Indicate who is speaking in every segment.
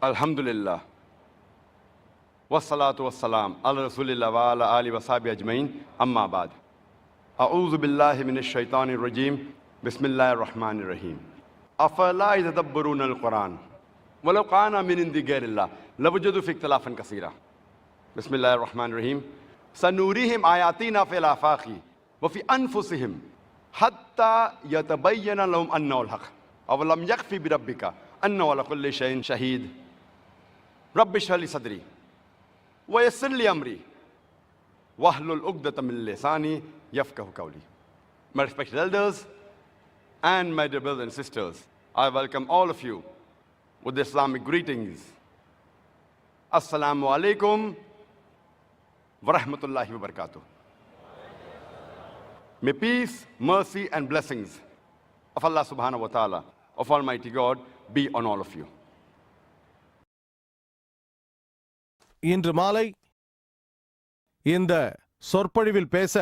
Speaker 1: Alhamdulillah. Wassalatu wassalam ala rasulillah wa ala ali wa sahbihi ajmain. Amma ba'd. A'udhu billahi minash shaitanir rajim. Bismillahir rahmanir rahim. Afala yatadabbaruna al-Quran. Walau kana min indi ghairillah lawajadu fi ikhtilafan kaseera. Bismillahir rahmanir rahim. Sanurihim ayatina fil afaqi wa fi anfusihim hatta yatabayyana lahum annahu al-haq. Aw lam yakfi bi rabbika annahu ala kulli shay'in shahid. Rabbi shrah li sadri wa yassir li amri wahlul 'uqdatam min lisani yafqahu qawli. My respected elders and my dear brothers and sisters, I welcome all of you with the Islamic greetings. Assalamu alaikum wa rahmatullahi wa barakatuh. May peace, mercy and blessings of Allah subhanahu wa ta'ala, of Almighty God, be on all of you.
Speaker 2: இன்று மாலை இந்த சொற்பொழிவில் பேச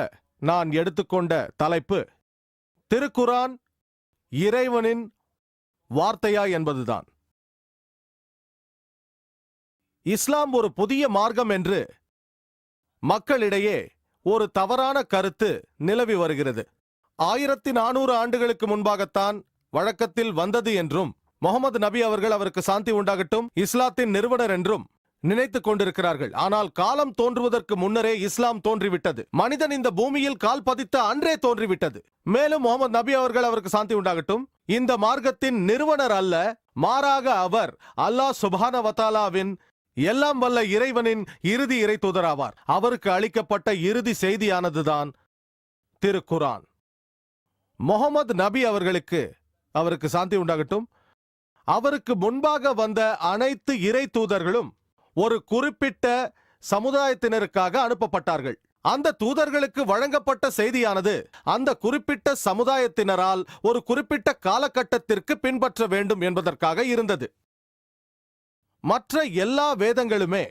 Speaker 2: நான் எடுத்துக்கொண்ட தலைப்பு திருக்குரான் இறைவனின் வார்த்தையா என்பதுதான். இஸ்லாம் ஒரு புதிய மார்க்கம் என்று மக்களிடையே ஒரு தவறான கருத்து நிலவி வருகிறது. 1400 ஆண்டுகளுக்கு முன்பாகத்தான் வழக்கத்தில் வந்தது என்றும் முகமது நபி அவர்கள், அவருக்கு சாந்தி உண்டாகட்டும், இஸ்லாத்தின் நிறுவனர் என்றும் நினைத்துக் கொண்டிருக்கிறார்கள். ஆனால் காலம் தோன்றுவதற்கு முன்னரே இஸ்லாம் தோன்றிவிட்டது. மனிதன் இந்த பூமியில் கால் பதித்த அன்றே தோன்றிவிட்டது. மேலும் முகமது நபி அவர்கள், அவருக்கு சாந்தி உண்டாகட்டும், இந்த மார்க்கத்தின் நிறுவனர் அல்ல, மாறாக அவர் அல்லாஹ் சுப்ஹானஹு வ தஆலாவின் எல்லாம் வல்ல இறைவனின் இறுதி இறை தூதராவார். அவருக்கு அளிக்கப்பட்ட இறுதி செய்தியானதுதான் திருக்குரான். முகமது நபி அவர்களுக்கு, அவருக்கு சாந்தி உண்டாகட்டும், அவருக்கு முன்பாக வந்த அனைத்து இறை தூதர்களும் ஒரு குறிப்பிட்ட சமுதாயத்தினருக்காக அனுப்பப்பட்டார்கள். அந்த தூதர்களுக்கு வழங்கப்பட்ட செய்தியானது அந்த குறிப்பிட்ட சமுதாயத்தினரால் ஒரு குறிப்பிட்ட காலகட்டத்திற்கு பின்பற்ற வேண்டும் என்பதற்காக இருந்தது. மற்ற எல்லா வேதங்களுமே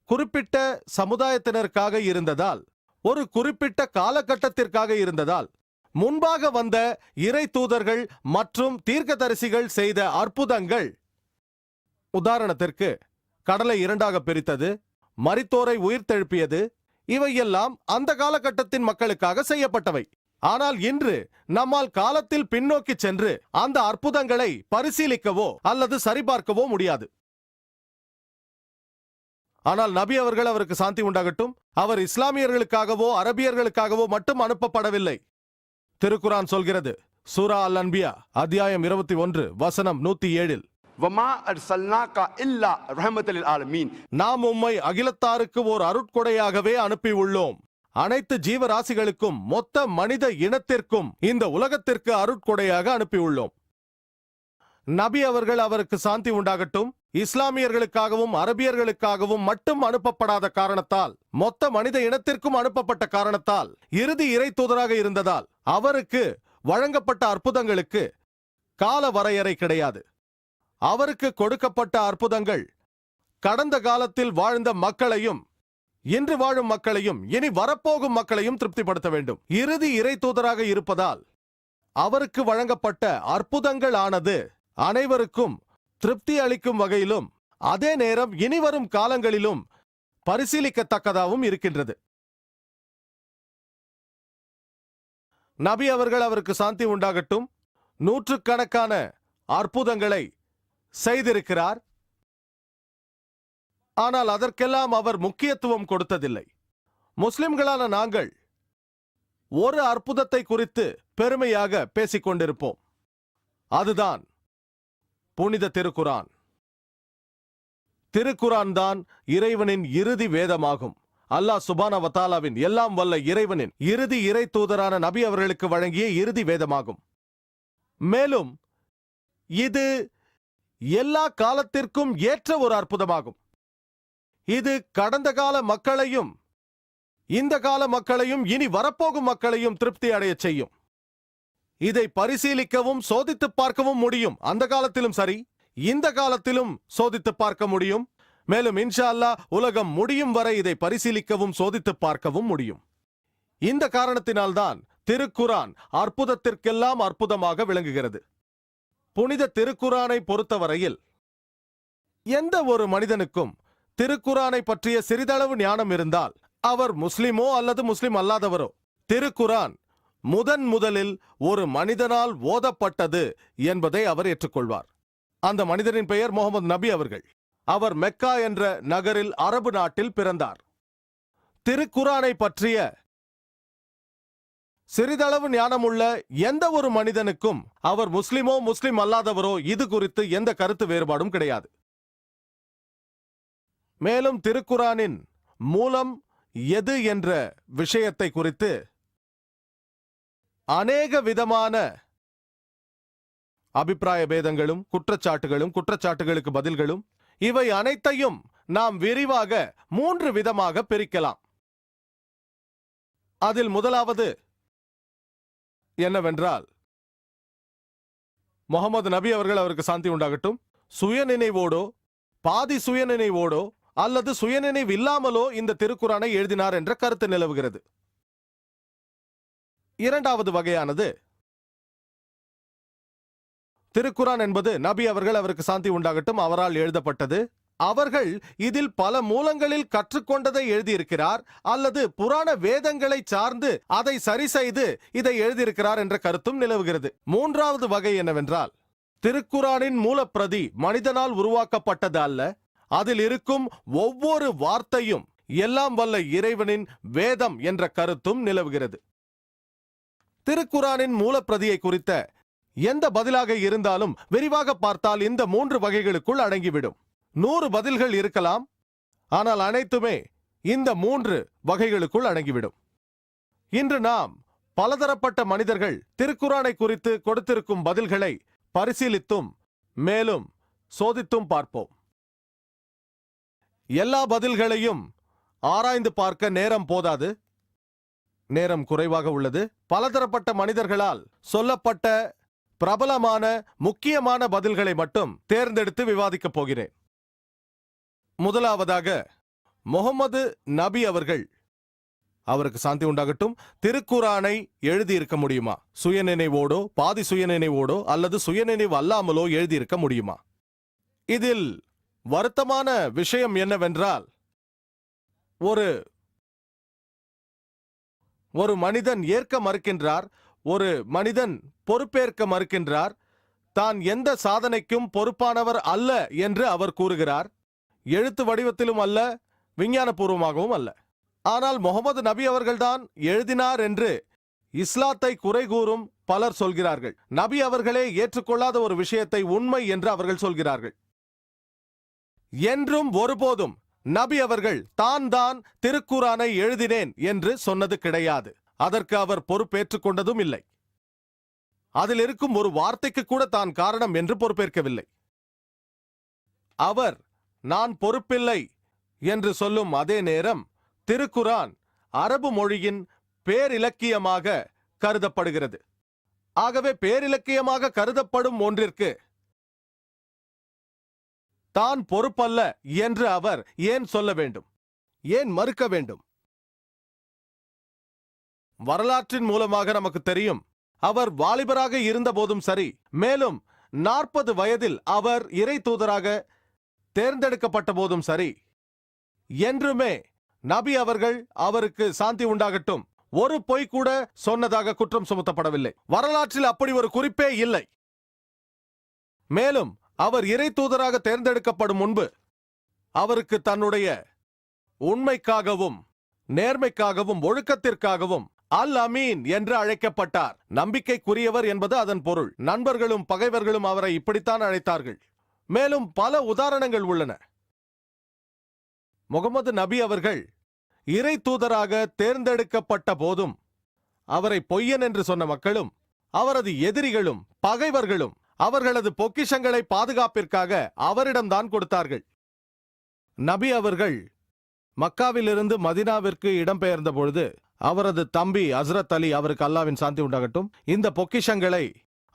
Speaker 2: குறிப்பிட்ட சமுதாயத்தினருக்காக இருந்ததால், ஒரு குறிப்பிட்ட காலகட்டத்திற்காக இருந்ததால், முன்பாக வந்த இறை தூதர்கள் மற்றும் தீர்க்கதரிசிகள் செய்த அற்புதங்கள், உதாரணத்திற்கு கடலை இரண்டாக பிரித்தது, மரித்தோரை உயிர்த்தெழுப்பியது, இவையெல்லாம் அந்த காலகட்டத்தின் மக்களுக்காக செய்யப்பட்டவை. ஆனால் இன்று நம்மால் காலத்தில் பின்னோக்கி சென்று அந்த அற்புதங்களை பரிசீலிக்கவோ அல்லது சரிபார்க்கவோ முடியாது. ஆனால் நபி அவர்கள், அவருக்கு சாந்தி உண்டாகட்டும், அவர் இஸ்லாமியர்களுக்காகவோ அரபியர்களுக்காகவோ மட்டும் அனுப்பப்படவில்லை. திருக்குரான் சொல்கிறது, சூரா அல் அன்பியா அத்தியாயம் 21 வசனம் 107, நாம் உம்மை அகிலத்தாருக்கு ஓர் அருட்கொடையாகவே அனுப்பி உள்ளோம். அனைத்து ஜீவராசிகளுக்கும், மொத்த மனித இனத்திற்கும், இந்த உலகத்திற்கு அருட்கொடையாக அனுப்பியுள்ளோம். நபி அவர்கள், அவருக்கு சாந்தி உண்டாகட்டும், இஸ்லாமியர்களுக்காகவும் அரபியர்களுக்காகவும் மட்டும் அனுப்பப்படாத காரணத்தால், மொத்த மனித இனத்திற்கும் அனுப்பப்பட்ட காரணத்தால், இறுதி இறை தூதராக இருந்ததால், அவருக்கு வழங்கப்பட்ட அற்புதங்களுக்கு கால வரையறை கிடையாது. அவருக்கு கொடுக்கப்பட்ட அற்புதங்கள் கடந்த காலத்தில் வாழ்ந்த மக்களையும், இன்று வாழும் மக்களையும், இனி வரப்போகும் மக்களையும் திருப்திப்படுத்த வேண்டும். இறுதி இறை தூதராக இருப்பதால் அவருக்கு வழங்கப்பட்ட அற்புதங்கள் ஆனது அனைவருக்கும் திருப்தி அளிக்கும் வகையிலும், அதே நேரம் இனிவரும் காலங்களிலும் பரிசீலிக்கத்தக்கதாகவும் இருக்கின்றது. நபி அவர்கள், அவருக்கு சாந்தி உண்டாகட்டும், நூற்றுக்கணக்கான அற்புதங்களை செய்திருக்கிறார். ஆனால் அதற்கெல்லாம் அவர் முக்கியத்துவம் கொடுத்ததில்லை. முஸ்லிம்களான நாங்கள் ஒரு அற்புதத்தை குறித்து பெருமையாக பேசிக் கொண்டிருப்போம். அதுதான் புனித திருக்குரான். திருக்குரான் தான் இறைவனின் இறுதி வேதமாகும். அல்லாஹ் சுப்ஹானஹு வ தஆலாவின், எல்லாம் வல்ல இறைவனின் இறுதி இறை தூதரான நபி அவர்களுக்கு வழங்கிய இறுதி வேதமாகும். மேலும் இது எல்லா காலத்திற்கும் ஏற்ற ஒரு அற்புதமாகும். இது கடந்த கால மக்களையும், இந்த கால மக்களையும், இனி வரப்போகும் மக்களையும் திருப்தி அடைய செய்யும். இதை பரிசீலிக்கவும் சோதித்து பார்க்கவும் முடியும். அந்த காலத்திலும் சரி, இந்த காலத்திலும் சோதித்து பார்க்க முடியும். மேலும் இன்ஷா அல்லாஹ் உலகம் முடியும் வரை இதை பரிசீலிக்கவும் சோதித்து பார்க்கவும் முடியும். இந்த காரணத்தினால்தான் திருக்குரான் அற்புதத்திற்கெல்லாம் அற்புதமாக விளங்குகிறது. புனித திருக்குரானை பொறுத்தவரையில் எந்த ஒரு மனிதனுக்கும் திருக்குரானை பற்றிய சிறிதளவு ஞானம் இருந்தால், அவர் முஸ்லிமோ அல்லது முஸ்லிம் அல்லாதவரோ, திருக்குரான் முதலில் ஒரு மனிதனால் ஓதப்பட்டது என்பதை அவர் ஏற்றுக்கொள்வார். அந்த மனிதனின் பெயர் முகமது நபி அவர்கள். அவர் மெக்கா என்ற நகரில் அரபு நாட்டில் பிறந்தார். திருக்குரானை பற்றிய சிறிதளவு ஞானமுள்ள எந்த ஒரு மனிதனுக்கும், அவர் முஸ்லிமோ முஸ்லிம் அல்லாதவரோ, இது குறித்து எந்த கருத்து வேறுபாடும் கிடையாது. மேலும் திருக்குரானின் மூலம் எது என்ற விஷயத்தை குறித்து அநேக விதமான அபிப்பிராய பேதங்களும் குற்றச்சாட்டுகளும் குற்றச்சாட்டுகளுக்கு பதில்களும், இவை அனைத்தையும் நாம் விரிவாக 3 விதமாக பிரிக்கலாம். அதில் முதலாவது என்னவென்றால், முகமது நபி அவர்கள், அவருக்கு சாந்தி உண்டாகட்டும், சுயநினைவோடோ பாதி சுயநினைவோடோ அல்லது சுயநினைவு இல்லாமலோ இந்த திருக்குரானை எழுதினார் என்ற கருத்து நிலவுகிறது. இரண்டாவது வகையானது, திருக்குரான் என்பது நபி அவர்கள், அவருக்கு சாந்தி உண்டாகட்டும், அவரால் எழுதப்பட்டது. அவர்கள் இதில் பல மூலங்களில் கற்றுக்கொண்டதை எழுதியிருக்கிறார் அல்லது புராண வேதங்களை சார்ந்து அதை சரி செய்து இதை எழுதியிருக்கிறார் என்ற கருத்தும் நிலவுகிறது. மூன்றாவது வகை என்னவென்றால், திருக்குரானின் மூலப்பிரதி மனிதனால் உருவாக்கப்பட்டது அல்ல, அதில் இருக்கும் ஒவ்வொரு வார்த்தையும் எல்லாம் வல்ல இறைவனின் வேதம் என்ற கருத்தும் நிலவுகிறது. திருக்குரானின் மூலப்பிரதியை குறித்த எந்த பதிலாக இருந்தாலும் விரிவாக பார்த்தால் இந்த 3 வகைகளுக்குள் அடங்கிவிடும். 100 பதில்கள் இருக்கலாம், ஆனால் அனைத்துமே இந்த 3 வகைகளுக்குள் அடங்கிவிடும். இன்று நாம் பலதரப்பட்ட மனிதர்கள் திருக்குரானை குறித்து கொடுத்திருக்கும் பதில்களை பரிசீலித்தும் மேலும் சோதித்தும் பார்ப்போம். எல்லா பதில்களையும் ஆராய்ந்து பார்க்க நேரம் போதாது, நேரம் குறைவாக உள்ளது. பலதரப்பட்ட மனிதர்களால் சொல்லப்பட்ட பிரபலமான முக்கியமான பதில்களை மட்டும் தேர்ந்தெடுத்து விவாதிக்கப் போகிறேன். முதலாவதாக, முகமது நபி அவர்கள், அவருக்கு சாந்தி உண்டாகட்டும், திருக்குரானை எழுதியிருக்க முடியுமா? சுயநினைவோடோ பாதி சுயநினைவோடோ அல்லது சுயநினைவு அல்லாமலோ எழுதியிருக்க முடியுமா? இதில் வருத்தமான விஷயம் என்னவென்றால், ஒரு மனிதன் ஏற்க மறுக்கின்றார், ஒரு மனிதன் பொறுப்பேற்க மறுக்கின்றார், தான் எந்த சாதனைக்கும் பொறுப்பானவர் அல்ல என்று அவர் கூறுகிறார். எழுத்து வடிவத்திலும் அல்ல, விஞ்ஞானபூர்வமாகவும் அல்ல. ஆனால் முகமது நபி அவர்கள்தான் எழுதினார் என்று இஸ்லாத்தை குறை கூறும் பலர் சொல்கிறார்கள். நபி அவர்களே ஏற்றுக்கொள்ளாத ஒரு விஷயத்தை உண்மை என்று அவர்கள் சொல்கிறார்கள். என்றும் ஒருபோதும் நபி அவர்கள் தான் திருக்குரானை எழுதினேன் என்று சொன்னது கிடையாது. அதற்கு அவர் பொறுப்பேற்றுக் கொண்டதும் இல்லை. அதில் இருக்கும் ஒரு வார்த்தைக்கு கூட தான் காரணம் என்று பொறுப்பேற்கவில்லை. அவர் நான் பொறுப்பில்லை என்று சொல்லும் அதே நேரம், திருக்குரான் அரபு மொழியின் பேரிலக்கியமாக கருதப்படுகிறது. ஆகவே பேரிலக்கியமாக கருதப்படும் ஒன்றிற்கு தான் பொறுப்பல்ல என்று அவர் ஏன் சொல்ல வேண்டும்? ஏன் மறுக்க வேண்டும்? வரலாற்றின் மூலமாக நமக்கு தெரியும், அவர் வாலிபராக இருந்த போதும் சரி, மேலும் 40 வயதில் அவர் இறை தூதராக தேர்ந்தெடுக்கப்பட்ட போதும் சரி, என்றுமே நபி அவர்கள், அவருக்கு சாந்தி உண்டாகட்டும், ஒரு பொய் கூட சொன்னதாக குற்றம் சுமத்தப்படவில்லை. வரலாற்றில் அப்படி ஒரு குறிப்பே இல்லை. மேலும் அவர் இறை தூதராக தேர்ந்தெடுக்கப்படும் முன்பு அவருக்கு தன்னுடைய உண்மைக்காகவும் நேர்மைக்காகவும் ஒழுக்கத்திற்காகவும் அல் அமீன் என்று அழைக்கப்பட்டார். நம்பிக்கைக்குரியவர் என்பது அதன் பொருள். நண்பர்களும் பகைவர்களும் அவரை இப்படித்தான் அழைத்தார்கள். மேலும் பல உதாரணங்கள் உள்ளன. முகமது நபி அவர்கள் இறை தூதராக தேர்ந்தெடுக்கப்பட்ட போதும் அவரை பொய்யன் என்று சொன்ன மக்களும் அவரது எதிரிகளும் பகைவர்களும் அவர்களது பொக்கிஷங்களை பாதுகாப்பிற்காக அவரிடம்தான் கொடுத்தார்கள். நபி அவர்கள் மக்காவிலிருந்து மதினாவிற்கு இடம்பெயர்ந்த பொழுது அவரது தம்பி ஹஸ்ரத் அலி, அவருக்கு அல்லாஹ்வின் சாந்தி உண்டாகட்டும், இந்த பொக்கிஷங்களை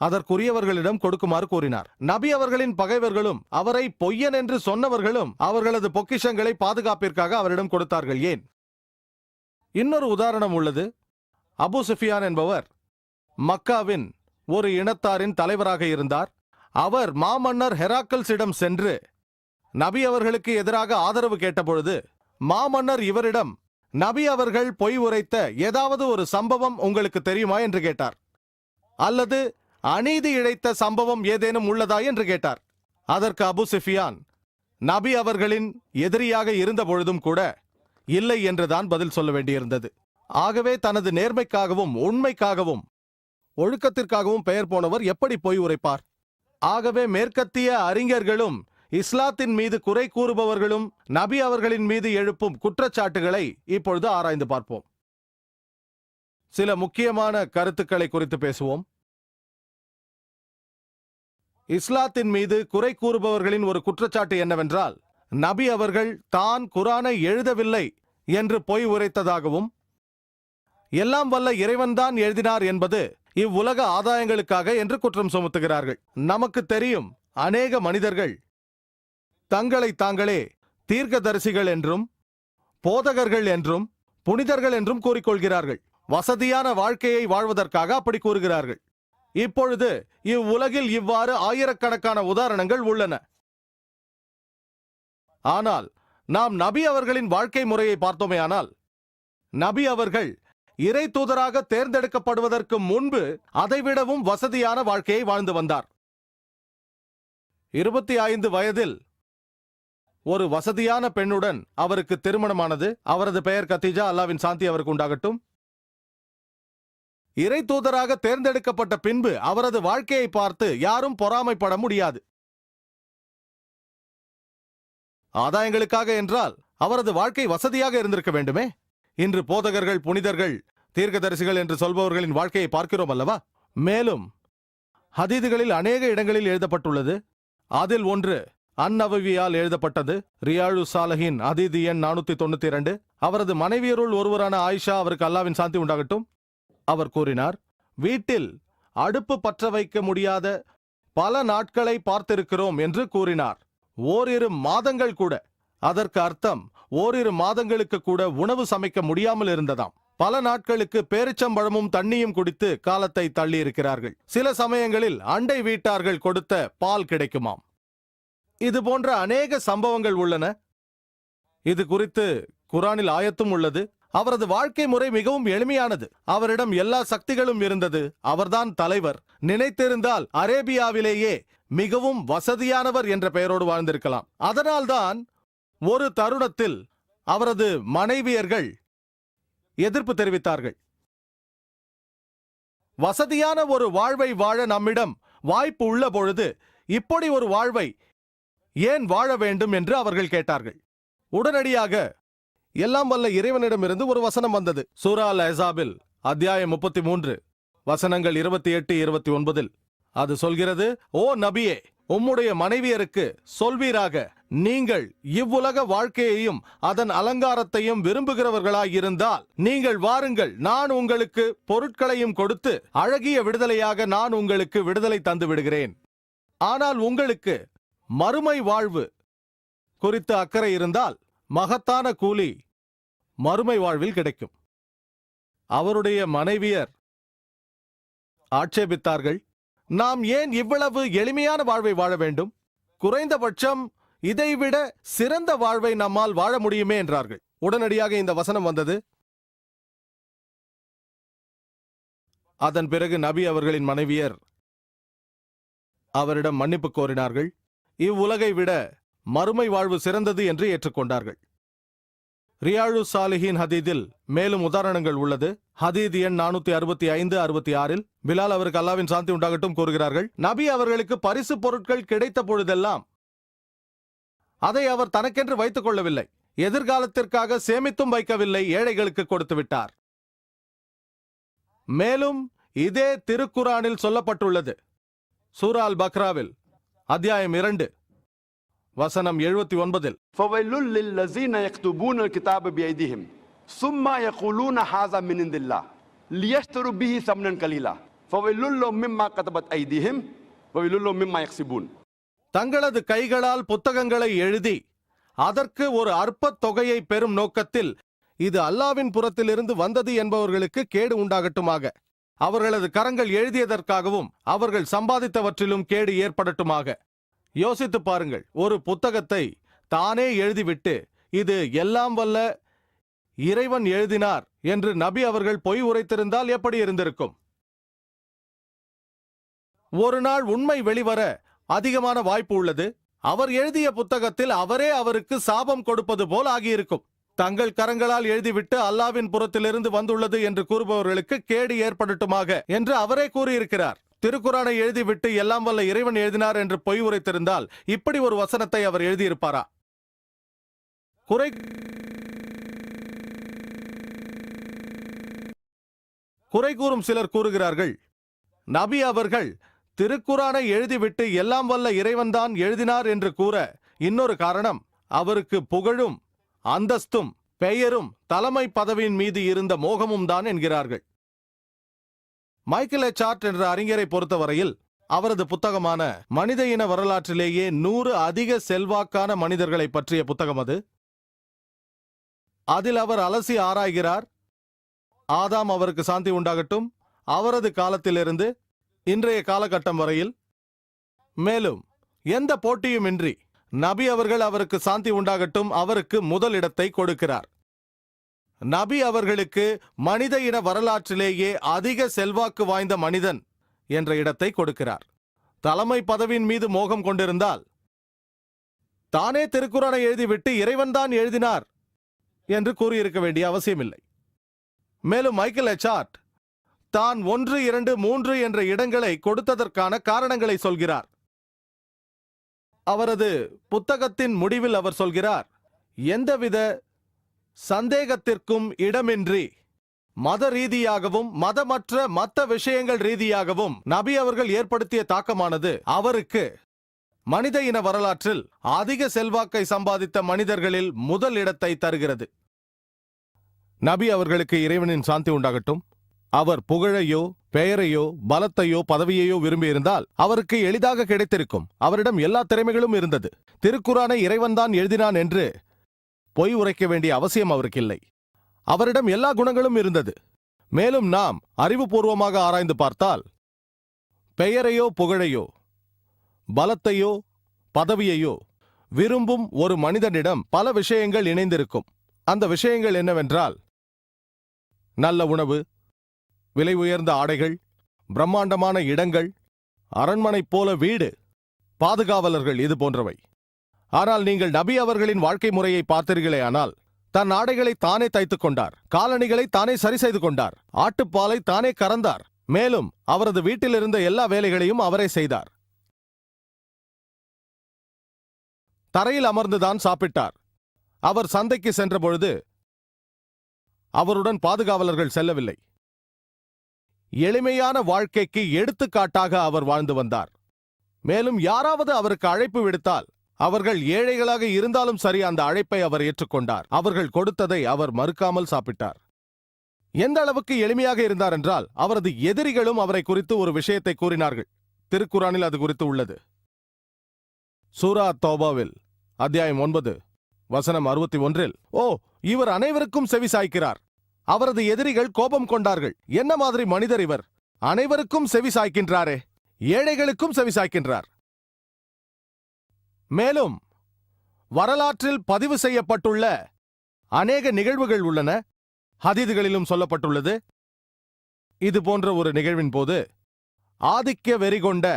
Speaker 2: அதற்குரியவர்களிடம் கொடுக்குமாறு கூறினார். நபி அவர்களின் பகைவர்களும் அவரை பொய்யன் என்று சொன்னவர்களும் அவர்களது பொக்கிஷங்களை பாதுகாப்பிற்காக அவரிடம் கொடுத்தார்கள். ஏன்? இன்னொரு உதாரணம் உள்ளது. அபு சுஃபியான் என்பவர் மக்காவின் ஒரு இனத்தாரின் தலைவராக இருந்தார். அவர் மாமன்னர் ஹெராக்கல்ஸிடம் சென்று நபி அவர்களுக்கு எதிராக ஆதரவு கேட்டபொழுது மாமன்னர் இவரிடம் நபி அவர்கள் பொய் உரைத்த ஏதாவது ஒரு சம்பவம் உங்களுக்கு தெரியுமா என்று கேட்டார். அல்லது அநீதி இழைத்த சம்பவம் ஏதேனும் உள்ளதா என்று கேட்டார். அதற்கு அபு சுஃபியான் நபி அவர்களின் எதிரியாக இருந்த பொழுதும் கூட இல்லை என்றுதான் பதில் சொல்ல வேண்டியிருந்தது. ஆகவே தனது நேர்மைக்காகவும் உண்மைக்காகவும் ஒழுக்கத்திற்காகவும் பெயர் போனவர் எப்படி பொய் உரைப்பார்? ஆகவே மேற்கத்திய அறிஞர்களும் இஸ்லாத்தின் மீது குறை கூறுபவர்களும் நபி அவர்களின் மீது எழுப்பும் குற்றச்சாட்டுகளை இப்பொழுது ஆராய்ந்து பார்ப்போம். சில முக்கியமான கருத்துக்களை குறித்து பேசுவோம். இஸ்லாத்தின் மீது குறை கூறுபவர்களின் ஒரு குற்றச்சாட்டு என்னவென்றால், நபி அவர்கள் தான் குரானை எழுதவில்லை என்று பொய் உரைத்ததாகவும், எல்லாம் வல்ல இறைவன்தான் எழுதினார் என்பது இவ்வுலக ஆதாயங்களுக்காக என்று குற்றம் சுமத்துகிறார்கள். நமக்கு தெரியும், அநேக மனிதர்கள் தங்களை தாங்களே தீர்க்கதரிசிகள் என்றும் போதகர்கள் என்றும் புனிதர்கள் என்றும் கூறிக்கொள்கிறார்கள். வசதியான வாழ்க்கையை வாழ்வதற்காக அப்படி கூறுகிறார்கள். இப்பொழுது இவ்வுலகில் இவ்வாறு ஆயிரக்கணக்கான உதாரணங்கள் உள்ளன. ஆனால் நாம் நபி அவர்களின் வாழ்க்கை முறையை பார்த்தோமேயானால், நபி அவர்கள் இறை தூதராக தேர்ந்தெடுக்கப்படுவதற்கு முன்பு அதைவிடவும் வசதியான வாழ்க்கையை வாழ்ந்து வந்தார். 25 வயதில் ஒரு வசதியான பெண்ணுடன் அவருக்கு திருமணமானது. அவரது பெயர் கத்தீஜா, அல்லாவின் சாந்தி அவருக்கு உண்டாகட்டும். இறை தூதராக தேர்ந்தெடுக்கப்பட்ட பின்பு அவரது வாழ்க்கையை பார்த்து யாரும் பொறாமைப்பட முடியாது. ஆதாயங்களுக்காக என்றால் அவரது வாழ்க்கை வசதியாக இருந்திருக்க வேண்டுமே. இன்று போதகர்கள், புனிதர்கள், தீர்க்கதரிசிகள் என்று சொல்பவர்களின் வாழ்க்கையை பார்க்கிறோம் அல்லவா? மேலும் ஹதீதுகளில் அநேக இடங்களில் எழுதப்பட்டுள்ளது. அதில் ஒன்று அந்நவவியால் எழுதப்பட்டது. ரியாழு சாலஹின் ஹதீது எண் 492. அவரது மனைவியருள் ஒருவரான ஆயிஷா, அவருக்கு அல்லாவின் சாந்தி உண்டாகட்டும், அவர் கூறினார், வீட்டில் அடுப்பு பற்ற வைக்க முடியாத பல நாட்களை பார்த்திருக்கிறோம் என்று கூறினார். ஓரிரு மாதங்கள் கூட, அதற்கு அர்த்தம் ஓரிரு மாதங்களுக்கு கூட உணவு சமைக்க முடியாமல் இருந்ததாம். பல நாட்களுக்கு பேரிச்சம்பழமும் தண்ணியும் குடித்து காலத்தை தள்ளி இருக்கிறார்கள். சில சமயங்களில் அண்டை வீட்டார்கள் கொடுத்த பால் கிடைக்குமாம். இது போன்ற அநேக சம்பவங்கள் உள்ளன. இது குறித்து குரானில் ஆயத்தும் உள்ளது. அவரது வாழ்க்கை முறை மிகவும் எளிமையானது. அவரிடம் எல்லா சக்திகளும் இருந்தது. அவர்தான் தலைவர். நினைத்திருந்தால் அரேபியாவிலேயே மிகவும் வசதியானவர் என்ற பெயரோடு வாழ்ந்திருக்கலாம். அதனால்தான் ஒரு தருணத்தில் அவரது மனைவியர்கள் எதிர்ப்பு தெரிவித்தார்கள். வசதியான ஒரு வாழ்வை வாழ நம்மிடம் வாய்ப்பு உள்ள பொழுது இப்படி ஒரு வாழ்வை ஏன் வாழ வேண்டும் என்று அவர்கள் கேட்டார்கள். உடனடியாக எல்லாம் வல்ல இறைவனிடமிருந்து ஒரு வசனம் வந்தது. சூரா அல் அஹ்ஸாபில் அத்தியாயம் 33 வசனங்கள் 28, 29. அது சொல்கிறது, ஓ நபியே, உம்முடைய மனைவியருக்கு சொல்வீராக, நீங்கள் இவ்வுலக வாழ்க்கையையும் அதன் அலங்காரத்தையும் விரும்புகிறவர்களாயிருந்தால் நீங்கள் வாருங்கள், நான் உங்களுக்கு பொருட்களையும் கொடுத்து அழகிய விடுதலையாக நான் உங்களுக்கு விடுதலை தந்து விடுகிறேன். ஆனால் உங்களுக்கு மறுமை வாழ்வு குறித்து அக்கறை இருந்தால் மகத்தான கூலி மறுமை வாழ்வில் கிடைக்கும். அவருடைய மனைவியர் ஆட்சேபித்தார்கள், நாம் ஏன் இவ்வளவு எளிமையான வாழ்வை வாழ வேண்டும்? குறைந்தபட்சம் இதைவிட சிறந்த வாழ்வை நம்மால் வாழ முடியுமே என்றார்கள். உடனடியாக இந்த வசனம் வந்தது. அதன் பிறகு நபி அவர்களின் மனைவியர் அவரிடம் மன்னிப்பு கோரினார்கள். இவ்வுலகை விட மறுமை வாழ்வு சிறந்தது என்று ஏற்றுக்கொண்டார்கள். ரியாழு சாலிஹின் ஹதீதில் மேலும் உதாரணங்கள் உள்ளது. ஹதீத் எண் 465, 66. பிலால், அவருக்கு அல்லாவின் சாந்தி உண்டாகட்டும், கூறுகிறார்கள், நபி அவர்களுக்கு பரிசு பொருட்கள் கிடைத்த பொழுதெல்லாம் அதை அவர் தனக்கென்று வைத்துக் கொள்ளவில்லை, எதிர்காலத்திற்காக சேமித்தும் வைக்கவில்லை, ஏழைகளுக்கு கொடுத்து விட்டார். மேலும் இதே திருக்குரானில் சொல்லப்பட்டுள்ளது. சூரா அல் பக்ராவில் அத்தியாயம் 2 வசனம் 79.
Speaker 1: ஃபவைலுல் லில்லஸீன யக்துபூன الكتاب بأيديهم ثم يقولون هذا من عند الله ليشتروا به ثمنا قليلا فويل لهم مما كتبت أيديهم وويل لهم مما يكسبون.
Speaker 2: தங்களது கைகளால் புத்தகங்களை எழுதி அதற்கு ஒரு அற்ப தொகையை பெறும் நோக்கத்தில் இது அல்லாவின் புறத்திலிருந்து வந்தது என்பவர்களுக்கு கேடு உண்டாகட்டுமாக. அவர்களது கரங்கள் எழுதியதற்காகவும் அவர்கள் சம்பாதித்தவற்றிலும் கேடு ஏற்படட்டுமாக. யோசித்து பாருங்கள், ஒரு புத்தகத்தை தானே எழுதிவிட்டு இது எல்லாம் வல்ல இறைவன் எழுதினார் என்று நபி அவர்கள் பொய் உரைத்திருந்தால் எப்படி இருந்திருக்கும்? ஒரு நாள் உண்மை வெளிவர அதிகமான வாய்ப்பு உள்ளது. அவர் எழுதிய புத்தகத்தில் அவரே அவருக்கு சாபம் கொடுப்பது போல் ஆகியிருக்கும். தங்கள் கரங்களால் எழுதிவிட்டு அல்லாவின் புறத்திலிருந்து வந்துள்ளது என்று கூறுபவர்களுக்கு கேடு ஏற்படட்டுமாக என்று அவரே கூறியிருக்கிறார். திருக்குரானை எழுதிவிட்டு எல்லாம் வல்ல இறைவன் எழுதினார் என்று பொய் உரைத்திருந்தால் இப்படி ஒரு வசனத்தை அவர் எழுதியிருப்பாரா? குறை கூறும் சிலர் கூறுகிறார்கள், நபி அவர்கள் திருக்குரானை எழுதிவிட்டு எல்லாம் வல்ல இறைவன்தான் எழுதினார் என்று கூற இன்னொரு காரணம் அவருக்கு புகழும் அந்தஸ்தும் பெயரும் தலைமை பதவியின் மீது இருந்த மோகமும் தான் என்கிறார்கள். மைக்கேல் சார்ட் என்ற அறிஞரை பொறுத்தவரையில் அவரது புத்தகமான மனித இன வரலாற்றிலேயே 100 அதிக செல்வாக்கான மனிதர்களை பற்றிய புத்தகம் அது. அதில் அவர் அலசி ஆராய்கிறார், ஆதாம் அவருக்கு சாந்தி உண்டாகட்டும் அவரது காலத்திலிருந்து இன்றைய காலகட்டம் வரையில், மேலும் எந்த போட்டியுமின்றி நபி அவர்கள் அவருக்கு சாந்தி உண்டாகட்டும் அவருக்கு முதல் இடத்தை கொடுக்கிறார். நபி அவர்களுக்கு மனித இன வரலாற்றிலேயே அதிக செல்வாக்கு வாய்ந்த மனிதன் என்ற இடத்தை கொடுக்கிறார். தலைமை பதவியின் மீது மோகம் கொண்டிருந்தால் தானே திருக்குரானை எழுதிவிட்டு இறைவன்தான் எழுதினார் என்று கூறியிருக்க வேண்டிய அவசியமில்லை. மேலும் மைக்கேல் சார்ட் தான் 1, 2, 3 என்ற இடங்களை கொடுத்ததற்கான காரணங்களை சொல்கிறார். அவரது புத்தகத்தின் முடிவில் அவர் சொல்கிறார், எந்தவித சந்தேகத்திற்கும் இடமின்றி மத ரீதியாகவும் மதமற்ற மற்ற விஷயங்கள் ரீதியாகவும் நபி அவர்கள் ஏற்படுத்திய தாக்கமானது அவருக்கு மனித இன வரலாற்றில் அதிக செல்வாக்கை சம்பாதித்த மனிதர்களில் முதல் இடத்தை தருகிறது. நபி அவர்களுக்கு இறைவனின் சாந்தி உண்டாகட்டும், அவர் புகழையோ பெயரையோ பலத்தையோ பதவியையோ விரும்பியிருந்தால் அவருக்கு எளிதாக கிடைத்திருக்கும். அவரிடம் எல்லா திறமைகளும் இருந்தது. திருக்குரானை இறைவன்தான் எழுதினான் என்று பொய் உரைக்க வேண்டிய அவசியம் அவருக்கு இல்லை. அவரிடம் எல்லா குணங்களும் இருந்தது. மேலும் நாம் அறிவுபூர்வமாக ஆராய்ந்து பார்த்தால் பெயரையோ புகழையோ பலத்தையோ பதவியையோ விரும்பும் ஒரு மனிதனிடம் பல விஷயங்கள் இணைந்திருக்கும். அந்த விஷயங்கள் என்னவென்றால், நல்ல உணவு, விலை உயர்ந்த ஆடைகள், பிரம்மாண்டமான இடங்கள், அரண்மனை போல வீடு, பாதுகாவலர்கள், இது போன்றவை. ஆனால் நீங்கள் நபி அவர்களின் வாழ்க்கை முறையை பார்த்தீர்களேயானால், தன் ஆடைகளை தானே தைத்துக் கொண்டார், காலணிகளை தானே சரி செய்து கொண்டார், ஆட்டுப்பாலை தானே கறந்தார். மேலும் அவரது வீட்டில் இருந்த எல்லா வேலைகளையும் அவரே செய்தார். தரையில் அமர்ந்துதான் சாப்பிட்டார். அவர் சந்தைக்கு சென்ற பொழுது அவருடன் பாதுகாவலர்கள் செல்லவில்லை. எளிமையான வாழ்க்கைக்கு எடுத்துக்காட்டாக அவர் வாழ்ந்து வந்தார். மேலும் யாராவது அவருக்கு அழைப்பு விடுத்தால் அவர்கள் ஏழைகளாக இருந்தாலும் சரி அந்த அழைப்பை அவர் ஏற்றுக்கொண்டார். அவர்கள் கொடுத்ததை அவர் மறுக்காமல் சாப்பிட்டார். எந்த அளவுக்கு எளிமையாக இருந்தார் என்றால் அவரது எதிரிகளும் அவரை குறித்து ஒரு விஷயத்தை கூறினார்கள். திருக்குரானில் அது குறித்து உள்ளது. சூரா தௌபாவில் அத்தியாயம் 9 வசனம் 61, ஓ, இவர் அனைவருக்கும் செவி சாய்க்கிறார். அவரது எதிரிகள் கோபம் கொண்டார்கள். என்ன மாதிரி மனிதர் இவர்? அனைவருக்கும் செவி சாய்க்கின்றாரே, ஏழைகளுக்கும் செவி சாய்க்கின்றார். மேலும் வரலாற்றில் பதிவு செய்யப்பட்டுள்ள அநேக நிகழ்வுகள் உள்ளன. ஹதீதுகளிலும் சொல்லப்பட்டுள்ளது. இது போன்ற ஒரு நிகழ்வின் போது ஆதிக்க வெறி கொண்ட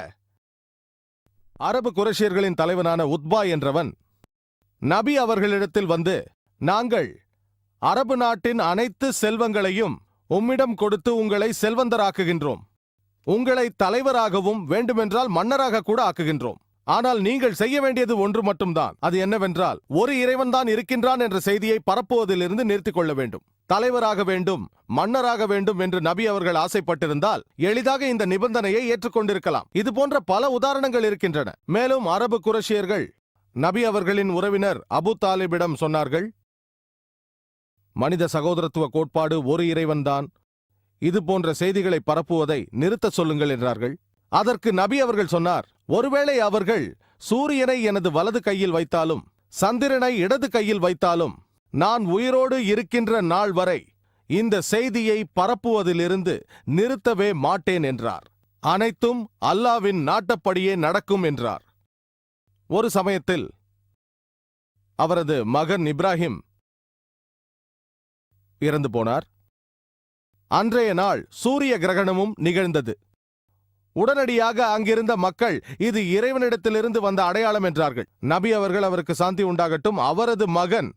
Speaker 2: அரபு குறைஷியர்களின் தலைவனான உத்பா என்றவன் நபி அவர்களிடத்தில் வந்து, நாங்கள் அரபு நாட்டின் அனைத்து செல்வங்களையும் உம்மிடம் கொடுத்து உங்களை செல்வந்தராக்குகின்றோம். உங்களை தலைவராகவும் வேண்டுமென்றால் மன்னராக கூட ஆக்குகின்றோம். ஆனால் நீங்கள் செய்ய வேண்டியது ஒன்று மட்டும்தான். அது என்னவென்றால், ஒரு இறைவன் தான் இருக்கின்றான் என்ற செய்தியை பரப்புவதிலிருந்து நிறுத்திக் கொள்ள வேண்டும். தலைவராக வேண்டும், மன்னராக வேண்டும் என்று நபி அவர்கள் ஆசைப்பட்டிருந்தால் எளிதாக இந்த நிபந்தனையை ஏற்றுக்கொண்டிருக்கலாம். இது போன்ற பல உதாரணங்கள் இருக்கின்றன. மேலும் அரபு குறைஷியர்கள் நபி அவர்களின் உறவினர் அபு தாலிபிடம் சொன்னார்கள், மனித சகோதரத்துவ கோட்பாடு ஒரு இறைவன்தான், இது போன்ற செய்திகளை பரப்புவதை நிறுத்த சொல்லுங்கள் என்றார்கள். அதற்கு நபி அவர்கள் சொன்னார், ஒருவேளை அவர்கள் சூரியனை எனது வலது கையில் வைத்தாலும் சந்திரனை இடது கையில் வைத்தாலும் நான் உயிரோடு இருக்கின்ற நாள் வரை இந்த செய்தியை பரப்புவதிலிருந்து நிறுத்தவே மாட்டேன் என்றார். அனைத்தும் அல்லாவின் நாட்டப்படியே நடக்கும் என்றார். ஒரு சமயத்தில் அவரது மகன் இப்ராஹிம் இறந்து போனார். அன்றைய நாள் சூரிய கிரகணமும் நிகழ்ந்தது. உடனடியாக அங்கிருந்த மக்கள் இது இறைவனிடத்திலிருந்து வந்த அடையாளம் என்றார்கள். நபி அவர்கள், அவருக்கு சாந்தி உண்டாகட்டும், அவரது மகன்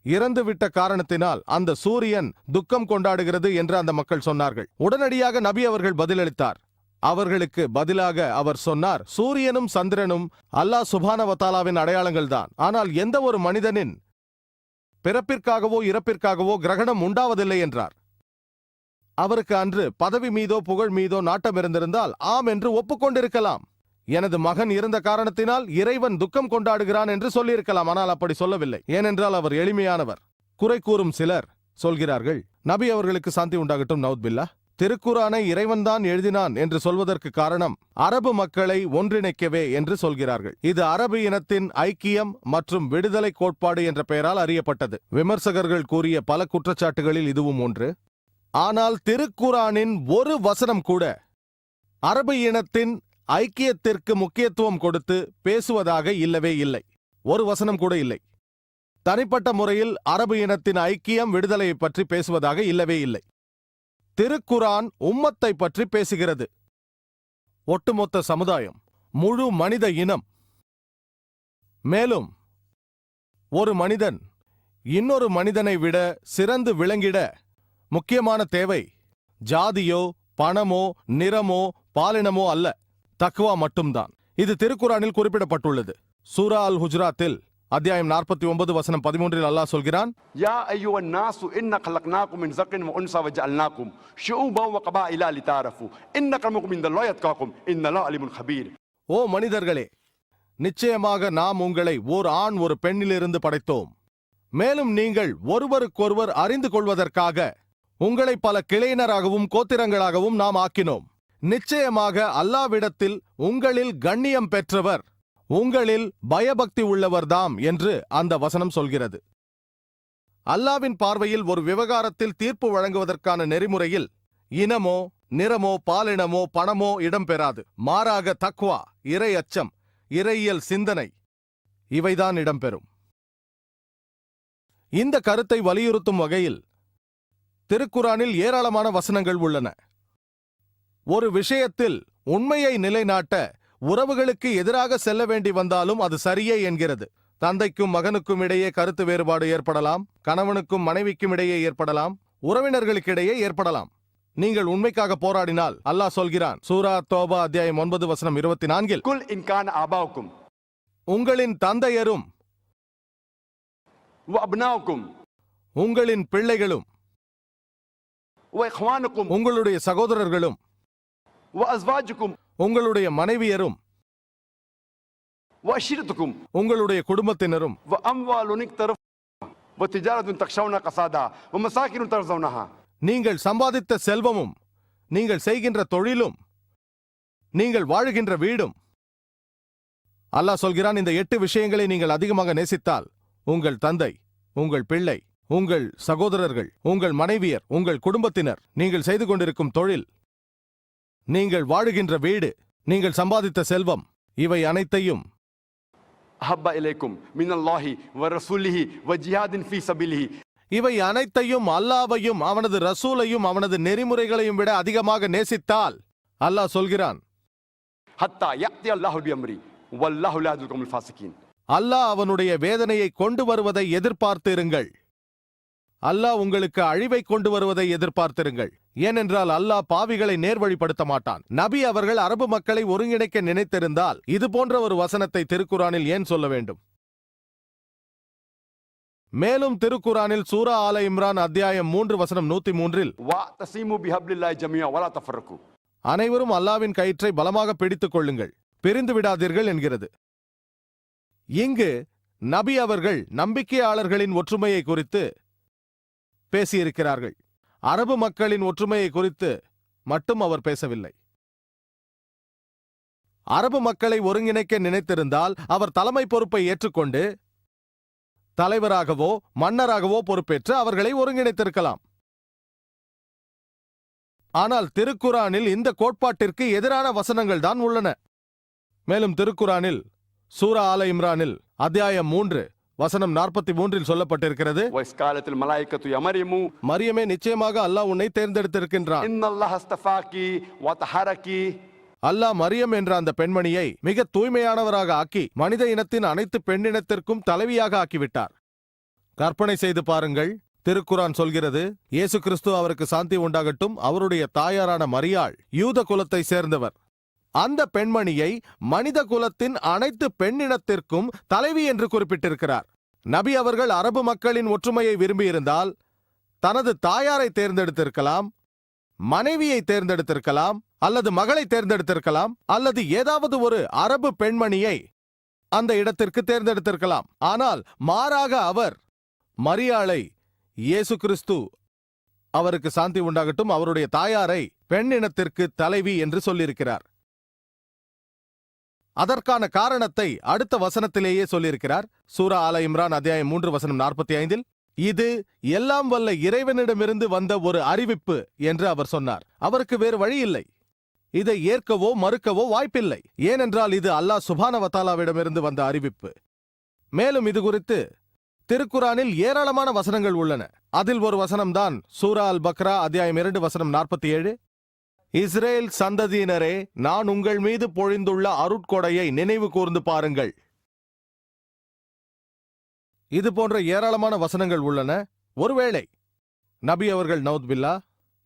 Speaker 2: இறந்துவிட்ட காரணத்தினால் அந்த சூரியன் துக்கம் கொண்டாடுகிறது என்று அந்த மக்கள் சொன்னார்கள். உடனடியாக நபி அவர்கள் பதிலளித்தார். அவர்களுக்கு பதிலாக அவர் சொன்னார், சூரியனும் சந்திரனும் அல்லாஹ் சுப்ஹானஹு வ தஆலாவின் அடையாளங்கள்தான். ஆனால் எந்த ஒரு மனிதனின் பிறப்பிற்காகவோ இறப்பிற்காகவோ கிரகணம் உண்டாவதில்லை என்றார். அவருக்கு அன்று பதவி மீதோ புகழ் மீதோ நாட்டம் இருந்திருந்தால் ஆம் என்று ஒப்புக்கொண்டிருக்கலாம். எனது மகன் இறந்த காரணத்தினால் இறைவன் துக்கம் கொண்டாடுகிறான் என்று சொல்லியிருக்கலாம். ஆனால் அப்படி சொல்லவில்லை. ஏனென்றால் அவர் எளிமையானவர். குறை கூறும் சிலர் சொல்கிறார்கள், நபி அவர்களுக்கு சாந்தி உண்டாகட்டும், நவுத்பில்லா, திருக்குரானை இறைவன்தான் எழுதினான் என்று சொல்வதற்கு காரணம் அரபு மக்களை ஒன்றிணைக்கவே என்று சொல்கிறார்கள். இது அரபு இனத்தின் ஐக்கியம் மற்றும் விடுதலை கோட்பாடு என்ற பெயரால் அறியப்பட்டது. விமர்சகர்கள் கூறிய பல குற்றச்சாட்டுகளில் இதுவும் ஒன்று. ஆனால் திருக்குரானின் ஒரு வசனம் கூட அரபு இனத்தின் ஐக்கியத்திற்கு முக்கியத்துவம் கொடுத்து பேசுவதாக இல்லவே இல்லை. ஒரு வசனம் கூட இல்லை. தனிப்பட்ட முறையில் அரபு இனத்தின் ஐக்கியம் விடுதலையை பற்றி பேசுவதாக இல்லவே இல்லை. திருக்குரான் உம்மத்தை பற்றி பேசுகிறது. ஒட்டுமொத்த சமுதாயம், முழு மனித இனம். மேலும் ஒரு மனிதன் இன்னொரு மனிதனை விட சிறந்து விளங்கிட முக்கியமான தேவை ஜாதியோ பணமோ நிறமோ பாலினமோ அல்ல, தக்வா மட்டும்தான். இது திருக்குரானில் குறிப்பிடப்பட்டுள்ளது. சூரா அல் ஹுஜ்ராத்தில் அத்தியாயம் 49 வசனம் 13 அல்லாஹ் சொல்கிறான்,
Speaker 1: யா அய்யுஹன் நாசு இன்ன கலக்னாகும் மின் ஸக்ரின் வ உன்ஸா வ ஜஅல்னாகும் ஷுஊபன் வ கபாயில லிதாரஃபு இன்ன கரமக்கும் இன்தல்லாஹி யத்காக்கும் இன்னல்லாஹு அலீமுன் கபீர்.
Speaker 2: ஓ மனிதர்களே, நிச்சயமாக நாம் உங்களை ஓர் ஆண் ஒரு பெண்ணிலிருந்து படைத்தோம். மேலும் நீங்கள் ஒருவருக்கொருவர் அறிந்து கொள்வதற்காக உங்களை பல கிளையினராகவும் கோத்திரங்களாகவும் நாம் ஆக்கினோம். நிச்சயமாக அல்லாஹ்விடத்தில் உங்களில் கண்ணியம் பெற்றவர் உங்களில் பயபக்தி உள்ளவர்தாம் என்று அந்த வசனம் சொல்கிறது. அல்லாஹ்வின் பார்வையில் ஒரு விவகாரத்தில் தீர்ப்பு வழங்குவதற்கான நெறிமுறையில் இனமோ நிறமோ பாலினமோ பணமோ இடம்பெறாது. மாறாக தக்வா, இறை அச்சம், இறையியல் சிந்தனை இவைதான் இடம்பெறும். இந்த கருத்தை வலியுறுத்தும் வகையில் திருக்குரானில் ஏராளமான வசனங்கள் உள்ளன. ஒரு விஷயத்தில் உண்மையை நிலைநாட்ட உறவுகளுக்கு எதிராக செல்ல வேண்டி வந்தாலும் அது சரியே என்கிறது. தந்தைக்கும் மகனுக்கும் இடையே கருத்து வேறுபாடு ஏற்படலாம், கணவனுக்கும் மனைவிக்கும் இடையே ஏற்படலாம், உறவினர்களுக்கிடையே ஏற்படலாம். நீங்கள் உண்மைக்காக போராடினால் அல்லாஹ் சொல்கிறான், சூரா தௌபா அத்தியாயம் 9 வசனம் 24,
Speaker 1: குல் இன் கான ஆபாவுக்கும்,
Speaker 2: உங்களின் தந்தையரும்
Speaker 1: வ அப்னாவுக்கும்,
Speaker 2: உங்களின் பிள்ளைகளும்,
Speaker 1: வ இக்வானுக்கும்,
Speaker 2: உங்களுடைய சகோதரர்களும்,
Speaker 1: வ அஸ்வாஜுக்கும்,
Speaker 2: உங்களுடைய மனைவியரும்,
Speaker 1: வ அஷீரத்துக்கும்,
Speaker 2: உங்களுடைய குடும்பத்தினரும்,
Speaker 1: வ அம்வாலுன் இக்தரஃப் வ திஜாரத்துன் தக்ஷவுன கஸாதா வ மசாகினுன் தர்ஸவுனஹா,
Speaker 2: நீங்கள் சம்பாதித்த செல்வமும், நீங்கள் செய்கின்ற தொழிலும், நீங்கள் வாழுகின்ற வீடும். அல்லாஹ் சொல்கிறான், இந்த 8 விஷயங்களை நீங்கள் அதிகமாக நேசித்தால் உங்கள் தந்தை, உங்கள் பிள்ளை, உங்கள் சகோதரர்கள், உங்கள் மனைவியர், உங்கள் குடும்பத்தினர், நீங்கள் செய்து கொண்டிருக்கும் தொழில், நீங்கள் வாழுகின்ற வீடு, நீங்கள் சம்பாதித்த செல்வம், இவை அனைத்தையும்
Speaker 1: அஹப்ப இலைக்கும் மினல்லாஹி வ ரசூலிஹி வ ஜிஹாதின் ஃபீ சபீலிஹி,
Speaker 2: இவை அனைத்தையும் அல்லாஹ்வையும் அவனது ரசூலையும் அவனது நெறிமுறைகளையும் விட அதிகமாக நேசித்தால் அல்லாஹ் சொல்கிறான்,
Speaker 1: ஹத்தா யக்தி அல்லாஹு பிஅம்ரி வல்லாஹு லா யஹ்தில் கௌமல் ஃபாஸிகீன்.
Speaker 2: அல்லாஹ் அவனுடைய வேதனையை கொண்டு வருவதை எதிர்பார்த்திருங்கள். அல்லாஹ் உங்களுக்கு அழிவை கொண்டு வருவதை எதிர்பார்த்திருங்கள். ஏனென்றால் அல்லாஹ் பாவிகளை நேர்வழிப்படுத்த மாட்டான். நபி அவர்கள் அரபு மக்களை ஒருங்கிணைக்க நினைத்திருந்தால் இது போன்ற ஒரு வசனத்தை திருக்குரானில் ஏன் சொல்ல வேண்டும்? மேலும் திருக்குரானில் சூரா ஆல இம்ரான் அத்தியாயம் 3 வசனம் 103,
Speaker 1: வஅதஸிமு பிஹப்லில்லாஹி ஜமீஅ வலா தஃபர்ரகு,
Speaker 2: அனைவரும் அல்லாஹ்வின் கயிற்றை பலமாக பிடித்துக் கொள்ளுங்கள், பிரிந்து விடாதீர்கள் என்கிறது. இங்கு நபி அவர்கள் நம்பிக்கையாளர்களின் ஒற்றுமையை குறித்து பேசியிருக்கிறார்கள். அரபு மக்களின் ஒற்றுமையை குறித்து மட்டும் அவர் பேசவில்லை. அரபு மக்களை ஒருங்கிணைக்க நினைத்திருந்தால் அவர் தலைமை பொறுப்பை ஏற்றுக்கொண்டு தலைவராகவோ மன்னராகவோ பொறுப்பேற்று அவர்களை ஒருங்கிணைத்திருக்கலாம். ஆனால் திருக்குரானில் இந்த கோட்பாட்டிற்கு எதிரான வசனங்கள் தான் உள்ளன. மேலும் திருக்குரானில் சூரா ஆல இம்ரானில் அத்தியாயம் 3 வசனம் 43 சொல்லப்பட்டிருக்கிறது,
Speaker 1: وإذ قالت الملائكة يا مريم
Speaker 2: மரியமே, நிச்சயமாக அல்லாஹ் உன்னை தேர்ந்தெடுத்திருக்கின்றான்.
Speaker 1: إن الله اصطفاك وطهرك.
Speaker 2: அல்லாஹ் மரியம் என்ற அந்த பெண்மணியை மிக தூய்மையானவராக ஆக்கி மனித இனத்தின் அனைத்து பெண்ணினத்திற்கும் தலைவியாக ஆக்கிவிட்டார். கற்பனை செய்து பாருங்கள், திருக்குரான் சொல்கிறது, இயேசு கிறிஸ்து அவருக்கு சாந்தி உண்டாகட்டும், அவருடைய தாயாரான மரியாள் யூத குலத்தை சேர்ந்தவர். அந்த பெண்மணியை மனித குலத்தின் அனைத்து பெண்ணினத்திற்கும் தலைவி என்று குறிப்பிட்டிருக்கிறார். நபி அவர்கள் அரபு மக்களின் ஒற்றுமையை விரும்பியிருந்தால் தனது தாயாரை தேர்ந்தெடுத்திருக்கலாம், மனைவியை தேர்ந்தெடுத்திருக்கலாம், அல்லது மகளை தேர்ந்தெடுத்திருக்கலாம், அல்லது ஏதாவது ஒரு அரபு பெண்மணியை அந்த இடத்திற்கு தேர்ந்தெடுத்திருக்கலாம். ஆனால் மாறாக அவர் மரியாளை, இயேசு கிறிஸ்து அவருக்கு சாந்தி உண்டாகட்டும், அவருடைய தாயாரை பெண்ணினத்திற்கு தலைவி என்று சொல்லியிருக்கிறார். அதற்கான காரணத்தை அடுத்த வசனத்திலேயே சொல்லியிருக்கிறார். சூரா ஆல இம்ரான் அத்தியாயம் 3 வசனம் 45, இது எல்லாம் வல்ல இறைவனிடமிருந்து வந்த ஒரு அறிவிப்பு என்று அவர் சொன்னார். அவருக்கு வேறு வழி இல்லை. இதை ஏற்கவோ மறுக்கவோ வாய்ப்பில்லை. ஏனென்றால் இது அல்லாஹ் சுப்ஹானஹு வ தஆலாவிடமிருந்து வந்த அறிவிப்பு. மேலும் இது குறித்து திருக்குரானில் ஏராளமான வசனங்கள் உள்ளன. அதில் ஒரு வசனம்தான் சூரா அல் பக்ரா அத்தியாயம் 2 வசனம் 47, இஸ்ரேல் சந்ததியினரே, நான் உங்கள் மீது பொழிந்துள்ள அருட்கொடையை நினைவு கூர்ந்து பாருங்கள். இது போன்ற ஏராளமான வசனங்கள் உள்ளன. ஒருவேளை நபி அவர்கள் நவுத்பில்லா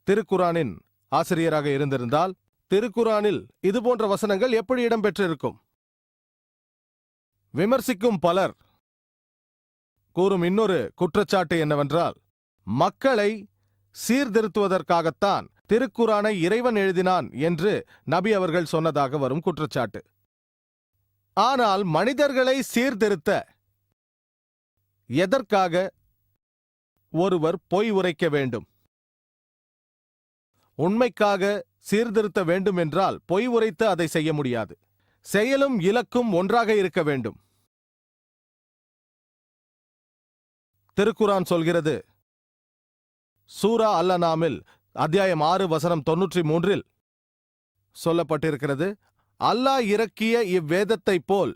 Speaker 2: திருக்குரானின் ஆசிரியராக இருந்திருந்தால் திருக்குரானில் இது போன்ற வசனங்கள் எப்படி இடம்பெற்றிருக்கும்? விமர்சிக்கும் பலர் கூறும் இன்னொரு குற்றச்சாட்டு என்னவென்றால், மக்களை சீர்திருத்துவதற்காகத்தான் திருக்குரானை இறைவன் எழுதினான் என்று நபி அவர்கள் சொன்னதாக வரும் குற்றச்சாட்டு. ஆனால் மனிதர்களை சீர்திருத்த எதற்காக ஒருவர் பொய் உரைக்க வேண்டும்? உண்மைக்காக சீர்திருத்த வேண்டும் என்றால் பொய் உரைத்து அதை செய்ய முடியாது. செயலும் இலக்கும் ஒன்றாக இருக்க வேண்டும். திருக்குரான் சொல்கிறது, சூரா அல் அன்ஆமில் அத்தியாயம் 6 வசனம் 93 சொல்லப்பட்டிருக்கிறது, அல்லாஹ் இறக்கிய இவ்வேதத்தைப் போல்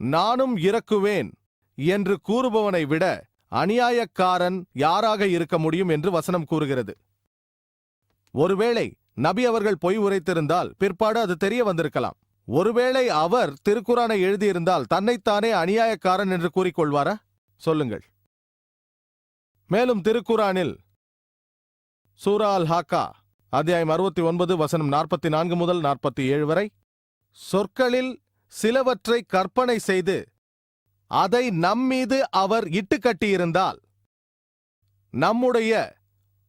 Speaker 2: நானும் இறக்குவேன் என்று கூறுபவனை விட அநியாயக்காரன் யாராக இருக்க முடியும் என்று வசனம் கூறுகிறது. ஒருவேளை நபி அவர்கள் பொய் உரைத்திருந்தால் பிற்பாடு அது தெரிய வந்திருக்கலாம். ஒருவேளை அவர் திருக்குரானை எழுதியிருந்தால் தன்னைத்தானே அநியாயக்காரன் என்று கூறிக்கொள்வாரா? சொல்லுங்கள். மேலும் திருக்குரானில் சூரா அல் ஹாக்கா அத்தியாயம் 69 வசனம் 44 முதல் 47 வரை, சொற்களில் சிலவற்றை கற்பனை செய்து அதை நம்மீது அவர் இட்டுக்கட்டியிருந்தால் நம்முடைய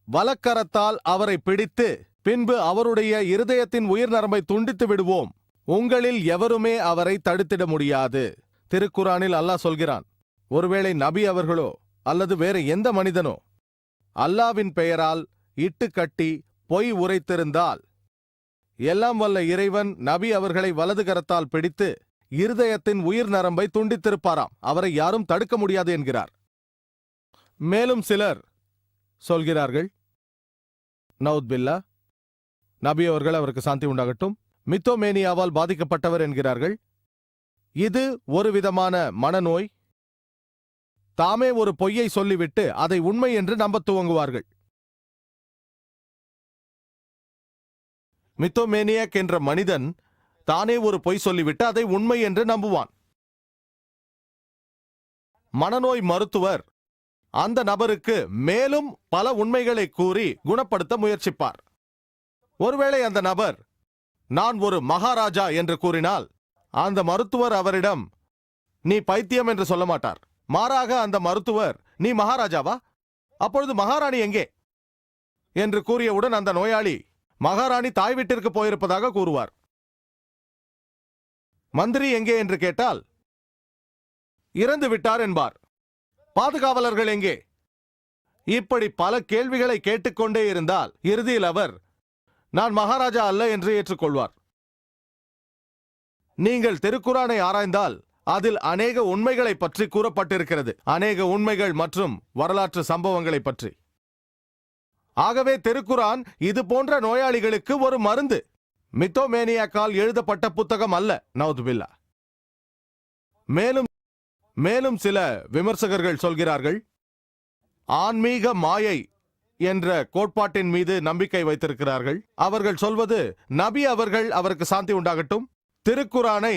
Speaker 2: வலக்கரத்தால் அவரை பிடித்து பின்பு அவருடைய இருதயத்தின் உயிர் நரம்பை துண்டித்து விடுவோம். உங்களில் எவருமே அவரை தடுத்திட முடியாது. திருக்குரானில் அல்லாஹ் சொல்கிறான், ஒருவேளை நபி அவர்களோ அல்லது வேறு எந்த மனிதனோ அல்லாவின் பெயரால் இட்டு கட்டி பொய் உரைத்திருந்தால் எல்லாம் வல்ல இறைவன் நபி அவர்களை வலது கரத்தால் பிடித்து இருதயத்தின் உயிர் நரம்பை துண்டித்திருப்பாராம். அவரை யாரும் தடுக்க முடியாது என்கிறார். மேலும் சிலர் சொல்கிறார்கள், நவுத்பில்லா, நபி அவர்கள் அவருக்கு சாந்தி உண்டாகட்டும், மித்தோமேனியாவால் பாதிக்கப்பட்டவர் என்கிறார்கள். இது ஒரு விதமான மனநோய். தாமே ஒரு பொய்யை சொல்லிவிட்டு அதை உண்மை என்று நம்பத் துவங்குவார்கள். மித்தோமேனியாக் என்ற மனிதன் தானே ஒரு பொய் சொல்லிவிட்டு அதை உண்மை என்று நம்புவான். மனநோய் மருத்துவர் அந்த நபருக்கு மேலும் பல உண்மைகளை கூறி குணப்படுத்த முயற்சிப்பார். ஒருவேளை அந்த நபர் நான் ஒரு மகாராஜா என்று கூறினால் அந்த மருத்துவர் அவரிடம் நீ பைத்தியம் என்று சொல்ல மாட்டார். மாறாக அந்த மருத்துவர் நீ மகாராஜாவா, அப்பொழுது மகாராணி எங்கே என்று கூறியவுடன் அந்த நோயாளி மகாராணி தாய் வீட்டிற்கு போயிருப்பதாக கூறுவார். மந்திரி எங்கே என்று கேட்டால் இறந்து விட்டார் என்பார். பாதுகாவலர்கள் எங்கே? இப்படி பல கேள்விகளை கேட்டுக்கொண்டே இருந்தால் இறுதியில் அவர் நான் மகாராஜா அல்ல என்று ஏற்றுக்கொள்வார். நீங்கள் திருக்குரானை ஆராய்ந்தால் அதில் அநேக உண்மைகளை பற்றி கூறப்பட்டிருக்கிறது, அநேக உண்மைகள் மற்றும் வரலாற்று சம்பவங்களை பற்றி. ஆகவே திருக்குரான் இது போன்ற நோயாளிகளுக்கு ஒரு மருந்து. மித்தோமேனியாக்கால் எழுதப்பட்ட புத்தகம் அல்ல, நவுதுபில்லா. மேலும் சில விமர்சகர்கள் சொல்கிறார்கள், ஆன்மீக மாயை என்ற கோட்பாட்டின் மீது நம்பிக்கை வைத்திருக்கிறார்கள். அவர்கள் சொல்வது, நபி அவர்கள், அவருக்கு சாந்தி உண்டாகட்டும், திருக்குரானை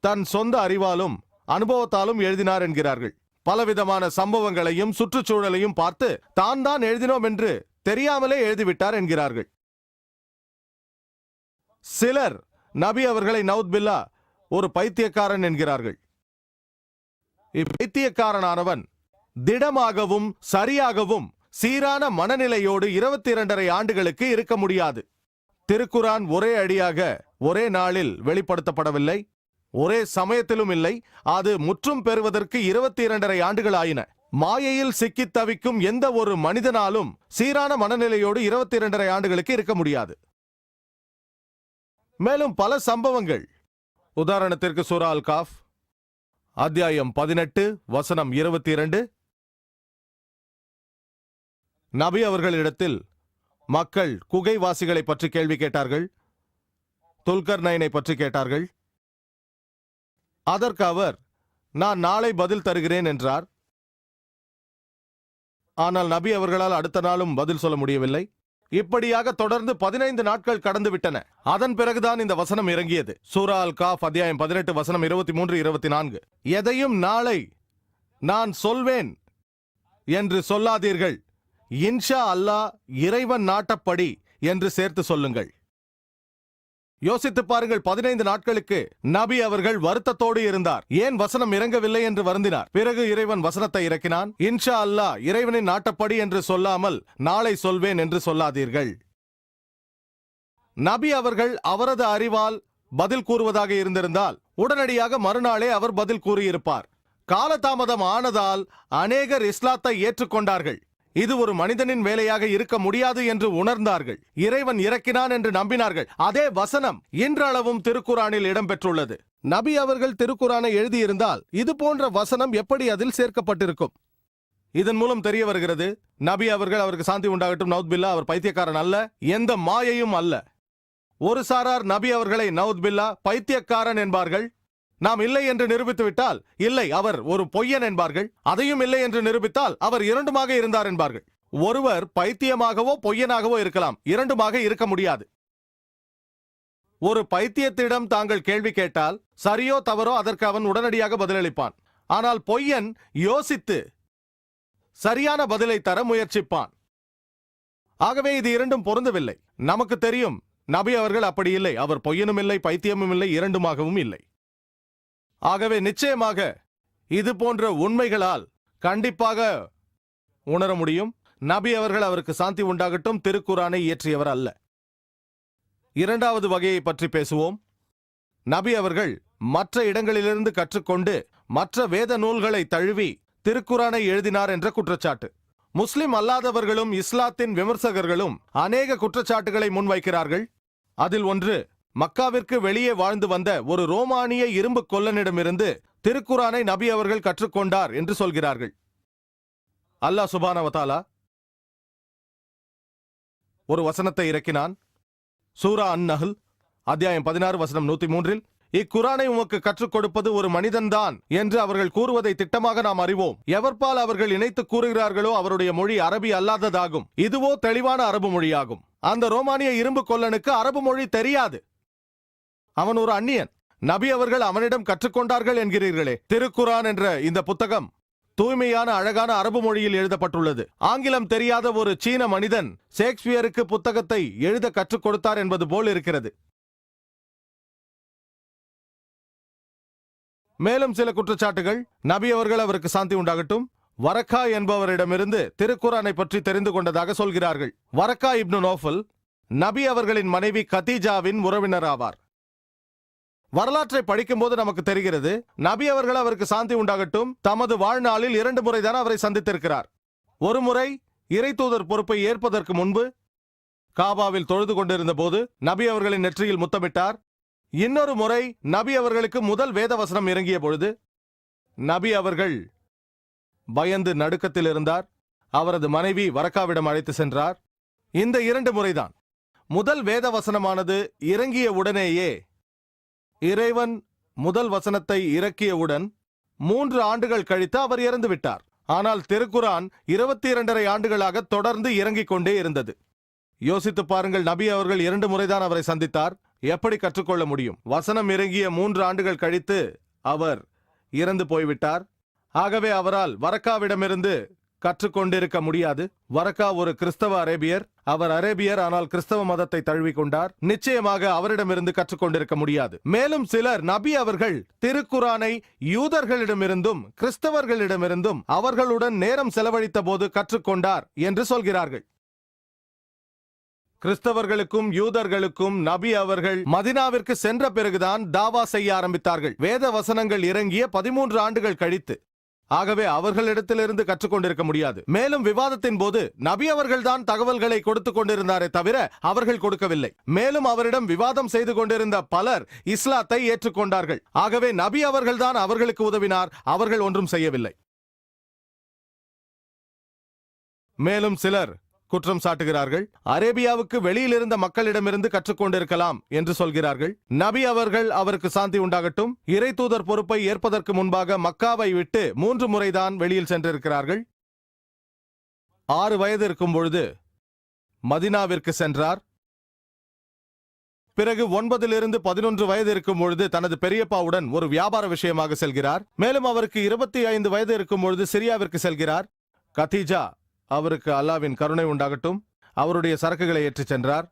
Speaker 2: தன் சொந்த அறிவாலும் அனுபவத்தாலும் எழுதினார் என்கிறார்கள். பலவிதமான சம்பவங்களையும் சுற்றுச்சூழலையும் பார்த்து தான் எழுதினோம் என்று தெரியாமலே எழுதிவிட்டார் என்கிறார்கள். சிலர் நபி அவர்களை நவுத் பில்லா ஒரு பைத்தியக்காரன் என்கிறார்கள். இப்பைத்தியக்காரனானவன் திடமாகவும் சரியாகவும் சீரான மனநிலையோடு 22.5 ஆண்டுகளுக்கு இருக்க முடியாது. திருக்குரான் ஒரே அடியாக ஒரே நாளில் வெளிப்படுத்தப்படவில்லை, ஒரே சமயத்திலும் இல்லை. அது முற்றும் பெறுவதற்கு 22.5 ஆண்டுகள் ஆயின. மாயையில் சிக்கித் தவிக்கும் எந்த ஒரு மனிதனாலும் சீரான மனநிலையோடு 22.5 ஆண்டுகளுக்கு இருக்க முடியாது. மேலும் பல சம்பவங்கள், உதாரணத்திற்கு சூரா அல் காஃப் அத்தியாயம் 18 வசனம் 22, நபி அவர்களிடத்தில் மக்கள் குகைவாசிகளை பற்றி கேள்வி கேட்டார்கள், துல்கர்னைனை பற்றி கேட்டார்கள். அதற்கு அவர், நான் நாளை பதில் தருகிறேன் என்றார். ஆனால் நபி அவர்களால் அடுத்த நாளும் பதில் சொல்ல முடியவில்லை. இப்படியாக தொடர்ந்து 15 நாட்கள் கடந்து விட்டன. அதன் பிறகுதான் இந்த வசனம் இறங்கியது. சூரா அல் காஃப் அத்தியாயம் 18 வசனம் 23, 24. எதையும் நாளை நான் சொல்வேன் என்று சொல்லாதீர்கள், இன்ஷா அல்லாஹ் இறைவன் நாட்டப்படி என்று சேர்த்து சொல்லுங்கள். யோசித்து பாருங்கள், 15 நாட்களுக்கு நபி அவர்கள் வருத்தத்தோடு இருந்தார். ஏன் வசனம் இறங்கவில்லை என்று வருந்தினார். பிறகு இறைவன் வசனத்தை இறக்கினான். இன்ஷா அல்லாஹ் இறைவனின் நாட்டப்படி என்று சொல்லாமல் நாளை சொல்வேன் என்று சொல்லாதீர்கள். நபி அவர்கள் அவரது அறிவால் பதில் கூறுவதாக இருந்திருந்தால் உடனடியாக மறுநாளே அவர் பதில் கூறியிருப்பார். காலதாமதம் ஆனதால் அநேகர் இஸ்லாத்தை ஏற்றுக்கொண்டார்கள். இது ஒரு மனிதனின் வேலையாக இருக்க முடியாது என்று உணர்ந்தார்கள். இறைவன் இறக்கினான் என்று நம்பினார்கள். அதே வசனம் இன்றளவும் திருக்குரானில் இடம்பெற்றுள்ளது. நபி அவர்கள் திருக்குரானை எழுதியிருந்தால் இது போன்ற வசனம் எப்படி அதில் சேர்க்கப்பட்டிருக்கும்? இதன் மூலம் தெரிய வருகிறது, நபி அவர்கள், அவருக்கு சாந்தி உண்டாகட்டும், நவுத் பில்லா, அவர் பைத்தியக்காரன் அல்ல, எந்த மாயையும் அல்ல. ஒரு சாரார் நபி அவர்களை நவுத் பில்லா பைத்தியக்காரன் என்பார்கள். நாம் இல்லை என்று நிரூபித்து விட்டால் இல்லை, அவர் ஒரு பொய்யன் என்பார்கள். அதையும் இல்லை என்று நிரூபித்தால் அவர் இரண்டுமாக இருந்தார் என்பார்கள். ஒருவர் பைத்தியமாகவோ பொய்யனாகவோ இருக்கலாம், இரண்டுமாக இருக்க முடியாது. ஒரு பைத்தியத்திடம் தாங்கள் கேள்வி கேட்டால் சரியோ தவறோ அதற்கு அவன் உடனடியாக பதிலளிப்பான். ஆனால் பொய்யன் யோசித்து சரியான பதிலை தர முயற்சிப்பான். ஆகவே இது இரண்டும் பொருந்தவில்லை. நமக்கு தெரியும், நபி அவர்கள் அப்படி இல்லை. அவர் பொய்யனும் இல்லை, பைத்தியமும் இல்லை, இரண்டுமாகவும் இல்லை. ஆகவே நிச்சயமாக இது போன்ற உண்மைகளால் கண்டிப்பாக உணர முடியும், நபி அவர்கள், அவருக்கு சாந்தி உண்டாகட்டும், திருக்குரானை இயற்றியவர் அல்ல. இரண்டாவது வகையை பற்றி பேசுவோம். நபி அவர்கள் மற்ற இடங்களிலிருந்து கற்றுக்கொண்டு மற்ற வேத நூல்களை தழுவி திருக்குரானை எழுதினார் என்ற குற்றச்சாட்டு. முஸ்லிம் அல்லாதவர்களும் இஸ்லாத்தின் விமர்சகர்களும் அநேக குற்றச்சாட்டுகளை முன்வைக்கிறார்கள். அதில் ஒன்று, மக்காவிற்கு வெளியே வாழ்ந்து வந்த ஒரு ரோமானிய இரும்பு கொல்லனிடமிருந்து திருக்குரானை நபி அவர்கள் கற்றுக்கொண்டார் என்று சொல்கிறார்கள். அல்லாஹ் சுப்ஹானஹு வ தஆலா ஒரு வசனத்தை இறக்கினான். சூரா அன்-நஹ்ல் அத்தியாயம் 16 வசனம் 103, இக்குரானை உமக்கு கற்றுக் கொடுப்பது ஒரு மனிதன்தான் என்று அவர்கள் கூறுவதை திட்டமாக நாம் அறிவோம். எவர்பால் அவர்கள் இணைத்து கூறுகிறார்களோ அவருடைய மொழி அரபி அல்லாததாகும். இதுவோ தெளிவான அரபு மொழியாகும். அந்த ரோமானிய இரும்பு கொல்லனுக்கு அரபு மொழி தெரியாது. அவன் ஒரு அந்நியன். நபி அவர்கள் அவனிடம் கற்றுக்கொண்டார்கள் என்கிறீர்களே. திருக்குரான் என்ற இந்த புத்தகம் தூய்மையான அழகான அரபு மொழியில் எழுதப்பட்டுள்ளது. ஆங்கிலம் தெரியாத ஒரு சீன மனிதன் ஷேக்ஸ்பியருக்கு புத்தகத்தை எழுத கற்றுக் கொடுத்தார் என்பது போல் இருக்கிறது. மேலும் சில குற்றச்சாட்டுகள், நபி அவர்கள், அவருக்கு சாந்தி உண்டாகட்டும், வரக்கா என்பவரிடமிருந்து திருக்குரானை பற்றி தெரிந்து கொண்டதாக சொல்கிறார்கள். வரக்கா இப்னு நோஃபல் நபி அவர்களின் மனைவி கதீஜாவின் உறவினர் ஆவார். வரலாற்றை படிக்கும்போது நமக்கு தெரிகிறது, நபி அவர்கள், அவருக்கு சாந்தி உண்டாகட்டும், தமது வாழ்நாளில் 2 முறைதான் அவரை சந்தித்திருக்கிறார். ஒரு முறை இறை தூதர் பொறுப்பை ஏற்பதற்கு முன்பு காபாவில் தொழுது கொண்டிருந்த போது நபி அவர்களின் நெற்றியில் முத்தமிட்டார். இன்னொரு முறை நபி அவர்களுக்கு முதல் வேத வசனம் இறங்கிய பொழுது நபி அவர்கள் பயந்து நடுக்கத்தில் இருந்தார். அவரது மனைவி வரக்காவிடம் அழைத்து சென்றார். இந்த 2 முறைதான். முதல் வேத வசனமானது இறங்கிய உடனேயே, இறைவன் முதல் வசனத்தை இறக்கியவுடன் 3 ஆண்டுகள் கழித்து அவர் இறந்து விட்டார். ஆனால் திருக்குரான் 22.5 ஆண்டுகளாக தொடர்ந்து இறங்கிக் கொண்டே இருந்தது. யோசித்து பாருங்கள், நபி அவர்கள் 2 முறைதான் அவரை சந்தித்தார். எப்படி கற்றுக்கொள்ள முடியும்? வசனம் இறங்கிய 3 ஆண்டுகள் கழித்து அவர் இறந்து போய்விட்டார். ஆகவே அவரால் வரக்காவிடமிருந்து கற்றுக்கொண்டிருக்க முடியாது. வரக்கா ஒரு கிறிஸ்தவ அரேபியர். அவர் அரேபியர், ஆனால் கிறிஸ்தவ மதத்தை தழுவிக்கொண்டார். நிச்சயமாக அவரிடமிருந்து கற்றுக்கொண்டிருக்க முடியாது. மேலும் சிலர் நபி அவர்கள் திருக்குரானை யூதர்களிடமிருந்தும் கிறிஸ்தவர்களிடமிருந்தும் அவர்களுடன் நேரம் செலவழித்த போது கற்றுக்கொண்டார் என்று சொல்கிறார்கள். கிறிஸ்தவர்களுக்கும் யூதர்களுக்கும் நபி அவர்கள் மதினாவிற்கு சென்ற பிறகுதான் தாவா செய்ய ஆரம்பித்தார்கள், வேத வசனங்கள் இறங்கிய 13 ஆண்டுகள் கழித்து. ஆகவே அவர்களிடத்திலிருந்து கற்றுக்கொண்டிருக்க முடியாது. மேலும் விவாதத்தின் போது நபி அவர்கள்தான் தகவல்களை கொடுத்துக் கொண்டிருந்தாரே தவிர அவர்கள் கொடுக்கவில்லை. மேலும் அவரிடம் விவாதம் செய்து கொண்டிருந்த பலர் இஸ்லாத்தை ஏற்றுக்கொண்டார்கள். ஆகவே நபி அவர்கள்தான் அவர்களுக்கு உதவினார், அவர்கள் ஒன்றும் செய்யவில்லை. மேலும் சிலர் குற்றம் சாட்டுகிறார்கள், அரேபியாவுக்கு வெளியில் இருந்த மக்களிடமிருந்து கற்றுக்கொண்டிருக்கலாம் என்று சொல்கிறார்கள். நபி அவர்கள், அவருக்கு சாந்தி உண்டாகட்டும், இறை தூதர் பொறுப்பை ஏற்பதற்கு முன்பாக மக்காவை விட்டு 3 முறைதான் வெளியில் சென்றிருக்கிறார்கள். 6 வயது இருக்கும் பொழுது மதினாவிற்கு சென்றார். பிறகு 9 to 11 வயது இருக்கும் பொழுது தனது பெரியப்பாவுடன் ஒரு வியாபார விஷயமாக செல்கிறார். மேலும் அவருக்கு 25 வயது இருக்கும் பொழுது சிரியாவிற்கு செல்கிறார். கதீஜா, அவருக்கு அல்லாவின் கருணை உண்டாகட்டும், அவருடைய சரக்குகளை ஏற்றிச் சென்றார்.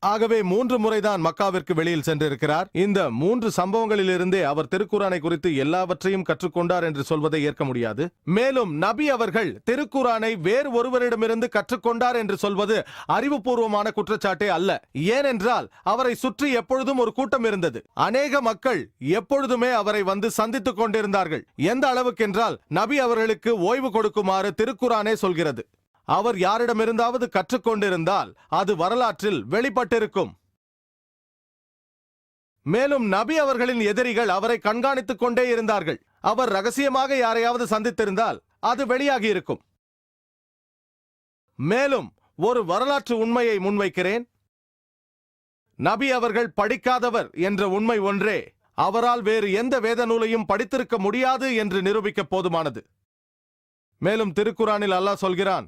Speaker 2: ஆகவே 3 முறைதான் மக்காவிற்கு வெளியில் சென்றிருக்கிறார். இந்த 3 சம்பவங்களிலிருந்தே அவர் திருக்குரானை குறித்து எல்லாவற்றையும் கற்றுக்கொண்டார் என்று சொல்வதை ஏற்க முடியாது. மேலும் நபி அவர்கள் திருக்குரானை வேறு ஒருவரிடமிருந்து கற்றுக்கொண்டார் என்று சொல்வது அறிவுபூர்வமான குற்றச்சாட்டே அல்ல. ஏனென்றால் அவரை சுற்றி எப்பொழுதும் ஒரு கூட்டம் இருந்தது. அநேக மக்கள் எப்பொழுதுமே அவரை வந்து சந்தித்துக் கொண்டிருந்தார்கள். எந்த அளவுக்கென்றால் நபி அவர்களுக்கு ஓய்வு கொடுக்குமாறு திருக்குரானே சொல்கிறது. அவர் யாரிடமிருந்தாவது கற்றுக்கொண்டிருந்தால் அது வரலாற்றில் வெளிப்பட்டிருக்கும். மேலும் நபி அவர்களின் எதிரிகள் அவரை கண்காணித்துக் கொண்டே இருந்தார்கள். அவர் ரகசியமாக யாரையாவது சந்தித்திருந்தால் அது வெளியாகி இருக்கும். மேலும் ஒரு வரலாற்று உண்மையை முன்வைக்கிறேன். நபி அவர்கள் படிக்காதவர் என்ற உண்மை ஒன்றே அவரால் வேறு எந்த வேத நூலையும் படித்திருக்க முடியாது என்று நிரூபிக்க போதுமானது. மேலும் திருக்குரானில் அல்லாஹ் சொல்கிறான்,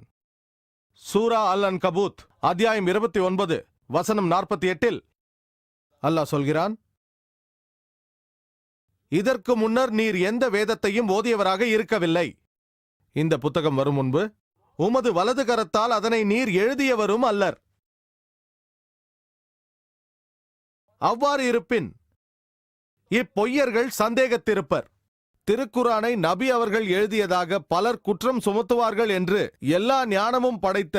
Speaker 2: சூரா அல்-அன்கபூத் அத்தியாயம் 29 வசனம் 48 அல்லாஹ் சொல்கிறான், இதற்கு முன்னர் நீர் எந்த வேதத்தையும் ஓதியவராக இருக்கவில்லை. இந்த புத்தகம் வரும் முன்பு உமது வலது கரத்தால் அதனை நீர் எழுதியவரும் அல்லர். அவ்வாறு இருப்பின் இப்பொய்யர்கள் சந்தேகத்திருப்பர். திருக்குரானை நபி அவர்கள் எழுதியதாக பலர் குற்றம் சுமத்துவார்கள் என்று எல்லா ஞானமும் படைத்த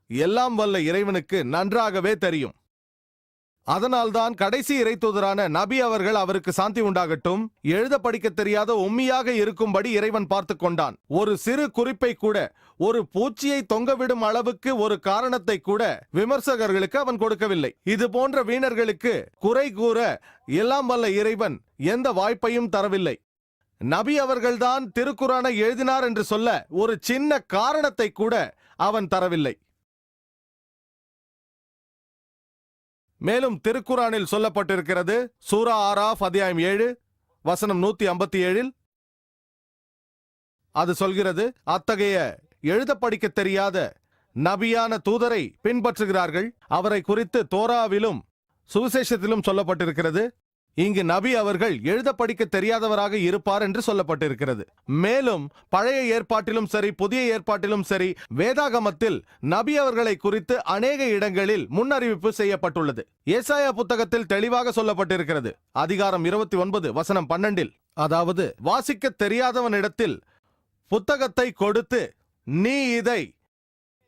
Speaker 2: எல்லாம் வல்ல இறைவனுக்கு நன்றாகவே தெரியும். அதனால்தான் கடைசி இறை தூதரான நபி அவர்கள், அவருக்கு சாந்தி உண்டாகட்டும், எழுத படிக்க தெரியாத உம்மியாக இருக்கும்படி இறைவன் பார்த்து கொண்டான். ஒரு சிறு குறிப்பை கூட, ஒரு பூச்சியை தொங்கவிடும் அளவுக்கு ஒரு காரணத்தை கூட விமர்சகர்களுக்கு அவன் கொடுக்கவில்லை. இது போன்ற வீணர்களுக்கு குறை கூற எல்லாம் வல்ல இறைவன் எந்த வாய்ப்பையும் தரவில்லை. நபி அவர்கள்தான் திருக்குரானை எழுதினார் என்று சொல்ல ஒரு சின்ன காரணத்தை கூட அவன் தரவில்லை. மேலும் திருக்குரானில் சொல்லப்பட்டிருக்கிறது, சூரா ஆராஃப் அத்தியாயம் 7 வசனம் 157 அது சொல்கிறது, அத்தகைய எழுத படிக்க தெரியாத நபியான தூதரை பின்பற்றுகிறார்கள். அவரை குறித்து தோராவிலும் சுவிசேஷத்திலும் சொல்லப்பட்டிருக்கிறது. இங்கு நபி அவர்கள் எழுத படிக்க தெரியாதவராக இருப்பார் என்று சொல்லப்பட்டிருக்கிறது. மேலும் பழைய ஏற்பாட்டிலும் சரி, புதிய ஏற்பாட்டிலும் சரி, வேதாகமத்தில் நபி அவர்களை குறித்து அநேக இடங்களில் முன்னறிவிப்பு செய்யப்பட்டுள்ளது. ஏசாயா புத்தகத்தில் தெளிவாக சொல்லப்பட்டிருக்கிறது. அதிகாரம் 29 வசனம் 12 அதாவது, வாசிக்க தெரியாதவனிடத்தில் புத்தகத்தை கொடுத்து நீ இதை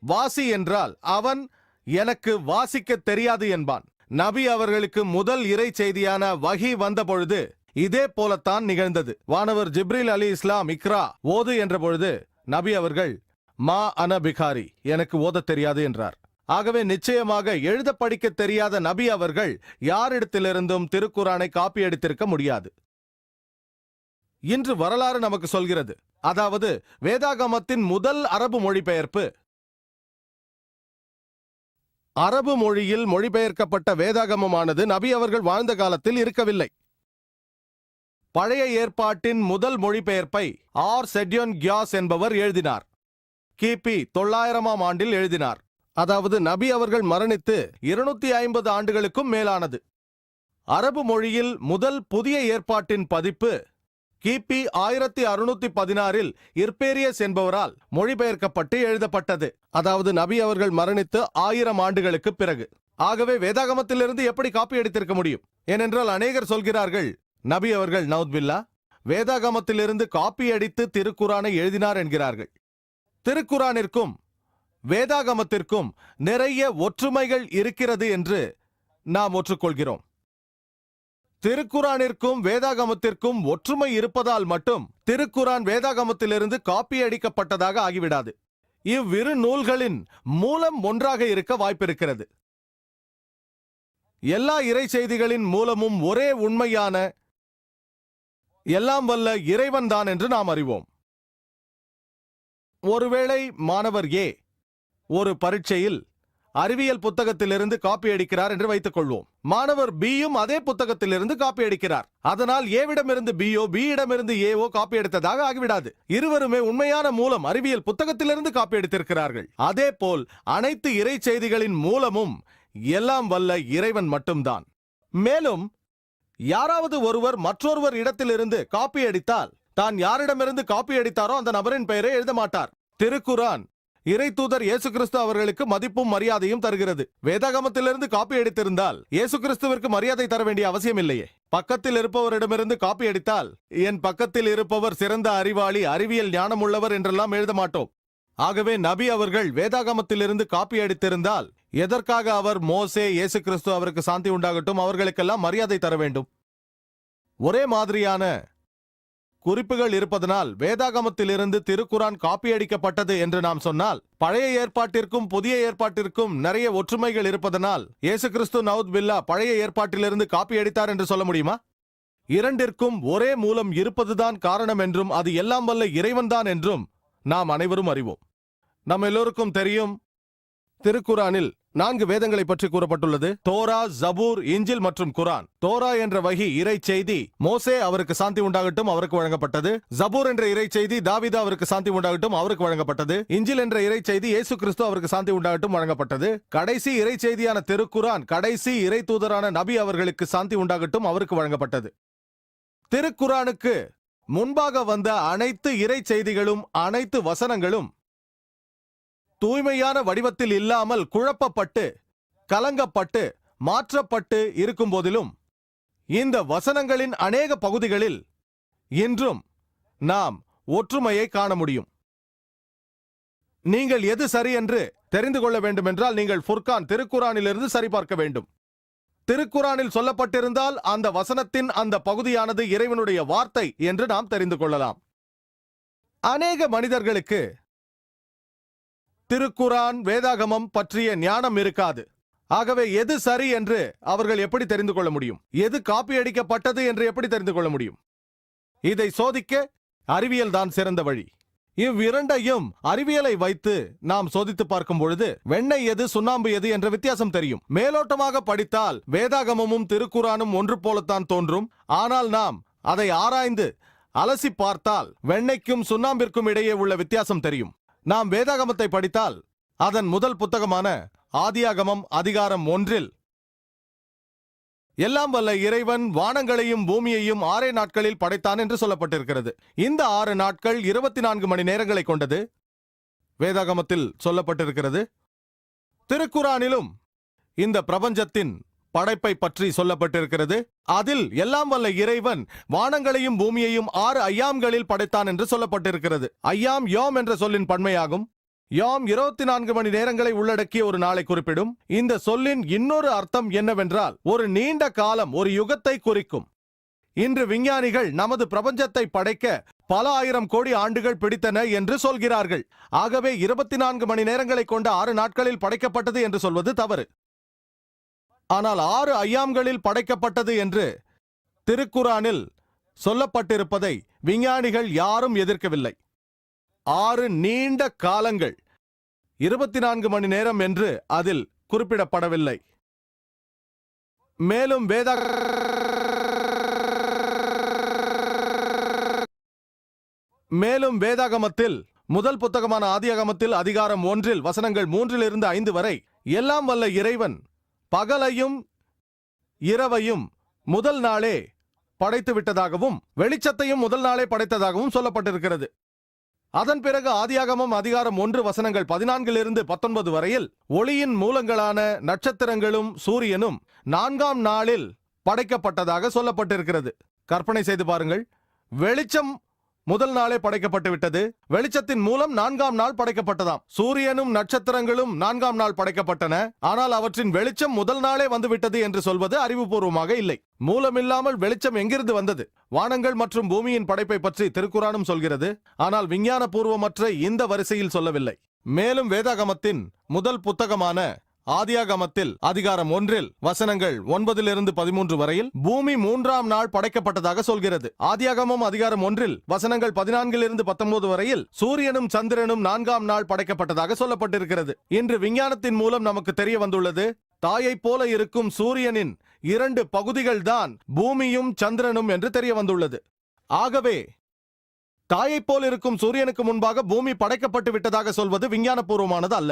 Speaker 2: வாசி என்றால் அவன் எனக்கு வாசிக்க தெரியாது என்பான். நபி அவர்களுக்கு முதல் இறை செய்தியான வஹி வந்த பொழுது இதே போலத்தான் நிகழ்ந்தது. வானவர் ஜிப்ரீல் அலி இஸ்லாம் இக்ரா ஓது என்ற பொழுது நபி அவர்கள் மா அன பிகாரி, எனக்கு ஓத தெரியாது என்றார். ஆகவே நிச்சயமாக எழுத படிக்க தெரியாத நபி அவர்கள் யாரிடத்திலிருந்தும் திருக்குரானை காப்பி அடித்திருக்க முடியாது. இன்று வரலாறு நமக்கு சொல்கிறது. அதாவது வேதாகமத்தின் முதல் அரபு மொழிபெயர்ப்பு, அரபு மொழியில் மொழிபெயர்க்கப்பட்ட வேதாகமமானது நபி அவர்கள் வாழ்ந்த காலத்தில் இருக்கவில்லை. பழைய ஏற்பாட்டின் முதல் மொழிபெயர்ப்பை ஆர் செட்யோன் கியாஸ் என்பவர் எழுதினார். கிபி 900ஆம் ஆண்டில் எழுதினார். அதாவது நபி அவர்கள் மரணித்து 250 ஆண்டுகளுக்கும் மேலானது. அரபு மொழியில் முதல் புதிய ஏற்பாட்டின் பதிப்பு கிபி 1616இல் இர்பேரியஸ் என்பவரால் மொழிபெயர்க்கப்பட்டு எழுதப்பட்டது. அதாவது நபி அவர்கள் மரணித்து 1000 ஆண்டுகளுக்கு பிறகு. ஆகவே வேதாகமத்திலிருந்து எப்படி காப்பி அடித்திருக்க முடியும்? ஏனென்றால் அநேகர் சொல்கிறார்கள் நபி அவர்கள் நவுத்பில்லா வேதாகமத்திலிருந்து காப்பி அடித்து திருக்குரானை எழுதினார் என்கிறார்கள். திருக்குரானிற்கும் வேதாகமத்திற்கும் நிறைய ஒற்றுமைகள் இருக்கிறது என்று நாம் ஒற்றுக்கொள்கிறோம். திருக்குரானிற்கும் வேதாகமத்திற்கும் ஒற்றுமை இருப்பதால் மட்டும் திருக்குரான் வேதாகமத்திலிருந்து காப்பி அடிக்கப்பட்டதாக ஆகிவிடாது. இவ்விரு நூல்களின் மூலம் ஒன்றாக இருக்க வாய்ப்பிருக்கிறது. எல்லா இறை செய்திகளின் மூலமும் ஒரே உண்மையான எல்லாம் வல்ல இறைவன்தான் என்று நாம் அறிவோம். ஒருவேளை மாணவர் ஏ ஒரு பரீட்சையில் அறிவியல் புத்தகத்திலிருந்து காப்பி அடிக்கிறார் என்று வைத்துக் கொள்வோம். மாணவர் பியும் அதே புத்தகத்திலிருந்து காப்பி அடிக்கிறார். அதனால் ஏவிடமிருந்து பியோ பியிடமிருந்து ஏவோ காப்பி எடுத்ததாக ஆகிவிடாது. இருவருமே உண்மையான மூலம் அறிவியல் புத்தகத்திலிருந்து காப்பி எடுத்திருக்கிறார்கள். அதே போல் அனைத்து இறை செய்திகளின் மூலமும் எல்லாம் வல்ல இறைவன் மட்டும்தான். மேலும் யாராவது ஒருவர் மற்றொருவர் இடத்திலிருந்து காப்பி அடித்தால் தான் யாரிடமிருந்து காப்பி அடித்தாரோ அந்த நபரின் பெயரை எழுத மாட்டார். திருக்குரான் இறை தூதர் இயேசு கிறிஸ்து அவர்களுக்கு மதிப்பும் மரியாதையும் தருகிறது. வேதாகமத்திலிருந்து காப்பி அடித்திருந்தால் இயேசு கிறிஸ்துவிற்கு மரியாதை தர வேண்டிய அவசியம் இல்லையே. பக்கத்தில் இருப்பவரிடமிருந்து காப்பி அடித்தால் என் பக்கத்தில் இருப்பவர் சிறந்த அறிவாளி, அறிவியல் ஞானம் உள்ளவர் என்றெல்லாம் எழுத மாட்டோம். ஆகவே நபி அவர்கள் வேதாகமத்திலிருந்து காப்பி அடித்திருந்தால் எதற்காக அவர் மோசே, இயேசு கிறிஸ்து அவருக்கு சாந்தி உண்டாகட்டும் அவர்களுக்கெல்லாம் மரியாதை தர வேண்டும்? ஒரே மாதிரியான குறிப்புகள் இருப்பதனால் வேதாகமத்திலிருந்து திருக்குரான் காப்பி அடிக்கப்பட்டது என்று நாம் சொன்னால், பழைய ஏற்பாட்டிற்கும் புதிய ஏற்பாட்டிற்கும் நிறைய ஒற்றுமைகள் இருப்பதனால் இயேசு கிறிஸ்து நவுத்பில்லா பழைய ஏற்பாட்டிலிருந்து காப்பி அடித்தார் என்று சொல்ல முடியுமா? இரண்டிற்கும் ஒரே மூலம் இருப்பதுதான் காரணம் என்றும் அது எல்லாம் வல்ல இறைவன்தான் என்றும் நாம் அனைவரும் அறிவோம். நம் எல்லோருக்கும் தெரியும், திருக்குரானில் 4 வேதங்களை பற்றி கூறப்பட்டுள்ளது. தோரா, ஜபூர், இஞ்சில் மற்றும் குரான். தோரா என்ற வகி இறை செய்தி மோசே அவருக்கு சாந்தி உண்டாகட்டும் அவருக்கு வழங்கப்பட்டது. ஜபூர் என்ற இறை செய்தி தாவீது அவருக்கு சாந்தி உண்டாகட்டும் அவருக்கு வழங்கப்பட்டது. இஞ்சில் என்ற இறை செய்தி இயேசு கிறிஸ்து அவருக்கு சாந்தி உண்டாகட்டும் வழங்கப்பட்டது. கடைசி இறை செய்தியான திருக்குரான் கடைசி இறை தூதரான நபி அவர்களுக்கு சாந்தி உண்டாகட்டும் அவருக்கு வழங்கப்பட்டது. திருக்குரானுக்கு முன்பாக வந்த அனைத்து இறை செய்திகளும் அனைத்து வசனங்களும் தூய்மையான வடிவத்தில் இல்லாமல் குழப்பப்பட்டு கலங்கப்பட்டு மாற்றப்பட்டு இருக்கும் போதிலும் இந்த வசனங்களின் அநேக பகுதிகளில் இன்றும் நாம் ஒற்றுமையை காண முடியும். நீங்கள் எது சரி என்று தெரிந்து கொள்ள வேண்டும் என்றால் நீங்கள் ஃபுர்கான் திருக்குரானிலிருந்து சரிபார்க்க வேண்டும். திருக்குரானில் சொல்லப்பட்டிருந்தால் அந்த வசனத்தின் அந்த பகுதியானது இறைவனுடைய வார்த்தை என்று நாம் தெரிந்து கொள்ளலாம். அநேக மனிதர்களுக்கு திருக்குரான் வேதாகமம் பற்றிய ஞானம் இருக்காது. ஆகவே எது சரி என்று அவர்கள் எப்படி தெரிந்து கொள்ள முடியும்? எது காப்பி அடிக்கப்பட்டது என்று எப்படி தெரிந்து கொள்ள முடியும்? இதை சோதிக்க அறிவியல் தான் சிறந்த வழி. இவ்விரண்டையும் அறிவியலை வைத்து நாம் சோதித்து பார்க்கும் பொழுது வெண்ணெய் எது சுண்ணாம்பு எது என்ற வித்தியாசம் தெரியும். மேலோட்டமாக படித்தால் வேதாகமமும் திருக்குரானும் ஒன்று போலத்தான் தோன்றும். ஆனால் நாம் அதை ஆராய்ந்து அலசி பார்த்தால் வெண்ணெய்க்கும் சுண்ணாம்பிற்கும் இடையே உள்ள வித்தியாசம் தெரியும். நாம் வேதாகமத்தை படித்தால் அதன் முதல் புத்தகமான ஆதியாகமம் அதிகாரம் 1 எல்லாம் வல்ல இறைவன் வானங்களையும் பூமியையும் 6 நாட்களில் படைத்தான் என்று சொல்லப்பட்டிருக்கிறது. இந்த 6 நாட்கள் 24 மணி நேரங்களை கொண்டது வேதாகமத்தில் சொல்லப்பட்டிருக்கிறது. திருக்குரானிலும் இந்த பிரபஞ்சத்தின் படைப்பை பற்றி சொல்லப்பட்டிருக்கிறது. அதில் எல்லாம் வல்ல இறைவன் வானங்களையும் பூமியையும் 6 ஐயாம்களில் படைத்தான் என்று சொல்லப்பட்டிருக்கிறது. ஐயாம் யோம் என்ற சொல்லின் பன்மையாகும். யோம் 24 மணி நேரங்களை உள்ளடக்கிய ஒரு நாளை குறிப்பிடும். இந்த சொல்லின் இன்னொரு அர்த்தம் என்னவென்றால் ஒரு நீண்ட காலம், ஒரு யுகத்தை குறிக்கும். இன்று விஞ்ஞானிகள் நமது பிரபஞ்சத்தை படைக்க பல 1000 கோடி ஆண்டுகள் பிடித்தன என்று சொல்கிறார்கள். ஆகவே 24 மணி நேரங்களை கொண்ட 6 நாட்களில் படைக்கப்பட்டது என்று சொல்வது தவறு. ஆனால் 6 ஐயாம்களில் படைக்கப்பட்டது என்று திருக்குரானில் சொல்லப்பட்டிருப்பதை விஞ்ஞானிகள் யாரும் எதிர்க்கவில்லை. 6 நீண்ட காலங்கள் 24 மணி நேரம் என்று அதில் குறிப்பிடப்படவில்லை. மேலும் மேலும் வேதாகமத்தில் முதல் புத்தகமான ஆதியாகமத்தில் அதிகாரம் 1 வசனங்கள் 3 5 வரை எல்லாம் வல்ல இறைவன் பகலையும் இரவையும் முதல் நாளே படைத்து விட்டதாகவும் வெளிச்சத்தையும் முதல் நாளே படைத்ததாகவும் சொல்லப்பட்டிருக்கிறது. அதன் பிறகு ஆதியாகமம் அதிகாரம் 1 வசனங்கள் 14 19 வரையில் ஒளியின் மூலங்களான நட்சத்திரங்களும் சூரியனும் 4ஆம் நாளில் படைக்கப்பட்டதாக சொல்லப்பட்டிருக்கிறது. கற்பனை செய்து பாருங்கள், வெளிச்சம் முதல் நாளே படைக்கப்பட்டு விட்டது, வெளிச்சத்தின் மூலம் 4ஆம் நாள் படைக்கப்பட்டதாம். சூரியனும் நட்சத்திரங்களும் 4ஆம் நாள் படைக்கப்பட்டன, ஆனால் அவற்றின் வெளிச்சம் முதல் நாளே வந்துவிட்டது என்று சொல்வது அறிவுபூர்வமாக இல்லை. மூலமில்லாமல் வெளிச்சம் எங்கிருந்து வந்தது? வானங்கள் மற்றும் பூமியின் படைப்பை பற்றி திருக்குரானும் சொல்கிறது, ஆனால் விஞ்ஞான பூர்வமற்ற இந்த வரிசையில் சொல்லவில்லை. மேலும் வேதாகமத்தின் முதல் புத்தகமான ஆதியாகமத்தில் அதிகாரம் 1 வசனங்கள் 9 13 வரையில் பூமி 3ஆம் நாள் படைக்கப்பட்டதாக சொல்கிறது. ஆதியாகமம் அதிகாரம் 1 வசனங்கள் 14 19 வரையில் சூரியனும் சந்திரனும் 4ஆம் நாள் படைக்கப்பட்டதாக சொல்லப்பட்டிருக்கிறது. இன்று விஞ்ஞானத்தின் மூலம் நமக்கு தெரிய வந்துள்ளது, தாயைப் போல இருக்கும் சூரியனின் 2 பகுதிகள் தான் பூமியும் சந்திரனும் என்று தெரிய வந்துள்ளது. ஆகவே தாயைப் போல் இருக்கும் சூரியனுக்கு முன்பாக பூமி படைக்கப்பட்டு விட்டதாக சொல்வது விஞ்ஞானபூர்வமானது அல்ல.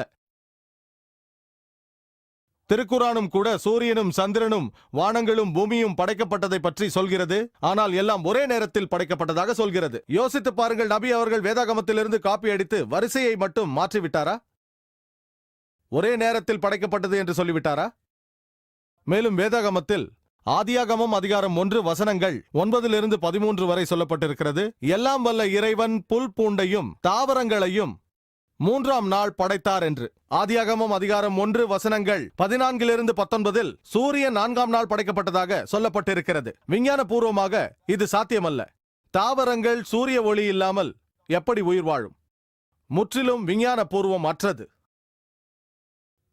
Speaker 2: திருக்குரானும் கூட சூரியனும் சந்திரனும் வானங்களும் பூமியும் படைக்கப்பட்டதை பற்றி சொல்கிறது, ஆனால் எல்லாம் ஒரே நேரத்தில் படைக்கப்பட்டதாக சொல்கிறது. யோசித்து பாருங்கள், நபி அவர்கள் வேதாகமத்திலிருந்து காப்பி அடித்து வரிசையை மட்டும் மாற்றிவிட்டாரா? ஒரே நேரத்தில் படைக்கப்பட்டது என்று சொல்லிவிட்டாரா? மேலும் வேதாகமத்தில் ஆதியாகமம் அதிகாரம் 1 வசனங்கள் 9 13 வரை சொல்லப்பட்டிருக்கிறது, எல்லாம் வல்ல இறைவன் புல் பூண்டையும் தாவரங்களையும் 3ஆம் நாள் படைத்தார் என்று. ஆதியாகமம் அதிகாரம் 1 வசனங்கள் 14 19 சூரியன் 4ஆம் நாள் படைக்கப்பட்டதாக சொல்லப்பட்டிருக்கிறது. விஞ்ஞான பூர்வமாக இது சாத்தியமல்ல. தாவரங்கள் சூரிய ஒளி இல்லாமல் எப்படி உயிர் வாழும்? முற்றிலும் விஞ்ஞான பூர்வம் அற்றது.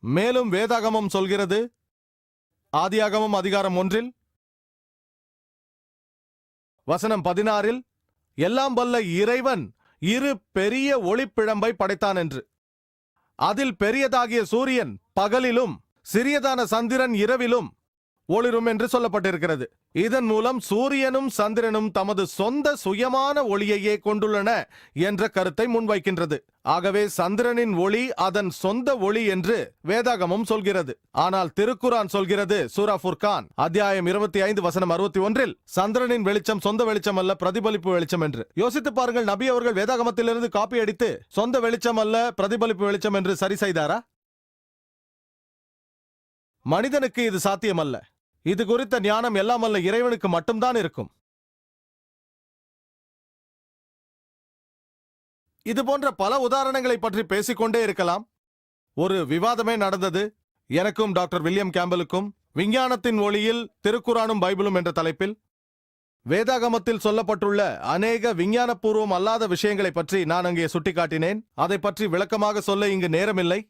Speaker 2: மேலும் வேதாகமம் சொல்கிறது, ஆதியாகமம் அதிகாரம் 1 வசனம் 16 எல்லாம் வல்ல இறைவன் 2 பெரிய ஒளிப்பிழம்பை படைத்தான் என்று. அதில் பெரியதாகிய சூரியன் பகலிலும் சிறியதான சந்திரன் இரவிலும் ஒளிரும் என்று சொல்லப்பட்டிருக்கிறது. இதன் மூலம் சூரியனும் சந்திரனும் தமது சொந்த சுயமான ஒளியையே கொண்டுள்ளன என்ற கருத்தை முன்வைக்கின்றது. ஆகவே சந்திரனின் ஒளி அதன் சொந்த ஒளி என்று வேதாகமம் சொல்கிறது. ஆனால் திருக்குரான் சொல்கிறது, சூரா ஃபுர்கான் அத்தியாயம் 25 வசனம் 61 சந்திரனின் வெளிச்சம் சொந்த வெளிச்சம் அல்ல, பிரதிபலிப்பு வெளிச்சம் என்று. யோசித்து பாருங்கள், நபி அவர்கள் வேதாகமத்திலிருந்து காப்பி அடித்து சொந்த வெளிச்சம் அல்ல பிரதிபலிப்பு வெளிச்சம் என்று சரி செய்தாரா? மனிதனுக்கு இது சாத்தியமல்ல. இது குறித்த ஞானம் எல்லாம் அல்ல இறைவனுக்கு மட்டும்தான் இருக்கும். இது போன்ற பல உதாரணங்களை பற்றி பேசிக்கொண்டே இருக்கலாம். ஒரு விவாதமே நடந்தது எனக்கும் டாக்டர் வில்லியம் கேம்பலுக்கும், விஞ்ஞானத்தின் ஒளியில் திருக்குரானும் பைபிளும் என்ற தலைப்பில். வேதாகமத்தில் சொல்லப்பட்டுள்ள அநேக விஞ்ஞானபூர்வம் அல்லாத விஷயங்களை பற்றி நான் அங்கே சுட்டிக்காட்டினேன். அதை பற்றி விளக்கமாக சொல்ல இங்கு நேரமில்லை.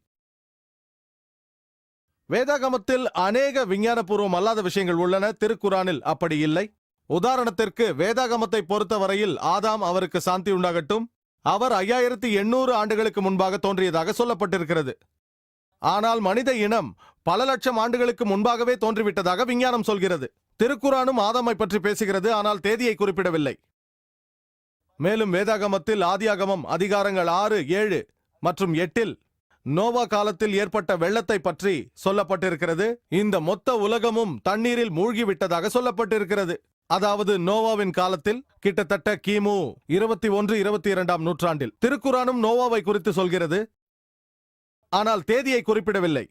Speaker 2: வேதாகமத்தில் அநேக விஞ்ஞானபூர்வம் அல்லாத விஷயங்கள் உள்ளன, திருக்குரானில் அப்படி இல்லை. உதாரணத்திற்கு, வேதாகமத்தை பொறுத்தவரையில் ஆதாம், அவருக்கு சாந்தி உண்டாகட்டும், அவர் 5800 ஆண்டுகளுக்கு முன்பாக தோன்றியதாக சொல்லப்பட்டிருக்கிறது. ஆனால் மனித இனம் பல லட்சம் ஆண்டுகளுக்கு முன்பாகவே தோன்றிவிட்டதாக விஞ்ஞானம் சொல்கிறது. திருக்குரானும் ஆதாமை பற்றி பேசுகிறது, ஆனால் தேதியை குறிப்பிடவில்லை. மேலும் வேதாகமத்தில் ஆதியாகமம் அதிகாரங்கள் 6, 7 மற்றும் 8 நோவா காலத்தில் ஏற்பட்ட வெள்ளத்தை பற்றி சொல்லப்பட்டிருக்கிறது. இந்த மொத்த உலகமும் தண்ணீரில் மூழ்கிவிட்டதாக சொல்லப்பட்டிருக்கிறது. அதாவது நோவாவின் காலத்தில் கிட்டத்தட்ட கிமு 21 22ஆம் நூற்றாண்டில். திருக்குரானும் நோவாவை குறித்து சொல்கிறது, ஆனால் தேதியை குறிப்பிடவில்லை.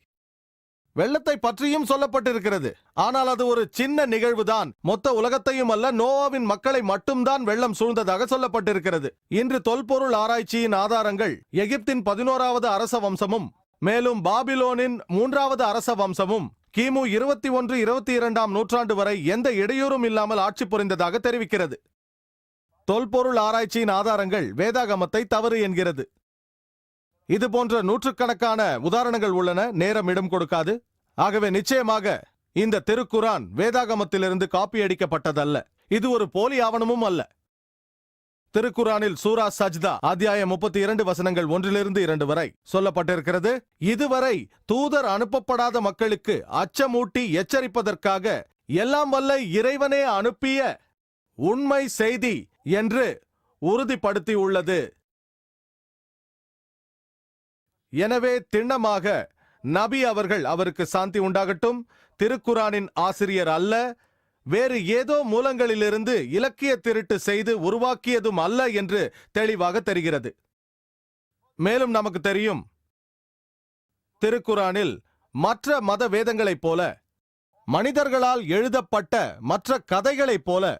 Speaker 2: வெள்ளத்தை பற்றியும் சொல்லப்பட்டிருக்கிறது, ஆனால் அது ஒரு சின்ன நிகழ்வுதான். மொத்த உலகத்தையும் அல்ல, நோவாவின் மக்களை மட்டும்தான் வெள்ளம் சூழ்ந்ததாக சொல்லப்பட்டிருக்கிறது. இன்று தொல்பொருள் ஆராய்ச்சியின் ஆதாரங்கள் எகிப்தின் 11வது அரச வம்சமும் மேலும் பாபிலோனின் 3வது அரச வம்சமும் கிமு 21 22ஆம் நூற்றாண்டு வரை எந்த இடையூறும் இல்லாமல் ஆட்சி புரிந்ததாக தெரிவிக்கிறது. தொல்பொருள் ஆராய்ச்சியின் ஆதாரங்கள் வேதாகமத்தை தவறு என்கிறது. இது போன்ற நூற்றுக்கணக்கான உதாரணங்கள் உள்ளன, நேரம் இடம் கொடுக்காது. ஆகவே நிச்சயமாக இந்த திருக்குரான் வேதாகமத்திலிருந்து காப்பி அடிக்கப்பட்டதல்ல. இது ஒரு போலி ஆவணமும் அல்ல. திருக்குரானில் சூரா சஜ்தா அத்தியாயம் 32 வசனங்கள் 1-2 வரை சொல்லப்பட்டிருக்கிறது, இதுவரை தூதர் அனுப்பப்படாத மக்களுக்கு அச்சமூட்டி எச்சரிப்பதற்காக எல்லாம் வல்ல இறைவனே அனுப்பிய உண்மை செய்தி என்று உறுதிப்படுத்தியுள்ளது. எனவே திண்ணமாக நபி அவர்கள், அவருக்கு சாந்தி உண்டாகட்டும், திருக்குரானின் ஆசிரியர் அல்ல, வேறு ஏதோ மூலங்களிலிருந்து இலக்கிய திருட்டு செய்து உருவாக்கியதும் அல்ல என்று தெளிவாக தெரிகிறது. மேலும் நமக்கு தெரியும், திருக்குரானில் மற்ற மத வேதங்களைப் போல, மனிதர்களால் எழுதப்பட்ட மற்ற கதைகளைப் போல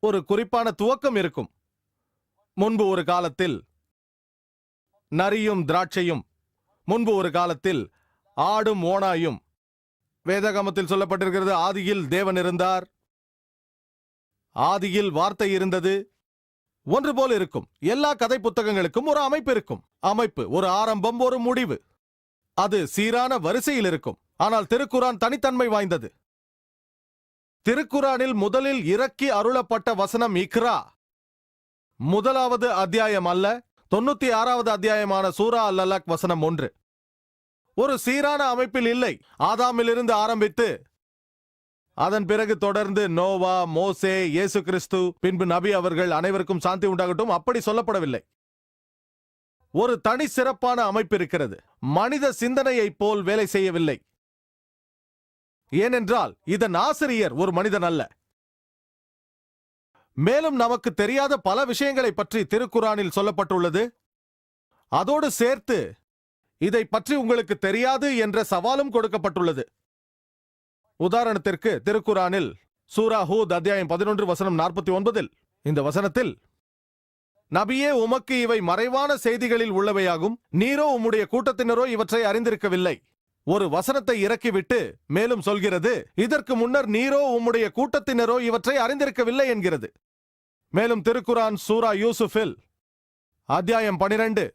Speaker 2: ஒரு குறிப்பான துவக்கம் இருக்கும். முன்பு ஒரு காலத்தில் நரியும் திராட்சையும், முன்பு ஒரு காலத்தில் ஆடும் ஓனாயும். வேதகமத்தில் சொல்லப்பட்டிருக்கிறது, ஆதியில் தேவன் இருந்தார், ஆதியில் வார்த்தை இருந்தது. ஒன்று போல இருக்கும். எல்லா கதை புத்தகங்களுக்கும் ஒரு அமைப்பு இருக்கும். அமைப்பு, ஒரு ஆரம்பம், ஒரு முடிவு. அது சீரான வரிசையில் இருக்கும். ஆனால் திருக்குரான் தனித்தன்மை வாய்ந்தது. திருக்குரானில் முதலில் இறக்கி அருளப்பட்ட வசனம் இக்ரா, முதலாவது அத்தியாயம் அல்ல, 96வது அத்தியாயமான சூரா அல்-அலக் வசனம் 1. ஒரு சீரான அமைப்பில் இல்லை. ஆதாமிலிருந்து ஆரம்பித்து அதன் பிறகு தொடர்ந்து நோவா, மோசே, இயேசு கிறிஸ்து, பின்பு நபி அவர்கள், அனைவருக்கும் சாந்தி உண்டாகட்டும், அப்படி சொல்லப்படவில்லை. ஒரு தனி சிறப்பான அமைப்பு இருக்கிறது. மனித சிந்தனையைப் போல் வேலை செய்யவில்லை. ஏனென்றால் இதன் ஆசிரியர் ஒரு மனிதன் அல்ல. மேலும் நமக்கு தெரியாத பல விஷயங்களை பற்றி திருக்குரானில் சொல்லப்பட்டுள்ளது. அதோடு சேர்த்து இதை பற்றி உங்களுக்கு தெரியாது என்ற சவாலும் கொடுக்கப்பட்டுள்ளது. உதாரணத்திற்கு திருக்குரானில் சூரா ஹூத் அத்தியாயம் 11 வசனம் 49, இந்த வசனத்தில், நபியே, உமக்கு இவை மறைவான செய்திகளில் உள்ளவையாகும், நீரோ உம்முடைய கூட்டத்தினரோ இவற்றை அறிந்திருக்கவில்லை. ஒரு வசனத்தை இறக்கிவிட்டு மேலும் சொல்கிறது, இதற்கு முன்னர் நீரோ உம்முடைய கூட்டத்தினரோ இவற்றை அறிந்திருக்கவில்லை என்கிறது. மேலும் திருக்குரான் சூரா யூசுஃபில் அத்தியாயம் 12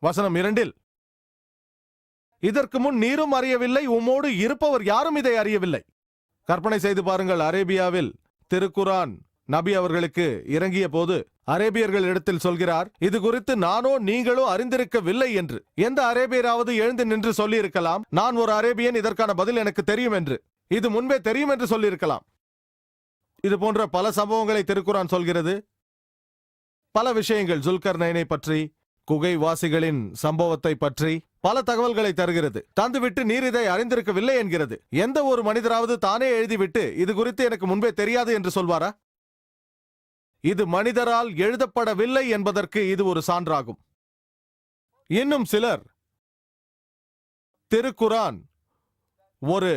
Speaker 2: வசனம் 2, இதற்கு முன் நீரும் அறியவில்லை, உம்மோடு இருப்பவர் யாரும் இதை அறியவில்லை. கற்பனை செய்து பாருங்கள், அரேபியாவில் திருக்குரான் நபி அவர்களுக்கு இறங்கிய போது அரேபியர்கள் இடத்தில் சொல்கிறார், இது குறித்து நானோ நீங்களோ அறிந்திருக்கவில்லை என்று. எந்த அரேபியராவது எழுந்து நின்று சொல்லி இருக்கலாம், நான் ஒரு அரேபியன், இதற்கான பதில் எனக்கு தெரியும் என்று. இது முன்பே தெரியும் என்று சொல்லியிருக்கலாம். இது போன்ற பல சம்பவங்களை திருக்குரான் சொல்கிறது. பல விஷயங்கள், ஜுல்கர்னைனை பற்றி, குகைவாசிகளின் சம்பவத்தை பற்றி பல தகவல்களை தருகிறது. தந்துவிட்டு நீர் இதை அறிந்திருக்கவில்லை என்கிறது. எந்த ஒரு மனிதராவது தானே எழுதிவிட்டு இது குறித்து எனக்கு முன்பே தெரியாது என்று சொல்வாரா? இது மனிதரால் எழுதப்படவில்லை என்பதற்கு இது ஒரு சான்றாகும். இன்னும் சிலர் திருக்குரான் ஒரு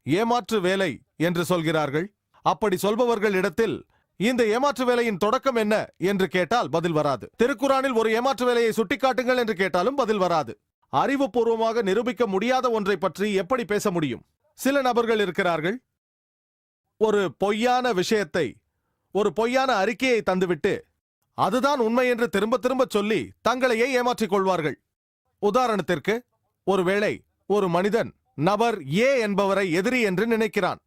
Speaker 2: ஏமாற்று வேலை என்று சொல்கிறார்கள். அப்படி சொல்பவர்கள் இடத்தில் இந்த ஏமாற்று வேலையின் தொடக்கம் என்ன என்று கேட்டால் பதில் வராது. திருக்குரானில் ஒரு ஏமாற்று வேலையை சுட்டிக்காட்டுங்கள் என்று கேட்டாலும் பதில் வராது. அறிவுபூர்வமாக நிரூபிக்க முடியாத ஒன்றை பற்றி எப்படி பேச முடியும்? சில நபர்கள் இருக்கிறார்கள், ஒரு பொய்யான விஷயத்தை, ஒரு பொய்யான அறிக்கையை தந்துவிட்டு அதுதான் உண்மை என்று திரும்ப திரும்ப சொல்லி தங்களையே ஏமாற்றிக் கொள்வார்கள். உதாரணத்திற்கு, ஒருவேளை ஒரு மனிதன் நபர் ஏ என்பவரை எதிரி என்று நினைக்கிறான்.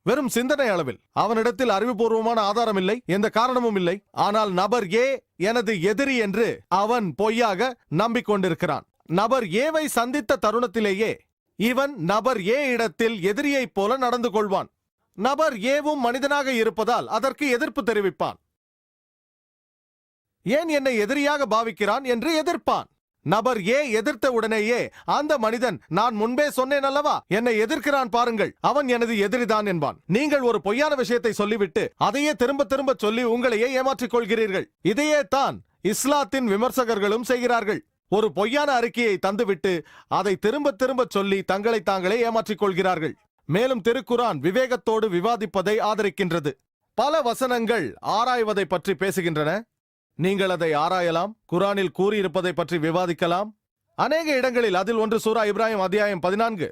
Speaker 2: வெறும் சிந்தனை அளவில் அவனிடத்தில் அறிவுபூர்வமான ஆதாரம் இல்லை, எந்த காரணமும் இல்லை. ஆனால் நபர் ஏ எனது எதிரி என்று அவன் பொய்யாக நம்பிக்கொண்டிருக்கிறான். நபர் ஏவை சந்தித்த தருணத்திலேயே இவன் நபர் ஏ இடத்தில் எதிரியைப் போல நடந்து கொள்வான். நபர் ஏவும் மனிதனாக இருப்பதால் அதற்கு எதிர்ப்பு தெரிவிப்பான். ஏன் என்னை எதிரியாக பாவிக்கிறான் என்று எதிர்ப்பான். நபர் ஏ எதிர்த்த உடனேயே அந்த மனிதன், நான் முன்பே சொன்னேன் அல்லவா, என்னை எதிர்க்கிறான் பாருங்கள், அவன் எனது எதிரிதான் என்பான். நீங்கள் ஒரு பொய்யான விஷயத்தை சொல்லிவிட்டு அதையே திரும்ப திரும்ப சொல்லி உங்களையே ஏமாற்றிக் கொள்கிறீர்கள். இதையே தான் இஸ்லாத்தின் விமர்சகர்களும் செய்கிறார்கள். ஒரு பொய்யான அறிக்கையை தந்துவிட்டு அதை திரும்ப திரும்ப சொல்லி தங்களை தாங்களே ஏமாற்றிக் கொள்கிறார்கள். மேலும் திருக்குரான் விவேகத்தோடு விவாதிப்பதை ஆதரிக்கின்றது. பல வசனங்கள் ஆராய்வதை பற்றி பேசுகின்றன. நீங்கள் அதை ஆராயலாம், குரானில் கூறியிருப்பதை பற்றி விவாதிக்கலாம். அநேக இடங்களில், அதில் ஒன்று சூரா இப்ராஹிம் அத்தியாயம் 14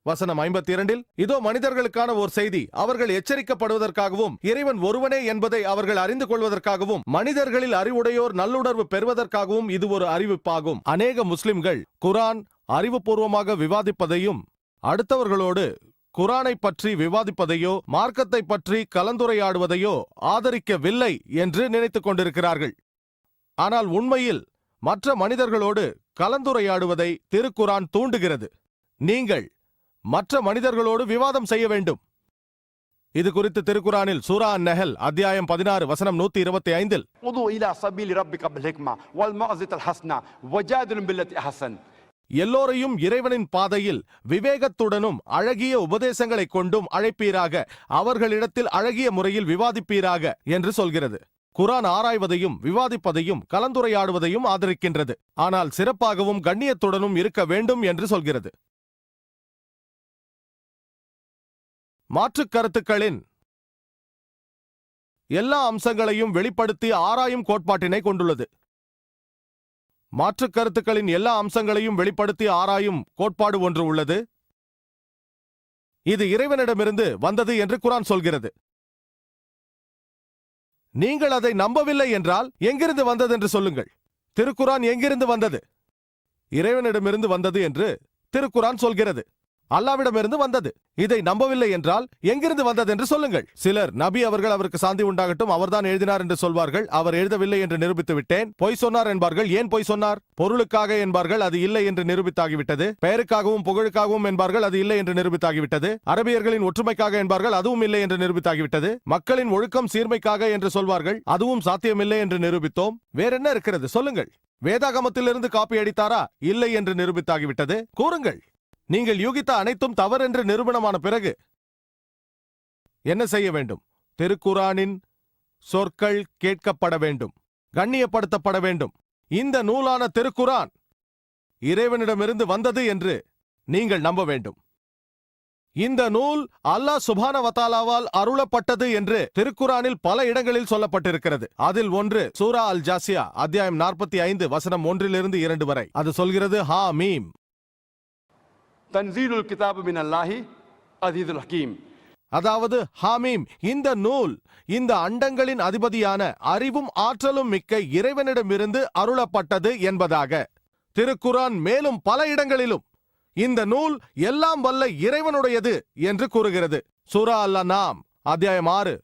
Speaker 2: வசனம் 52, இதோ மனிதர்களுக்கான ஓர் செய்தி, அவர்கள் எச்சரிக்கப்படுவதற்காகவும் இறைவன் ஒருவனே என்பதை அவர்கள் அறிந்து கொள்வதற்காகவும் மனிதர்களில் அறிவுடையோர் நல்லுணர்வு பெறுவதற்காகவும் இது ஒரு அறிவிப்பாகும். அநேக முஸ்லிம்கள் குரான் அறிவுபூர்வமாக விவாதிப்பதையும் அடுத்தவர்களோடு குரானை பற்றி விவாதிப்பதையோ மார்க்கத்தை பற்றி கலந்துரையாடுவதையோ ஆதரிக்கவில்லை என்று நினைத்துக் கொண்டிருக்கிறார்கள். ஆனால் உண்மையில் மற்ற மனிதர்களோடு கலந்துரையாடுவதை திருக்குரான் தூண்டுகிறது. நீங்கள் மற்ற மனிதர்களோடு விவாதம் செய்ய வேண்டும். இது குறித்து திருக்குரானில் சூரா அன்-நஹல் அத்தியாயம் 16 வசனம் 125
Speaker 1: உது இலா சபீலி ரப்பிக பில் ஹிக்மா வல் மௌஇஸத்தில் ஹஸ்னா வஜாதிலும் பில்லதி அஹ்சன்.
Speaker 2: எல்லோரையும் இறைவனின் பாதையில் விவேகத்துடனும் அழகிய உபதேசங்களைக் கொண்டும் அழைப்பீராக, அவர்களிடத்தில் அழகிய முறையில் விவாதிப்பீராக என்று சொல்கிறது. குரான் ஆராய்வதையும் விவாதிப்பதையும் கலந்துரையாடுவதையும் ஆதரிக்கின்றது. ஆனால் சிறப்பாகவும் கண்ணியத்துடனும் இருக்க வேண்டும் என்று சொல்கிறது. மாற்றுக் கருத்துக்களின் எல்லா அம்சங்களையும் வெளிப்படுத்தி ஆராயும் கோட்பாட்டினை கொண்டுள்ளது. மாற்றுக் கருத்துக்களின் எல்லா அம்சங்களையும் வெளிப்படுத்தி ஆராயும் கோட்பாடு ஒன்று உள்ளது. இது இறைவனிடமிருந்து வந்தது என்று குரான் சொல்கிறது. நீங்கள் அதை நம்பவில்லை என்றால் எங்கிருந்து வந்தது என்று சொல்லுங்கள். திருக்குரான் எங்கிருந்து வந்தது? இறைவனிடமிருந்து வந்தது என்று திருக்குரான் சொல்கிறது. அல்லாவிடமிருந்து வந்தது. இதை நம்பவில்லை என்றால் எங்கிருந்து வந்தது என்று சொல்லுங்கள். சிலர் நபி அவர்கள் அவருக்கு சாந்தி உண்டாகட்டும் அவர்தான் எழுதினார் என்று சொல்வார்கள். அவர் எழுதவில்லை என்று நிரூபித்து விட்டேன். பொய் சொன்னார் என்பார்கள். ஏன் பொய் சொன்னார்? பொருளுக்காக என்பார்கள். அது இல்லை என்று நிரூபித்தாகிவிட்டது. பெயருக்காகவும் புகழுக்காகவும் என்பார்கள். அது இல்லை என்று நிரூபித்தாகிவிட்டது. அரபியர்களின் ஒற்றுமைக்காக என்பார்கள். அதுவும் இல்லை என்று நிரூபித்தாகிவிட்டது. மக்களின் ஒழுக்கம் சீர்மைக்காக என்று சொல்வார்கள். அதுவும் சாத்தியமில்லை என்று நிரூபித்தோம். வேறென்ன இருக்கிறது சொல்லுங்கள். வேதாகமத்திலிருந்து காப்பி அடித்தாரா? இல்லை என்று நிரூபித்தாகிவிட்டது. கூறுங்கள். நீங்கள் யூகித்த அனைத்தும் தவறென்று நிரூபணமான பிறகு என்ன செய்ய வேண்டும்? திருக்குரானின் சொற்கள் கேட்கப்பட வேண்டும், கண்ணியப்படுத்தப்பட வேண்டும். இந்த நூலான திருக்குரான் இறைவனிடமிருந்து வந்தது என்று நீங்கள் நம்ப வேண்டும். இந்த நூல் அல்லாஹ் சுப்ஹானஹு வ தஆலாவால் அருளப்பட்டது என்று திருக்குரானில் பல இடங்களில் சொல்லப்பட்டிருக்கிறது. அதில் ஒன்று சூரா அல் ஜாசியா அத்தியாயம் 45 வசனம் 1 2 வரை. அது சொல்கிறது, ஹா மீம்
Speaker 1: தன்சீலுல் கிதாபு மினல்லாஹி அஸீஸுல் ஹகீம்.
Speaker 2: அதாவது ஹாமீம், இந்த நூல் இந்த அண்டங்களின் அதிபதியான அறிவும் ஆற்றலும் மிக்க இறைவனிடமிருந்து அருளப்பட்டது என்பதாக. திருக்குரான் மேலும் பல இடங்களிலும் இந்த நூல் எல்லாம் வல்ல இறைவனுடையது என்று கூறுகிறது. சூரா அல்-அன்ஆம் அத்தியாயம் 6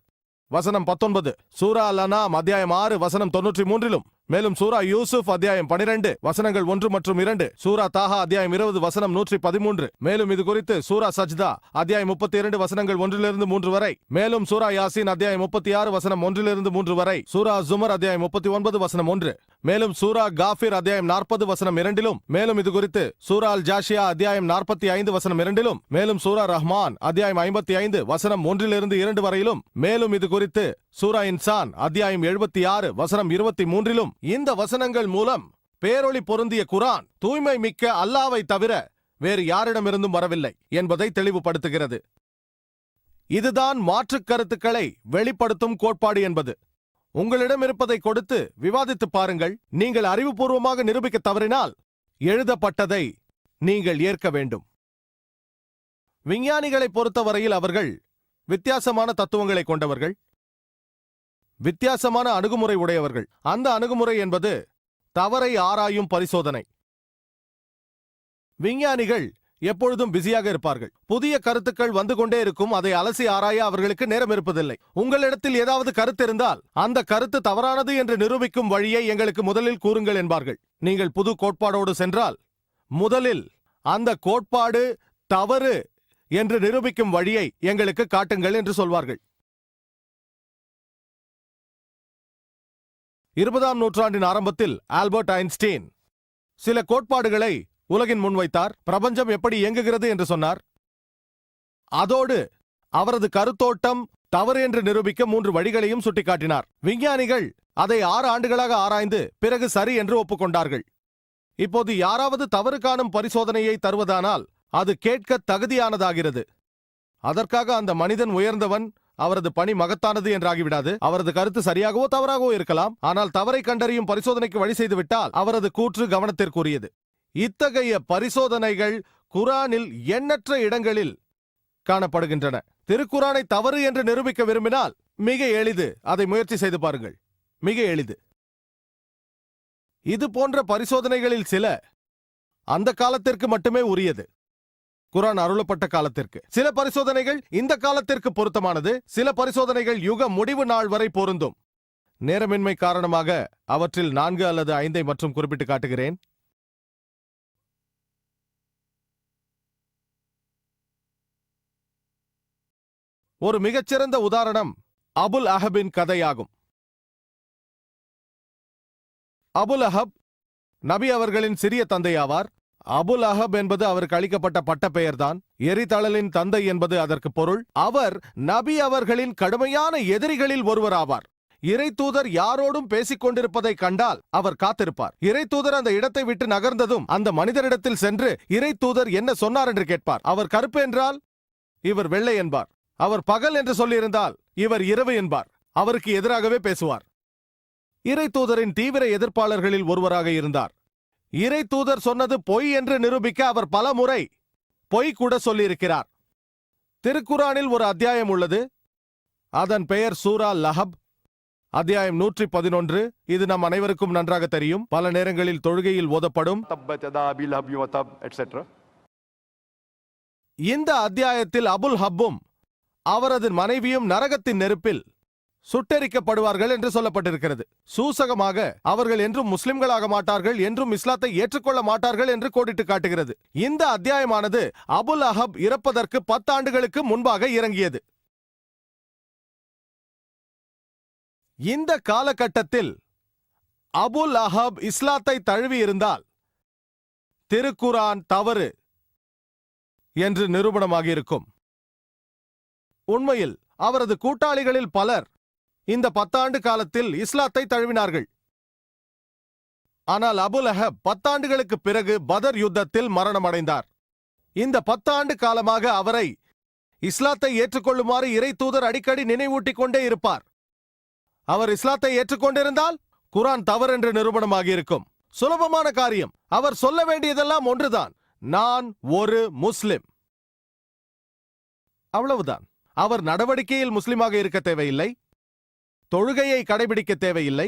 Speaker 2: வசனம் 19, சூரா அல்-அன்ஆம் அத்தியாயம் 6 வசனம் 93, மேலும் சூரா யூசுப் அத்தியாயம் 12 வசனங்கள் 1 மற்றும் 2, சூரா தாஹா அத்தியாயம் 20 வசனம் 113, மேலும் இது குறித்து சூரா சஜ்தா அத்தியாயம் 32 வசனங்கள் 1-3 வரை, மேலும் சூரா யாசீன் அத்தியாயம் 36 வசனம் 1-3 வரை, சூரா ஜுமர் அத்தியாயம் 39 வசனம் 1, மேலும் சூரா காஃபிர் அத்தியாயம் 40 வசனம் 2, மேலும் இது குறித்து சூரா அல் ஜாஷியா அத்தியாயம் 45 வசனம் 2, மேலும் சூரா ரஹ்மான் அத்தியாயம் 55 வசனம் 1-2 வரையிலும், மேலும் இது குறித்து சூரா இன்சான் அத்தியாயம் 76 வசனம் 23, இந்த வசனங்கள் மூலம் பேரொளி பொருந்திய குரான் தூய்மை மிக்க அல்லாவை தவிர வேறு யாரிடமிருந்தும் வரவில்லை என்பதை தெளிவுபடுத்துகிறது. இதுதான் மாற்றுக் கருத்துக்களை வெளிப்படுத்தும் கோட்பாடு என்பது. உங்களிடம் இருப்பதை கொடுத்து விவாதித்து பாருங்கள். நீங்கள் அறிவுபூர்வமாக நிரூபிக்க தவறினால் எழுதப்பட்டதை நீங்கள் ஏற்க வேண்டும். விஞ்ஞானிகளை பொறுத்தவரையில் அவர்கள் வித்தியாசமான தத்துவங்களை கொண்டவர்கள், வித்தியாசமான அணுகுமுறை உடையவர்கள். அந்த அணுகுமுறை என்பது தவறை ஆராயும் பரிசோதனை. விஞ்ஞானிகள் எப்பொழுதும் பிஸியாக இருப்பார்கள். புதிய கருத்துக்கள் வந்து கொண்டே இருக்கும். அதை அலசி ஆராய அவர்களுக்கு நேரம் இருப்பதில்லை. உங்களிடத்தில் ஏதாவது கருத்து இருந்தால் அந்த கருத்து தவறானது என்று நிரூபிக்கும் வழியை எங்களுக்கு முதலில் கூறுங்கள் என்பார்கள். நீங்கள் புது கோட்பாடோடு சென்றால் முதலில் அந்த கோட்பாடு தவறு என்று நிரூபிக்கும் வழியை எங்களுக்கு காட்டுங்கள் என்று சொல்வார்கள். 20ஆம் நூற்றாண்டின் ஆரம்பத்தில் ஆல்பர்ட் ஐன்ஸ்டீன் சில கோட்பாடுகளை உலகின் முன்வைத்தார். பிரபஞ்சம் எப்படி இயங்குகிறது என்று சொன்னார். அதோடு அவரது கருத்தோட்டம் தவறு என்று நிரூபிக்க 3 வழிகளையும் சுட்டிக்காட்டினார். விஞ்ஞானிகள் அதை 6 ஆண்டுகளாக ஆராய்ந்து பிறகு சரி என்று ஒப்புக்கொண்டார்கள். இப்போது யாராவது தவறு காணும் பரிசோதனையை தருவதானால் அது கேட்க தகுதியானதாகிறது. அதற்காக அந்த மனிதன் உயர்ந்தவன், அவரது பணி மகத்தானது என்றாகிவிடாது. அவரது கருத்து சரியாகவோ தவறாகவோ இருக்கலாம். ஆனால் தவறை கண்டறியும் பரிசோதனைக்கு வழி செய்துவிட்டால் அவரது கூற்று கவனத்திற்குரியது. இத்தகைய பரிசோதனைகள் குரானில் எண்ணற்ற இடங்களில் காணப்படுகின்றன. திருக்குரானை தவறு என்று நிரூபிக்க விரும்பினால் மிக எளிது. அதை முயற்சி செய்து பாருங்கள். மிக எளிது. இது போன்ற பரிசோதனைகளில் சில அந்த காலத்திற்கு மட்டுமே உரியது, குரான் அருளப்பட்ட காலத்திற்கு. சில பரிசோதனைகள் இந்த காலத்திற்கு பொருத்தமானது. சில பரிசோதனைகள் யுக முடிவு நாள் வரை பொருந்தும். நேரமின்மை காரணமாக அவற்றில் 4 அல்லது 5 மற்றும் குறிப்பிட்டு காட்டுகிறேன். ஒரு மிகச்சிறந்த உதாரணம் அபுல் அஹபின் கதையாகும். அபுல் அஹப் நபி அவர்களின் சிறிய தந்தையாவார். அபுல் அஹப் என்பது அவருக்கு அளிக்கப்பட்ட பட்டப்பெயர்தான். எரிதழலின் தந்தை என்பது அதற்கு பொருள். அவர் நபி அவர்களின் கடுமையான எதிரிகளில் ஒருவராவார். இறை தூதர் யாரோடும் பேசிக் கொண்டிருப்பதை கண்டால் அவர் காத்திருப்பார். இறை தூதர் அந்த இடத்தை விட்டு நகர்ந்ததும் அந்த மனிதரிடத்தில் சென்று இறை தூதர் என்ன சொன்னார் என்று கேட்பார். அவர் கருப்பு என்றால் இவர் வெள்ளை என்பார். அவர் பகல் என்று சொல்லியிருந்தால் இவர் இரவு என்பார். அவருக்கு எதிராகவே பேசுவார். இறை தூதரின் தீவிர எதிர்ப்பாளர்களில் ஒருவராக இருந்தார். இறை தூதர் சொன்னது பொய் என்று நிரூபிக்க அவர் பல முறை பொய் கூட சொல்லியிருக்கிறார். திருக்குரானில் ஒரு அத்தியாயம் உள்ளது. அதன் பெயர் சூரா லஹப், அத்தியாயம் 111. இது நம் அனைவருக்கும் நன்றாக தெரியும். பல நேரங்களில் தொழுகையில் ஓதப்படும். இந்த அத்தியாயத்தில் அபுல் ஹப்பும் அவரது மனைவியும் நரகத்தின் நெருப்பில் சுட்டெரிக்கப்படுவார்கள் என்று சொல்லப்பட்டிருக்கிறது. சூசகமாக அவர்கள் என்றும் முஸ்லிம்களாக மாட்டார்கள், என்றும் இஸ்லாத்தை ஏற்றுக்கொள்ள மாட்டார்கள் என்று கோடிட்டு காட்டுகிறது. இந்த அத்தியாயமானது அபுல் அஹப் இறப்பதற்கு 10 ஆண்டுகளுக்கு முன்பாக இறங்கியது. இந்த காலகட்டத்தில் அபுல் அஹப் இஸ்லாத்தை தழுவி இருந்தால் திருக்குரான் தவறு என்று நிரூபணமாகியிருக்கும். உண்மையில் அவரது கூட்டாளிகளில் பலர் இந்த 10 ஆண்டு காலத்தில் இஸ்லாத்தை தழுவினார்கள். ஆனால் அபுல் அஹப் 10 ஆண்டுகளுக்கு பிறகு பதர் யுத்தத்தில் மரணமடைந்தார். இந்த 10 ஆண்டு காலமாக அவரை இஸ்லாத்தை ஏற்றுக்கொள்ளுமாறு இறை தூதர் அடிக்கடி நினைவூட்டிக் கொண்டே இருப்பார். அவர் இஸ்லாத்தை ஏற்றுக்கொண்டிருந்தால் குரான் தவறென்று நிரூபணமாகியிருக்கும். சுலபமான காரியம். அவர் சொல்ல வேண்டியதெல்லாம் ஒன்றுதான், நான் ஒரு முஸ்லிம். அவ்வளவுதான். அவர் நடவடிக்கையில் முஸ்லிமாக இருக்க தேவையில்லை, தொழுகையை கடைபிடிக்க தேவையில்லை.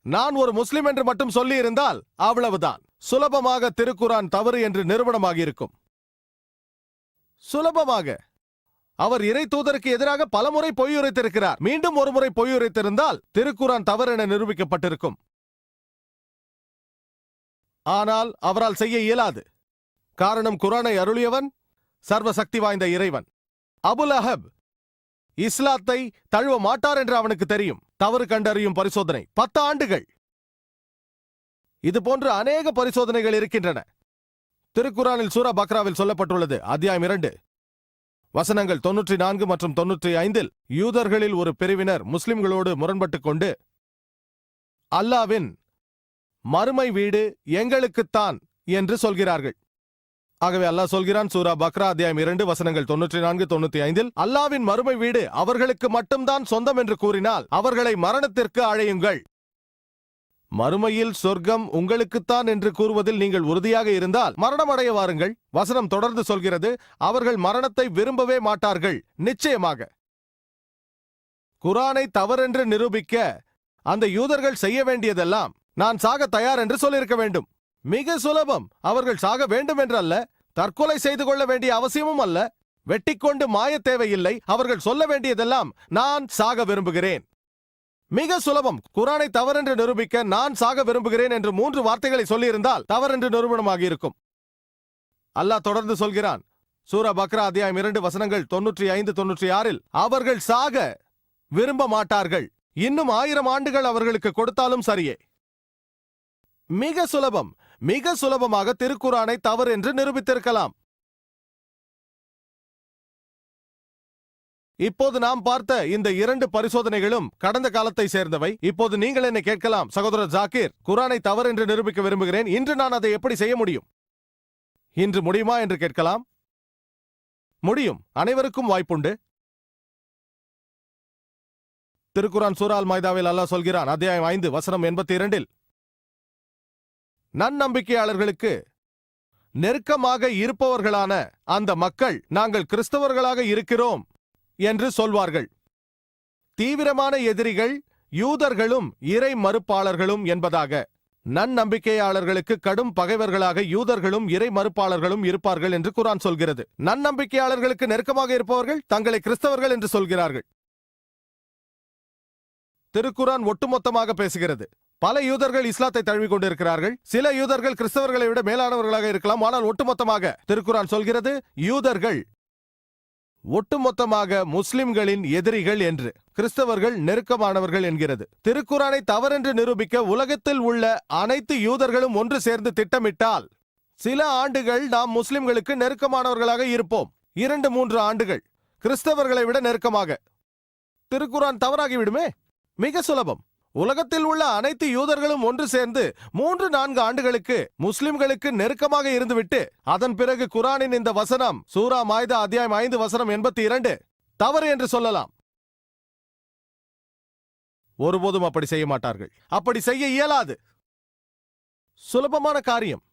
Speaker 2: நான் ஒரு முஸ்லிம் என்று மட்டும் சொல்லி இருந்தால் அவ்வளவுதான். சுலபமாக திருக்குரான் தவறு என்று நிரூபணமாகியிருக்கும். சுலபமாக. அவர் இறை தூதருக்கு எதிராக பலமுறை பொய்யுரைத்திருக்கிறார். மீண்டும் ஒரு முறை பொய்யுரைத்திருந்தால் திருக்குரான் தவறு என நிரூபிக்கப்பட்டிருக்கும். ஆனால் அவரால் செய்ய இயலாது. காரணம், குரானை அருளியவன் சர்வசக்தி வாய்ந்த இறைவன். அபுல் அஹப் இஸ்லாத்தை தழுவ மாட்டார் என்று அவனுக்கு தெரியும். தவறு கண்டறியும் பரிசோதனை 10 ஆண்டுகள். இது போன்ற அநேக பரிசோதனைகள் இருக்கின்றன. திருக்குரானில் சூரா பக்ராவில் சொல்லப்பட்டுள்ளது. அத்தியாயம் 2 வசனங்கள் 94 மற்றும் 95. யூதர்களில் ஒரு பிரிவினர் முஸ்லிம்களோடு முரண்பட்டுக் கொண்டு அல்லாவின் மறுமை வீடு எங்களுக்குத்தான் என்று சொல்கிறார்கள். ஆகவே அல்லாஹ் சொல்கிறான், சூரா பக்ரா அத்தியாயம் 2 வசனங்கள் 94, 95. அல்லாவின் மறுமை வீடு அவர்களுக்கு மட்டும்தான் சொந்தம் என்று கூறினால் அவர்களை மரணத்திற்கு அழையுங்கள். மறுமையில் சொர்க்கம் உங்களுக்குத்தான் என்று கூறுவதில் நீங்கள் உறுதியாக இருந்தால் மரணம் அடைய வாருங்கள். வசனம் தொடர்ந்து சொல்கிறது, அவர்கள் மரணத்தை விரும்பவே மாட்டார்கள். நிச்சயமாக குரானை தவறென்று நிரூபிக்க அந்த யூதர்கள் செய்ய வேண்டியதெல்லாம் நான் சாக தயார் என்று சொல்லியிருக்க வேண்டும். மிக சுலபம். அவர்கள் சாக வேண்டும் என்றல்ல, தற்கொலை செய்து கொள்ள வேண்டிய அவசியமும் அல்ல, வெட்டிக்கொண்டு மாய தேவையில்லை. அவர்கள் சொல்ல வேண்டியதெல்லாம் நான் சாக விரும்புகிறேன். மிக சுலபம். குரானை தவறென்று நிரூபிக்க நான் சாக விரும்புகிறேன் என்று 3 வார்த்தைகளை சொல்லியிருந்தால் தவறென்று நிரூபணமாகி இருக்கும். அல்லாஹ் தொடர்ந்து சொல்கிறான், சூரா பக்ரா அத்தியாயம் 2 வசனங்கள் 95, 96. அவர்கள் சாக விரும்ப மாட்டார்கள். இன்னும் 1000 ஆண்டுகள் அவர்களுக்கு கொடுத்தாலும் சரியே. மிக சுலபம். மிக சுலபமாக திருக்குரானை தவறு என்று நிரூபித்திருக்கலாம். இப்போது நாம் பார்த்த இந்த 2 பரிசோதனைகளும் கடந்த காலத்தை சேர்ந்தவை. இப்போது நீங்கள் என்னை கேட்கலாம், சகோதரர் ஜாகிர், குரானை தவறு என்று நிரூபிக்க விரும்புகிறேன், இன்று நான் அதை எப்படி செய்ய முடியும்? இன்று முடியுமா என்று கேட்கலாம். முடியும். அனைவருக்கும் வாய்ப்புண்டு. திருக்குரான் சூரா அல் மாய்தாவில் அல்லாஹ் சொல்கிறான், அத்தியாயம் 5 வசனம் 82. நன்னம்பிக்கையாளர்களுக்கு நெருக்கமாக இருப்பவர்களான அந்த மக்கள் நாங்கள் கிறிஸ்தவர்களாக இருக்கிறோம் என்று சொல்வார்கள். தீவிரமான எதிரிகள் யூதர்களும் இறை மறுப்பாளர்களும் என்பதாக. நன்னம்பிக்கையாளர்களுக்கு கடும் பகைவர்களாக யூதர்களும் இறை மறுப்பாளர்களும் இருப்பார்கள் என்று குரான் சொல்கிறது. நன்னம்பிக்கையாளர்களுக்கு நெருக்கமாக இருப்பவர்கள் தங்களை கிறிஸ்தவர்கள் என்று சொல்கிறார்கள். திருக்குரான் ஒட்டுமொத்தமாக பேசுகிறது. பல யூதர்கள் இஸ்லாத்தை தழுவிக் கொண்டிருக்கிறார்கள். சில யூதர்கள் கிறிஸ்தவர்களை விட மேலானவர்களாக இருக்கலாம். ஆனால் ஒட்டுமொத்தமாக திருக்குரான் சொல்கிறது, யூதர்கள் ஒட்டுமொத்தமாக முஸ்லிம்களின் எதிரிகள் என்று, கிறிஸ்தவர்கள் நெருக்கமானவர்கள் என்கிறது. திருக்குரானை தவறென்று நிரூபிக்க உலகத்தில் உள்ள அனைத்து யூதர்களும் ஒன்று சேர்ந்து திட்டமிட்டால் சில ஆண்டுகள் நாம் முஸ்லிம்களுக்கு நெருக்கமானவர்களாக இருப்போம். 2-3 ஆண்டுகள் கிறிஸ்தவர்களை விட நெருக்கமாக. திருக்குரான் தவறாகிவிடுமே. மிக சுலபம். உலகத்தில் உள்ள அனைத்து யூதர்களும் ஒன்று சேர்ந்து 3-4 ஆண்டுகளுக்கு முஸ்லிம்களுக்கு நெருக்கமாக இருந்துவிட்டு அதன் பிறகு குரானின் இந்த வசனம் சூரா மாய்தா அத்தியாயம் 5 வசனம் 82 தவறு என்று சொல்லலாம். ஒருபோதும் அப்படி செய்ய மாட்டார்கள். அப்படி செய்ய இயலாது. சுலபமான காரியம்.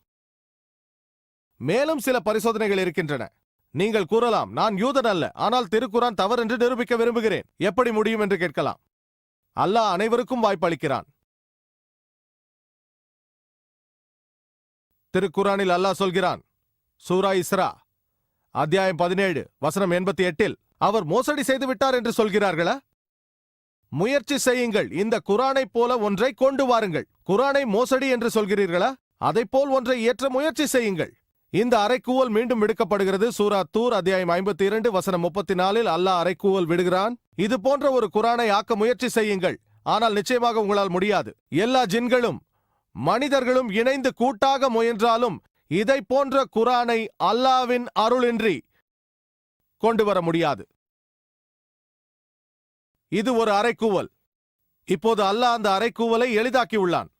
Speaker 2: மேலும் சில பரிசோதனைகள் இருக்கின்றன. நீங்கள் கூறலாம், நான் யூதன் அல்ல, ஆனால் திருக்குரான் தவறு என்று நிரூபிக்க விரும்புகிறேன். எப்படி முடியும் என்று கேட்கலாம். அல்லாஹ் அனைவருக்கும் வாய்ப்பளிக்கிறான். திருக்குரானில் அல்லாஹ் சொல்கிறான், சூரா இஸ்ரா அத்தியாயம் 17 வசனம் 88 அவர் மோசடி செய்து விட்டார் என்று சொல்கிறார்களா? முயற்சி செய்யுங்கள், இந்த குரானை போல ஒன்றை கொண்டு வாருங்கள். குரானை மோசடி என்று சொல்கிறீர்களா? அதைப்போல் ஒன்றை இயற்ற முயற்சி செய்யுங்கள். இந்த அறைக்கூவல் மீண்டும் விடுக்கப்படுகிறது. சூரா தூர் அத்தியாயம் 52 வசனம் 34 அல்லாஹ் அறைக்கூவல் விடுகிறான். இது போன்ற ஒரு குரானை ஆக்க முயற்சி செய்யுங்கள், ஆனால் நிச்சயமாக உங்களால் முடியாது. எல்லா ஜின்களும் மனிதர்களும் இணைந்து கூட்டாக முயன்றாலும் இதை போன்ற குரானை அல்லாஹ்வின் அருளின்றி கொண்டு வர முடியாது. இது ஒரு அறைக்கூவல். இப்போது அல்லாஹ் அந்த அறைக்கூவலை எளிதாக்கியுள்ளான்.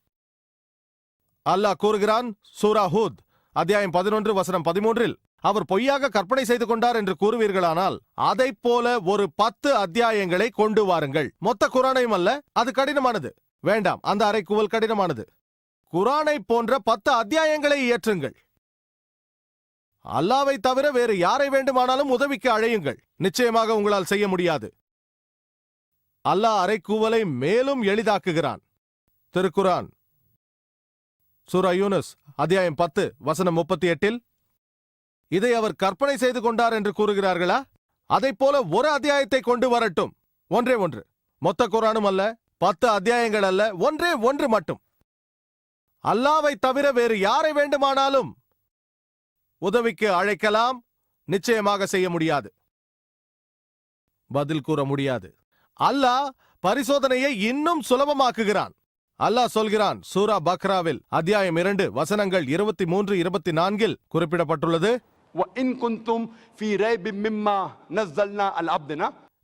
Speaker 2: அல்லாஹ் கூறுகிறான், சூரா ஹூத் அத்தியாயம் 11 வசனம் 13 அவர் பொய்யாக கற்பனை செய்து கொண்டார் என்று கூறுவீர்களானால் அதைப் போல ஒரு 10 அத்தியாயங்களை கொண்டு வாருங்கள். மொத்த குரானையும் அல்ல, அது கடினமானது. வேண்டாம், அந்த அறைக்கூவல் கடினமானது. குரானை போன்ற 10 அத்தியாயங்களை இயற்றுங்கள். அல்லாவை தவிர வேறு யாரை வேண்டுமானாலும் உதவிக்கு அழையுங்கள். நிச்சயமாக உங்களால் செய்ய முடியாது. அல்லாஹ் அறைக்கூவலை மேலும் எளிதாக்குகிறான். திருக்குரான் சூரா யூனுஸ் அத்தியாயம் 10 வசனம் 38 இதை அவர் கற்பனை செய்து கொண்டார் என்று கூறுகிறார்களா? அதைப் போல ஒரு அத்தியாயத்தை கொண்டு வரட்டும். ஒன்றே ஒன்று. மொத்த குரானும் அல்ல, 10 அத்தியாயங்கள் அல்ல, ஒன்றே ஒன்று மட்டும். அல்லாவை தவிர வேறு யாரை வேண்டுமானாலும் உதவிக்கு அழைக்கலாம். நிச்சயமாக செய்ய முடியாது. பதில் கூற முடியாது. அல்லாஹ் பரிசோதனையை இன்னும் சுலபமாக்குகிறான். அல்லாஹ் சொல்கிறான், சூரா பக்ராவில் அத்தியாயம் 2 வசனங்கள் 23-24 குறிப்பிடப்பட்டுள்ளது,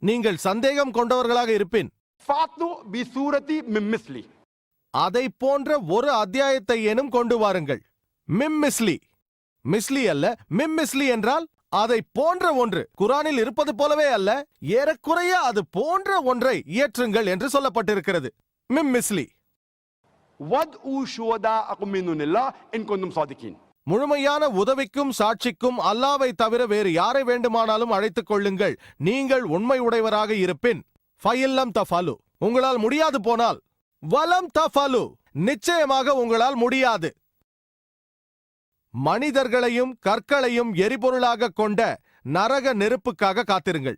Speaker 2: நீங்கள் சந்தேகம் கொண்டவர்களாக இருப்பின் அதை போன்ற ஒரு அத்தியாயத்தை எனும் கொண்டு வாருங்கள். மிம்மிஸ்லி, மிஸ்லி அல்ல, மிம்மிஸ்லி என்றால் அதை போன்ற ஒன்று. குரானில் இருப்பது போலவே அல்ல, ஏறக்குறைய அது போன்ற ஒன்றை இயற்றுங்கள் என்று சொல்லப்பட்டிருக்கிறது. மிம்மிஸ்லி. முழுமையான உதவிக்கும் சாட்சிக்கும் அல்லாவை தவிர வேறு யாரை வேண்டுமானாலும் அழைத்துக் கொள்ளுங்கள், நீங்கள் உண்மை உடையவராக இருப்பின். ஃபைல்லம் தஃபலு, உங்களால் முடியாது போனால். வலம் தஃபலு, நிச்சயமாக உங்களால் முடியாது. மனிதர்களையும் கற்களையும் எரிபொருளாக கொண்ட நரக நெருப்புக்காக காத்திருங்கள்.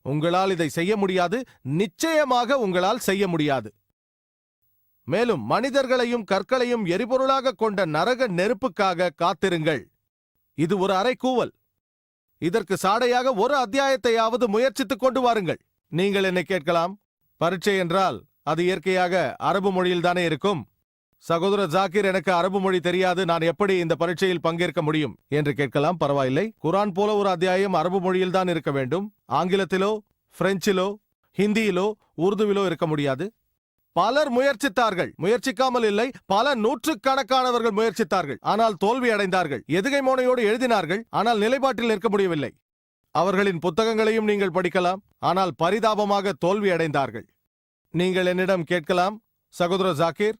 Speaker 2: உங்களால் இதை செய்ய முடியாது. நிச்சயமாக உங்களால் செய்ய முடியாது. மேலும் மனிதர்களையும் கற்களையும் எரிபொருளாக கொண்ட நரக நெருப்புக்காக காத்திருங்கள். இது ஒரு அறைக்கூவல். இதற்கு சாடையாக ஒரு அத்தியாயத்தையாவது முயற்சித்துக் கொண்டு வாருங்கள். நீங்கள் என்னை கேட்கலாம், பரீட்சை என்றால் அது இயற்கையாக அரபு மொழியில்தானே இருக்கும். சகோதரர் ஜாக்கிர், எனக்கு அரபு மொழி தெரியாது, நான் எப்படி இந்த பரீட்சையில் பங்கேற்க முடியும் என்று கேட்கலாம். பரவாயில்லை. குரான் போல ஒரு அத்தியாயம் அரபு மொழியில்தான் இருக்க வேண்டும். ஆங்கிலத்திலோ, பிரெஞ்சிலோ, ஹிந்தியிலோ, உருதுவிலோ இருக்க முடியாது. பலர் முயற்சித்தார்கள். முயற்சிக்காமல் இல்லை, பல நூற்றுக்கணக்கானவர்கள் முயற்சித்தார்கள், ஆனால் தோல்வி அடைந்தார்கள். எதுகை மோனையோடு எழுதினார்கள், ஆனால் நிலைப்பாட்டில் நிற்க முடியவில்லை. அவர்களின் புத்தகங்களையும் நீங்கள் படிக்கலாம், ஆனால் பரிதாபமாக தோல்வி அடைந்தார்கள். நீங்கள் என்னிடம் கேட்கலாம், சகோதரர் ஜாக்கிர்,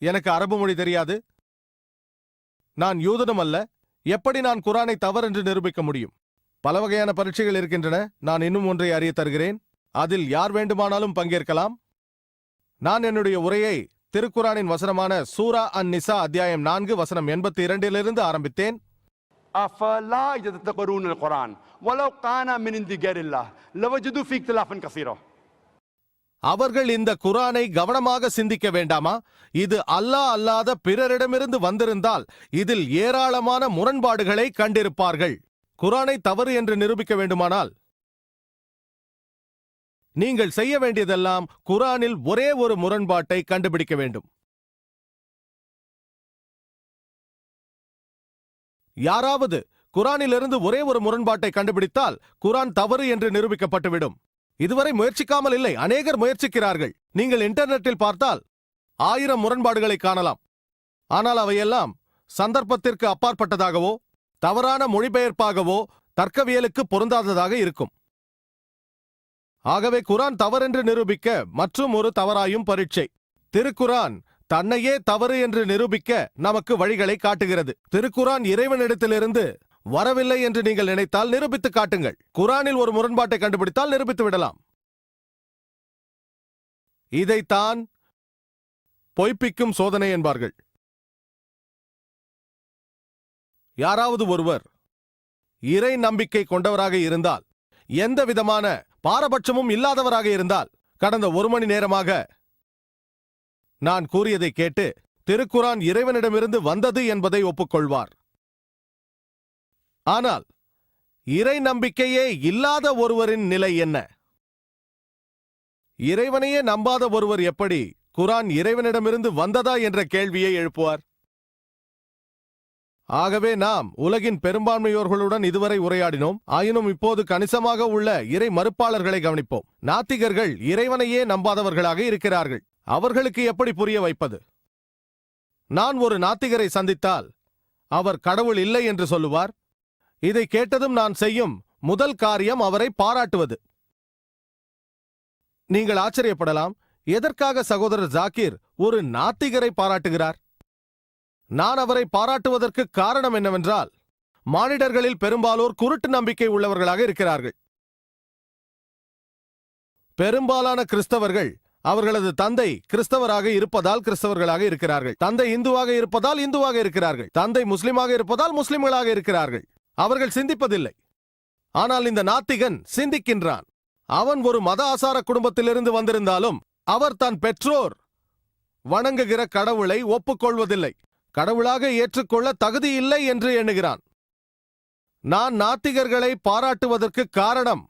Speaker 2: எனக்கு அரபு மொழி தெரியாது, நான் யூதனும் அல்ல, எப்படி நான் குரானை தவறென்று நிரூபிக்க முடியும்? பல வகையான பரீட்சைகள் இருக்கின்றன. நான் இன்னும் ஒன்றை அறிய தருகிறேன். அதில் யார் வேண்டுமானாலும் பங்கேற்கலாம். நான் என்னுடைய உரையை திருக்குரானின் வசனமான சூரா அன்-நிசா அத்தியாயம் 4 வசனம் 82 ஆரம்பித்தேன். அவர்கள் இந்த குரானை கவனமாக சிந்திக்க வேண்டாமா? இது அல்லாஹ் அல்லாத பிறரிடமிருந்து வந்திருந்தால் இதில் ஏராளமான முரண்பாடுகளை கண்டிருப்பார்கள். குர்ஆனை தவறு என்று நிரூபிக்க வேண்டுமானால் நீங்கள் செய்ய வேண்டியதெல்லாம் குர்ஆனில் ஒரே ஒரு முரண்பாட்டை கண்டுபிடிக்க வேண்டும். யாராவது குர்ஆனிலிருந்து ஒரே ஒரு முரண்பாட்டை கண்டுபிடித்தால் குர்ஆன் தவறு என்று நிரூபிக்கப்பட்டுவிடும். இதுவரை முயற்சிக்காமல் இல்லை, அநேகர் முயற்சிக்கிறார்கள். நீங்கள் இன்டர்நெட்டில் பார்த்தால் 1000 முரண்பாடுகளை காணலாம். ஆனால் அவையெல்லாம் சந்தர்ப்பத்திற்கு அப்பாற்பட்டதாகவோ தவறான மொழிபெயர்ப்பாகவோ தர்க்கவியலுக்கு பொருந்தாததாக இருக்கும். ஆகவே குர்ஆன் தவறென்று நிரூபிக்க மற்றும் ஒரு தவறாயும் பரீட்சை. திருக்குர்ஆன் தன்னையே தவறு என்று நிரூபிக்க நமக்கு வழிகளை காட்டுகிறது. திருக்குர்ஆன் இறைவனிடத்திலிருந்து வரவில்லை என்று நீங்கள் நினைத்தால் நிரூபித்து காட்டுங்கள். குர்ஆனில் ஒரு முரண்பாட்டை கண்டுபிடித்தால் நிரூபித்து விடலாம். இதைத்தான் பொய்ப்பிக்கும் சோதனை என்பார்கள். யாராவது ஒருவர் இறை நம்பிக்கை கொண்டவராக இருந்தால், எந்த விதமான பாரபட்சமும் இல்லாதவராக இருந்தால், கடந்த 1 மணி நேரமாக நான் கூறியதை கேட்டு திருக்குர்ஆன் இறைவனிடமிருந்து வந்தது என்பதை ஒப்புக்கொள்வார். ஆனால் இறை நம்பிக்கையே இல்லாத ஒருவரின் நிலை என்ன? இறைவனையே நம்பாத ஒருவர் எப்படி குர்ஆன் இறைவனிடமிருந்து வந்ததா என்ற கேள்வியை எழுப்புவார்? ஆகவே நாம் உலகின் பெரும்பான்மையோர்களுடன் இதுவரை உரையாடினோம். ஆயினும் இப்போது கணிசமாக உள்ள இறை மறுப்பாளர்களை கவனிப்போம். நாத்திகர்கள் இறைவனையே நம்பாதவர்களாக இருக்கிறார்கள். அவர்களுக்கு எப்படி புரிய வைப்பது? நான் ஒரு நாத்திகரை சந்தித்தால் அவர் கடவுள் இல்லை என்று சொல்லுவார். இதை கேட்டதும் நான் செய்யும் முதல் காரியம் அவரை பாராட்டுவது. நீங்கள் ஆச்சரியப்படலாம், எதற்காக சகோதரர் ஜாகிர் ஒரு நாத்திகரை பாராட்டுகிறார்? நான் அவரை பாராட்டுவதற்கு காரணம் என்னவென்றால், மானிடர்களில் பெரும்பாலோர் குருட்டு நம்பிக்கை உள்ளவர்களாக இருக்கிறார்கள். பெரும்பாலான கிறிஸ்தவர்கள் அவர்களது தந்தை கிறிஸ்தவராக இருப்பதால் கிறிஸ்தவர்களாக இருக்கிறார்கள். தந்தை இந்துவாக இருப்பதால் இந்துவாக இருக்கிறார்கள். தந்தை முஸ்லிமாக இருப்பதால் முஸ்லிம்களாக இருக்கிறார்கள். அவர்கள் சிந்திப்பதில்லை. ஆனால் இந்த நாத்திகன் சிந்திக்கின்றான். அவன் ஒரு மத ஆசார குடும்பத்திலிருந்து வந்திருந்தாலும் அவர் தன் பெற்றோர் வணங்குகிற கடவுளை ஒப்புக்கொள்வதில்லை. கடவுளாக ஏற்றுக்கொள்ள தகுதி இல்லை என்று எண்ணுகிறான். நான் நாத்திகர்களை பாராட்டுவதற்கு காரணம்,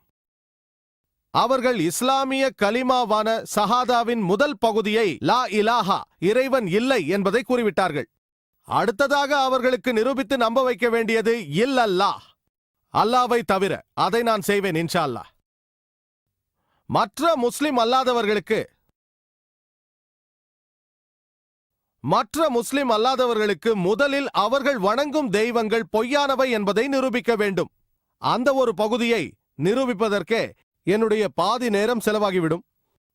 Speaker 2: அவர்கள் இஸ்லாமிய கலிமாவான ஷஹாதாவின் முதல் பகுதியை லா இலாஹா இறைவன் இல்லை என்பதை கூறிவிட்டார்கள். அடுத்ததாக அவர்களுக்கு நிரூபித்து நம்ப வைக்க வேண்டியது இல்லல்லாஹ், அல்லாவை தவிர. அதை நான் செய்வேன் இன்ஷா அல்லாஹ். மற்ற முஸ்லிம் அல்லாதவர்களுக்கு முதலில் அவர்கள் வணங்கும் தெய்வங்கள் பொய்யானவை என்பதை நிரூபிக்க வேண்டும். அந்த ஒரு பகுதியை நிரூபிப்பதற்கே என்னுடைய பாதி நேரம் செலவாகிவிடும்.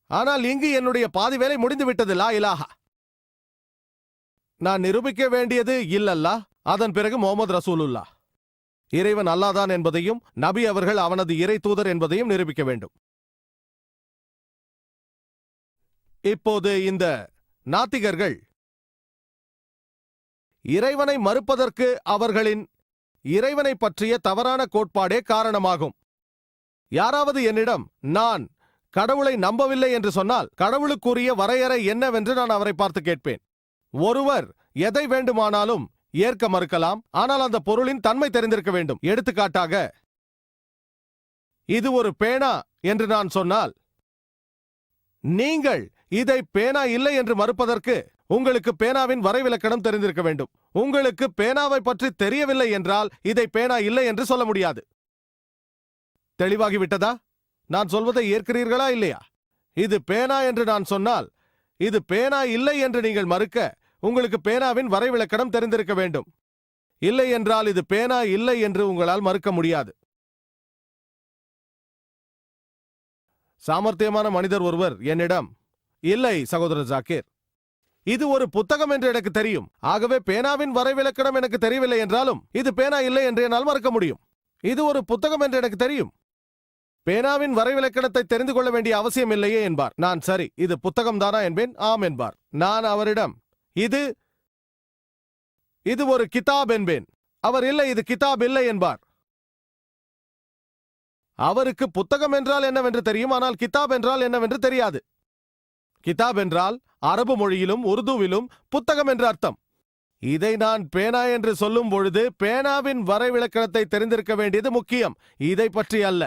Speaker 2: ஆனால் இங்கு என்னுடைய பாதி வேலை முடிந்துவிட்டது. லா இலாஹா நான் நிரூபிக்க வேண்டியது இல்லல்லாஹ், அதன் பிறகு முஹம்மது ரசூலுல்லாஹ் இறைவன் அல்லாதான் என்பதையும் நபி அவர்கள் அவனது இறை தூதர் என்பதையும் நிரூபிக்க வேண்டும். இப்போது இந்த நாத்திகர்கள் இறைவனை மறுப்பதற்கு அவர்களின் இறைவனை பற்றிய தவறான கோட்பாடே காரணமாகும். யாராவது என்னிடம் நான் கடவுளை நம்பவில்லை என்று சொன்னால் கடவுளுக்குரிய வரையறை என்னவென்று நான் அவரை பார்த்து கேட்பேன். ஒருவர் எதை வேண்டுமானாலும் ஏற்க மறுக்கலாம், ஆனால் அந்த பொருளின் தன்மை தெரிந்திருக்க வேண்டும். எடுத்துக்காட்டாக, இது ஒரு பேனா என்று நான் சொன்னால், நீங்கள் இதை பேனா இல்லை என்று மறுப்பதற்கு உங்களுக்கு பேனாவின் வரைவிலக்கணம் தெரிந்திருக்க வேண்டும். உங்களுக்கு பேனாவை பற்றி தெரியவில்லை என்றால் இதை பேனா இல்லை என்று சொல்ல முடியாது. தெளிவாகிவிட்டதா? நான் சொல்வதை ஏற்கிறீர்களா இல்லையா? இது பேனா என்று நான் சொன்னால், இது பேனா இல்லை என்று நீங்கள் மறுக்க உங்களுக்கு பேனாவின் வரைவிலக்கணம் தெரிந்திருக்க வேண்டும். இல்லை என்றால் இது பேனா இல்லை என்று உங்களால் மறுக்க முடியாது. சாமர்த்தியமான மனிதர் ஒருவர் என்னிடம், இல்லை சகோதரர் ஜாகிர், இது ஒரு புத்தகம் என்று எனக்கு தெரியும். ஆகவே பேனாவின் வரைவிலக்கணம் எனக்கு தெரியவில்லை என்றாலும் இது பேனா இல்லை என்று என்னால் மறுக்க முடியும். இது ஒரு புத்தகம் என்று எனக்கு தெரியும். பேனாவின் வரைவிலக்கணத்தை தெரிந்து கொள்ள வேண்டிய அவசியம் இல்லையே என்பார். நான் சரி, இது புத்தகம் தானா என்பேன். ஆம் என்பார். நான் அவரிடம் இது ஒரு கிதாப் என்பேன். அவர் இல்லை, இது கிதாப் இல்லை என்பார். அவருக்கு புத்தகம் என்றால் என்னவென்று தெரியும், ஆனால் கிதாப் என்றால் என்னவென்று தெரியாது. கிதாப் என்றால் அரபு மொழியிலும் உருதுவிலும் புத்தகம் என்று அர்த்தம். இதை நான் பேனா என்று சொல்லும் பொழுது பேனாவின் வரைவிலக்கணத்தை தெரிந்திருக்க வேண்டியது முக்கியம், இதை பற்றி அல்ல.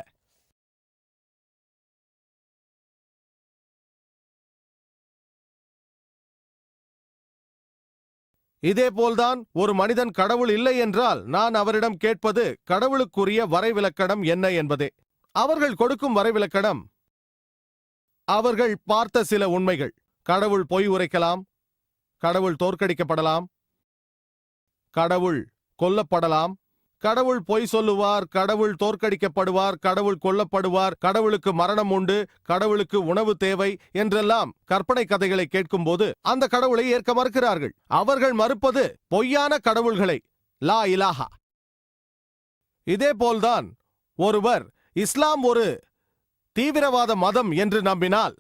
Speaker 2: இதேபோல்தான் ஒரு மனிதன் கடவுள் இல்லை என்றால் நான் அவரிடம் கேட்பது கடவுளுக்குரிய வரைவிலக்கணம் என்ன என்பதே. அவர்கள் கொடுக்கும் வரைவிலக்கணம் அவர்கள் பார்த்த சில உண்மைகள். கடவுள் பொய் உரைக்கலாம், கடவுள் தோற்கடிக்கப்படலாம், கடவுள் கொல்லப்படலாம், கடவுள் பொய் சொல்லுவார், கடவுள் தோற்கடிக்கப்படுவார், கடவுள் கொல்லப்படுவார், கடவுளுக்கு மரணம் உண்டு, கடவுளுக்கு உணவு தேவை என்றெல்லாம் கற்பனை கதைகளை கேட்கும்போது அந்த கடவுளை ஏற்க மறுக்கிறார்கள். அவர்கள் மறுப்பது பொய்யான கடவுள்களை, லா இலாஹா. இதேபோல்தான் ஒருவர் இஸ்லாம் ஒரு தீவிரவாத மதம் என்று நம்பினால்,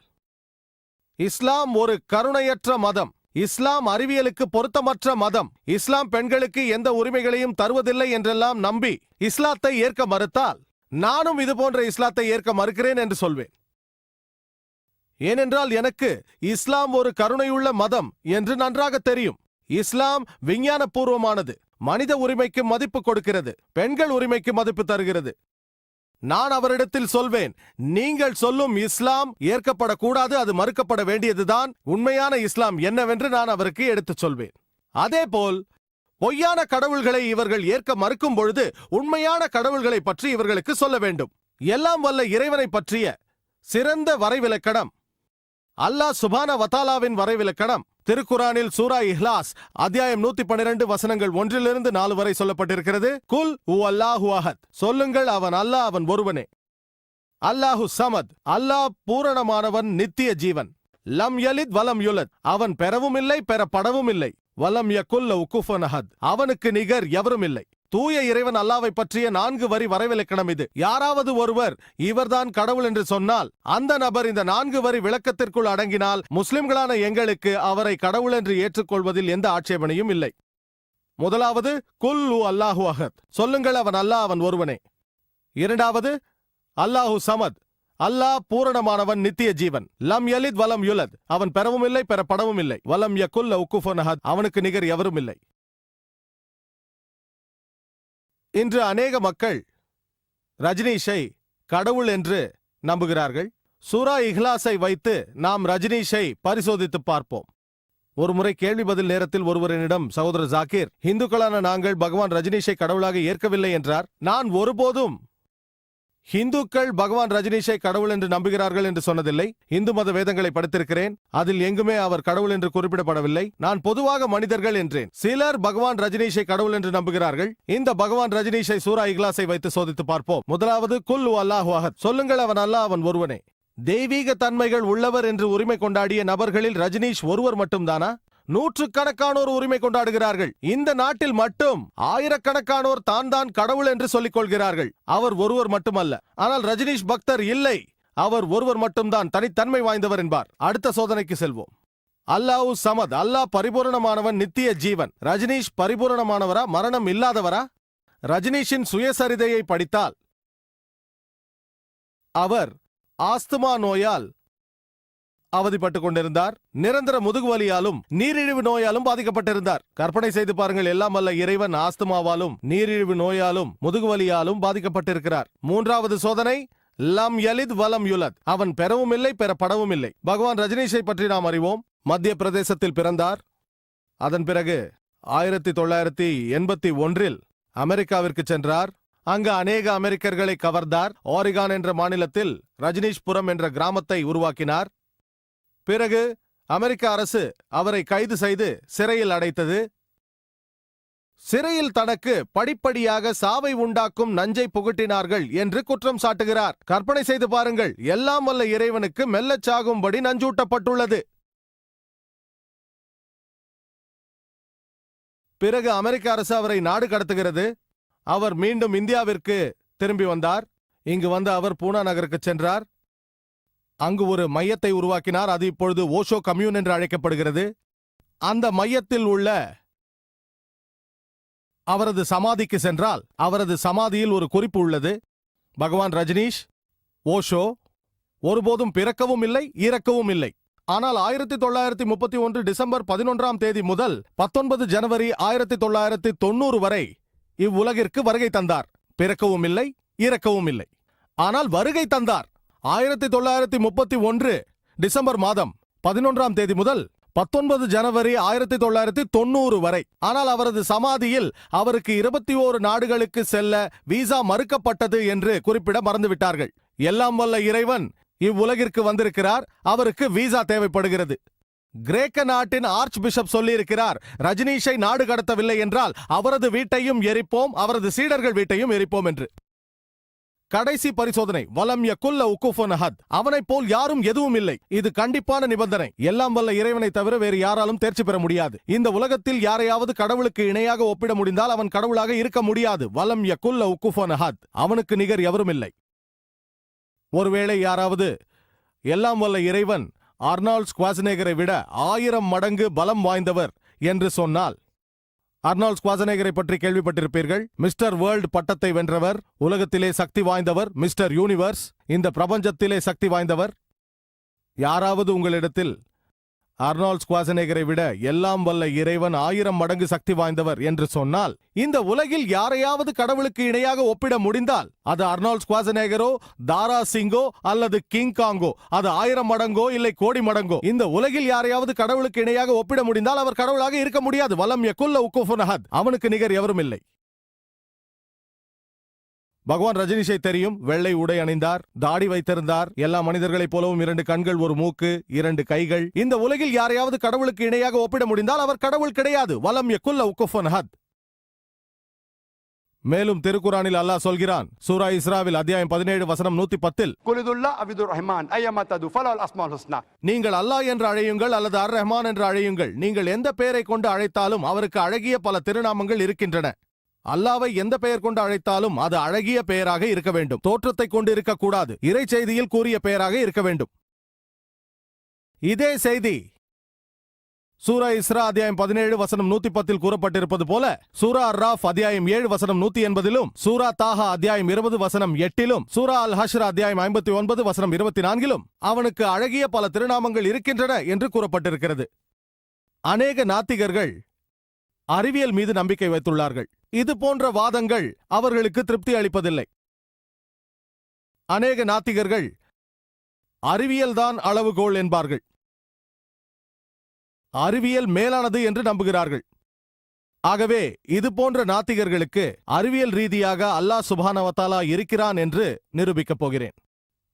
Speaker 2: இஸ்லாம் ஒரு கருணையற்ற மதம், இஸ்லாம் அறிவியலுக்கு பொருத்தமற்ற மதம், இஸ்லாம் பெண்களுக்கு எந்த உரிமைகளையும் தருவதில்லை என்றெல்லாம் நம்பி இஸ்லாத்தை ஏற்க மறுத்தால் நானும் இதுபோன்ற இஸ்லாத்தை ஏற்க மறுக்கிறேன் என்று சொல்வேன். ஏனென்றால் எனக்கு இஸ்லாம் ஒரு கருணையுள்ள மதம் என்று நன்றாக தெரியும். இஸ்லாம் விஞ்ஞானபூர்வமானது, மனித உரிமைக்கு மதிப்பு கொடுக்கிறது, பெண்கள் உரிமைக்கு மதிப்பு தருகிறது. நான் அவரிடத்தில் சொல்வேன், நீங்கள் சொல்லும் இஸ்லாம் ஏற்கப்படக்கூடாது, அது மறுக்கப்பட வேண்டியதுதான். உண்மையான இஸ்லாம் என்னவென்று நான் அவருக்கு எடுத்துச் சொல்வேன். அதேபோல் பொய்யான கடவுள்களை இவர்கள் ஏற்க மறுக்கும் பொழுது உண்மையான கடவுள்களை பற்றி இவர்களுக்கு சொல்ல வேண்டும். எல்லாம் வல்ல இறைவனை பற்றிய சிறந்த வரைவிலக்கணம் அல்லாஹ் சுப்ஹானஹு வ தஆலாவின் வரைவிலக்கணம் திருக்குரானில் சூரா இஹ்லாஸ் அத்தியாயம் 112 வசனங்கள் 1 4 வரை சொல்லப்பட்டிருக்கிறது. குல் ஹுவல்லாஹு அஹத், சொல்லுங்கள் அவன் அல்லாஹ், அவன் ஒருவனே. அல்லாஹு சமத், அல்லாஹ் பூரணமானவன், நித்திய ஜீவன். லம் யலித் வலம் யுலத், அவன் பெறவும் இல்லை பெறப்படவும் இல்லை. வலம் யகுல் லஹு குஃபுவன் அஹத், அவனுக்கு நிகர் எவரும் இல்லை. தூய இறைவன் அல்லாஹ்வை பற்றிய 4 வரி வரைவிலக்கணம் இது. யாராவது ஒருவர் இவர்தான் கடவுள் என்று சொன்னால் அந்த நபர் இந்த 4 வரி விளக்கத்திற்குள் அடங்கினால் முஸ்லிம்களான எங்களுக்கு அவரை கடவுள் என்று ஏற்றுக்கொள்வதில் எந்த ஆட்சேபனையும் இல்லை. முதலாவது குல் அல்லாஹு அஹத், சொல்லுங்கள் அவன் அல்லாஹ், அவன் ஒருவனே. இரண்டாவது அல்லாஹு சமத், அல்லாஹ் பூரணமானவன், நித்திய ஜீவன். லம் யலித் வலம் யுலத், அவன் பெறவும் இல்லை பெறப்படவும் இல்லை. வலம் யகுல் லஹு குஃபுவன் அஹத், அவனுக்கு நிகர் எவரும் இல்லை. இன்று அநேக மக்கள் ரஜினீஷை கடவுள் என்று நம்புகிறார்கள். சூரா இஹ்லாஸை வைத்து நாம் ரஜினீஷை பரிசோதித்து பார்ப்போம். ஒருமுறை கேள்வி பதில் நேரத்தில் ஒருவரிடம் சகோதரர் ஜாகிர், இந்துக்களான நாங்கள் பகவான் ரஜினீஷை கடவுளாக ஏற்கவில்லை என்றார். நான் ஒருபோதும் இந்துக்கள் பகவான் ரஜினீஷை கடவுள் என்று நம்புகிறார்கள் என்று சொன்னதில்லை. இந்து மத வேதங்களை படித்திருக்கிறேன், அதில் எங்குமே அவர் கடவுள் என்று குறிப்பிடப்படவில்லை. நான் பொதுவாக மனிதர்கள் என்றேன். சிலர் பகவான் ரஜினீஷை கடவுள் என்று நம்புகிறார்கள். இந்த பகவான் ரஜினீஷை சூரா இஹ்லாஸை வைத்து சோதித்து பார்ப்போம். முதலாவது குல் அல்லாஹு அஹத், சொல்லுங்கள் அவன் அல்லாஹ், அவன் ஒருவனே. தெய்வீக தன்மைகள் உள்ளவர் என்று உரிமை கொண்டாடிய நபர்களில் ரஜினீஷ் ஒருவர் மட்டும்தானா? நூற்றுக்கணக்கானோர் உரிமை கொண்டாடுகிறார்கள். இந்த நாட்டில் மட்டும் ஆயிரக்கணக்கானோர் தான் கடவுள் என்று சொல்லிக் கொள்கிறார்கள். அவர் ஒருவர் மட்டுமல்ல. ஆனால் ரஜினீஷ் பக்தர் இல்லை, அவர் ஒருவர் மட்டும்தான் தனித்தன்மை வாய்ந்தவர் என்பார். அடுத்த சோதனைக்கு செல்வோம். அல்லாஹு சமத், அல்லாஹ் பரிபூரணமானவன், நித்திய ஜீவன். ரஜினீஷ் பரிபூரணமானவரா, மரணம் இல்லாதவரா? ரஜினீஷின் சுயசரிதையை படித்தால் அவர் ஆஸ்துமா நோயால் அவதிப்பட்டுக் கொண்டிருந்தார். நிரந்தர முதுகுவலியாலும் நீரிழிவு நோயாலும் பாதிக்கப்பட்டிருந்தார். கற்பனை செய்து பாருங்கள், எல்லாம் வல்ல இறைவன் ஆஸ்துமாவாலும் நீரிழிவு நோயாலும் முதுகுவலியாலும் பாதிக்கப்பட்டிருக்கிறார். மூன்றாவது சோதனை லம் யலித் வலம் யுலத், அவன் பெறவும் இல்லை பெறப்படவும் இல்லை. பகவான் ரஜினீஷை பற்றி நாம் அறிவோம். மத்திய பிரதேசத்தில் பிறந்தார். அதன் பிறகு 1981 அமெரிக்காவிற்கு சென்றார். அங்கு அநேக அமெரிக்கர்களை கவர்ந்தார். ஆரிகான் என்ற மாநிலத்தில் ரஜினீஷ்புரம் என்ற கிராமத்தை உருவாக்கினார். பிறகு அமெரிக்க அரசு அவரை கைது செய்து சிறையில் அடைத்தது. சிறையில் தனக்கு படிப்படியாக சாவை உண்டாக்கும் நஞ்சை புகட்டினார்கள் என்று குற்றம் சாட்டுகிறார். கற்பனை செய்து பாருங்கள், எல்லாம் வல்ல இறைவனுக்கு மெல்லச் சாகும்படி நஞ்சூட்டப்பட்டுள்ளது. பிறகு அமெரிக்க அரசு அவரை நாடு கடத்துகிறது. அவர் மீண்டும் இந்தியாவிற்கு திரும்பி வந்தார். இங்கு வந்து அவர் பூனா நகருக்கு சென்றார். அங்கு ஒரு மையத்தை உருவாக்கினார். அது இப்பொழுது ஓஷோ கம்யூன் என்று அழைக்கப்படுகிறது. அந்த மையத்தில் உள்ள அவரது சமாதிக்கு சென்றால் அவரது சமாதியில் ஒரு குறிப்பு உள்ளது. பகவான் ரஜினீஷ் ஓஷோ ஒருபோதும் பிறக்கவும் இல்லை இறக்கவும் இல்லை. ஆனால் 1931 டிசம்பர் 11ஆம் தேதி முதல் 19 ஜனவரி 1990 வரை இவ்வுலகிற்கு வருகை தந்தார். பிறக்கவும் இல்லை, இறக்கவும் இல்லை. ஆனால் வருகை தந்தார். 1931 டிசம்பர் மாதம் 11ஆம் தேதி முதல் 19 ஜனவரி 1990 வரை. ஆனால் அவரது சமாதியில் அவருக்கு 21 நாடுகளுக்கு செல்ல விசா மறுக்கப்பட்டது என்று குறிப்பிட மறந்துவிட்டார்கள். எல்லாம் வல்ல இறைவன் இவ்வுலகிற்கு வந்திருக்கிறார், அவருக்கு விசா தேவைப்படுகிறது. கிரேக்க நாட்டின் ஆர்ச் பிஷப் சொல்லியிருக்கிறார், ரஜினீஷை நாடு கடத்தவில்லை என்றால் அவரது வீட்டையும் எரிப்போம், அவரது சீடர்கள் வீட்டையும் எரிப்போம் என்று. கடைசி பரிசோதனை, வலம் யகுல்ல உக்குஃபுன் அஹத், அவனைப் போல் யாரும் எதுவும் இல்லை. இது கண்டிப்பான நிபந்தனை. எல்லாம் வல்ல இறைவனை தவிர வேறு யாராலும் தேர்ச்சி பெற முடியாது. இந்த உலகத்தில் யாரையாவது கடவுளுக்கு இணையாக ஒப்பிட முடிந்தால் அவன் கடவுளாக இருக்க முடியாது. வலம் யகுல்ல உக்குஃபுன் அஹத், அவனுக்கு நிகர் எவரும் இல்லை. ஒருவேளை யாராவது எல்லாம் வல்ல இறைவன் அர்னால்ட் ஸ்குவாசனேகரை விட 1000 மடங்கு பலம் வாய்ந்தவர் என்று சொன்னால், அர்னால்ட் ஸ்குவாசனேகரை பற்றி கேள்விப்பட்டிருப்பீர்கள். மிஸ்டர் வேர்ல்ட் பட்டத்தை வென்றவர், உலகத்திலே சக்தி வாய்ந்தவர், மிஸ்டர் யூனிவர்ஸ், இந்த பிரபஞ்சத்திலே சக்தி வாய்ந்தவர். யாராவது உங்களிடத்தில் அர்னால்ட் ஸ்குவாசனேகரை விட எல்லாம் வல்ல இறைவன் 1000 மடங்கு சக்தி வாய்ந்தவர் என்று சொன்னால், இந்த உலகில் யாரையாவது கடவுளுக்கு இணையாக ஒப்பிட முடிந்தால் அது அர்னால்ட் ஸ்குவாசனேகரோ, தாரா சிங்கோ அல்லது கிங் காங்கோ, அது 1000 மடங்கோ இல்லை கோடி மடங்கோ. இந்த உலகில் யாரையாவது கடவுளுக்கு இணையாக ஒப்பிட முடிந்தால் அவர் கடவுளாக இருக்க முடியாது. வலம் யகுல்ல உக்குஃபுன் அஹத், அவனுக்கு நிகர் எவரும் இல்லை. பகவான் ரஜினிஷை தெரியும். வெள்ளை உடை அணிந்தார், தாடி வைத்திருந்தார். எல்லா மனிதர்களைப் போலவும் 2 கண்கள், ஒரு மூக்கு, 2 கைகள். இந்த உலகில் யாரையாவது கடவுளுக்கு இணையாக ஒப்பிட முடிந்தால் அவர் கடவுள் கிடையாது. வலம் யகுல்ல உக்குஃபுன் அஹத். மேலும் திருக்குரானில் அல்லாஹ் சொல்கிறான், சூரா இஸ்ராவில் அத்தியாயம் 17 வசனம் 110,
Speaker 1: குலிதுல்லா அவிதுர் ரஹ்மான் ஐயமா தது ஃபலல் அஸ்மால் ஹுஸ்னா,
Speaker 2: நீங்கள் அல்லாஹ் என்று அழையுங்கள் அல்லது அர் ரஹ்மான் என்று அழையுங்கள். நீங்கள் எந்த பெயரை கொண்டு அழைத்தாலும் அவருக்கு அழகிய பல திருநாமங்கள் இருக்கின்றன. அல்லாவை எந்த பெயர் கொண்டு அழைத்தாலும் அது அழகிய பெயராக இருக்க வேண்டும். தோற்றத்தை கொண்டு இருக்கக்கூடாது. இறை செய்தியில் கூறிய பெயராக இருக்க வேண்டும். இதே செய்தி சூரா இஸ்ரா அத்தியாயம் 17 வசனம் 110 கூறப்பட்டிருப்பது போல, சூரா அர்ராஃப் அத்தியாயம் 7 வசனம் 180, சூரா தாஹா அத்தியாயம் 20 வசனம் 8, சூரா அல் ஹஷ்ர் அத்தியாயம் 59 வசனம் 24 அவனுக்கு அழகிய பல திருநாமங்கள் இருக்கின்றன என்று கூறப்பட்டிருக்கிறது. அநேக நாத்திகர்கள் அறிவியல் மீது நம்பிக்கை வைத்துள்ளார்கள். இது போன்ற வாதங்கள் அவர்களுக்கு திருப்தி அளிப்பதில்லை. அநேக நாத்திகர்கள் அறிவியல்தான் அளவுகோல் என்பார்கள். அறிவியல் மேலானது என்று நம்புகிறார்கள். ஆகவே இது போன்ற நாத்திகர்களுக்கு அறிவியல் ரீதியாக அல்லாஹ் சுப்ஹானஹு வ தஆலா இருக்கிறான் என்று நிரூபிக்கப் போகிறேன்.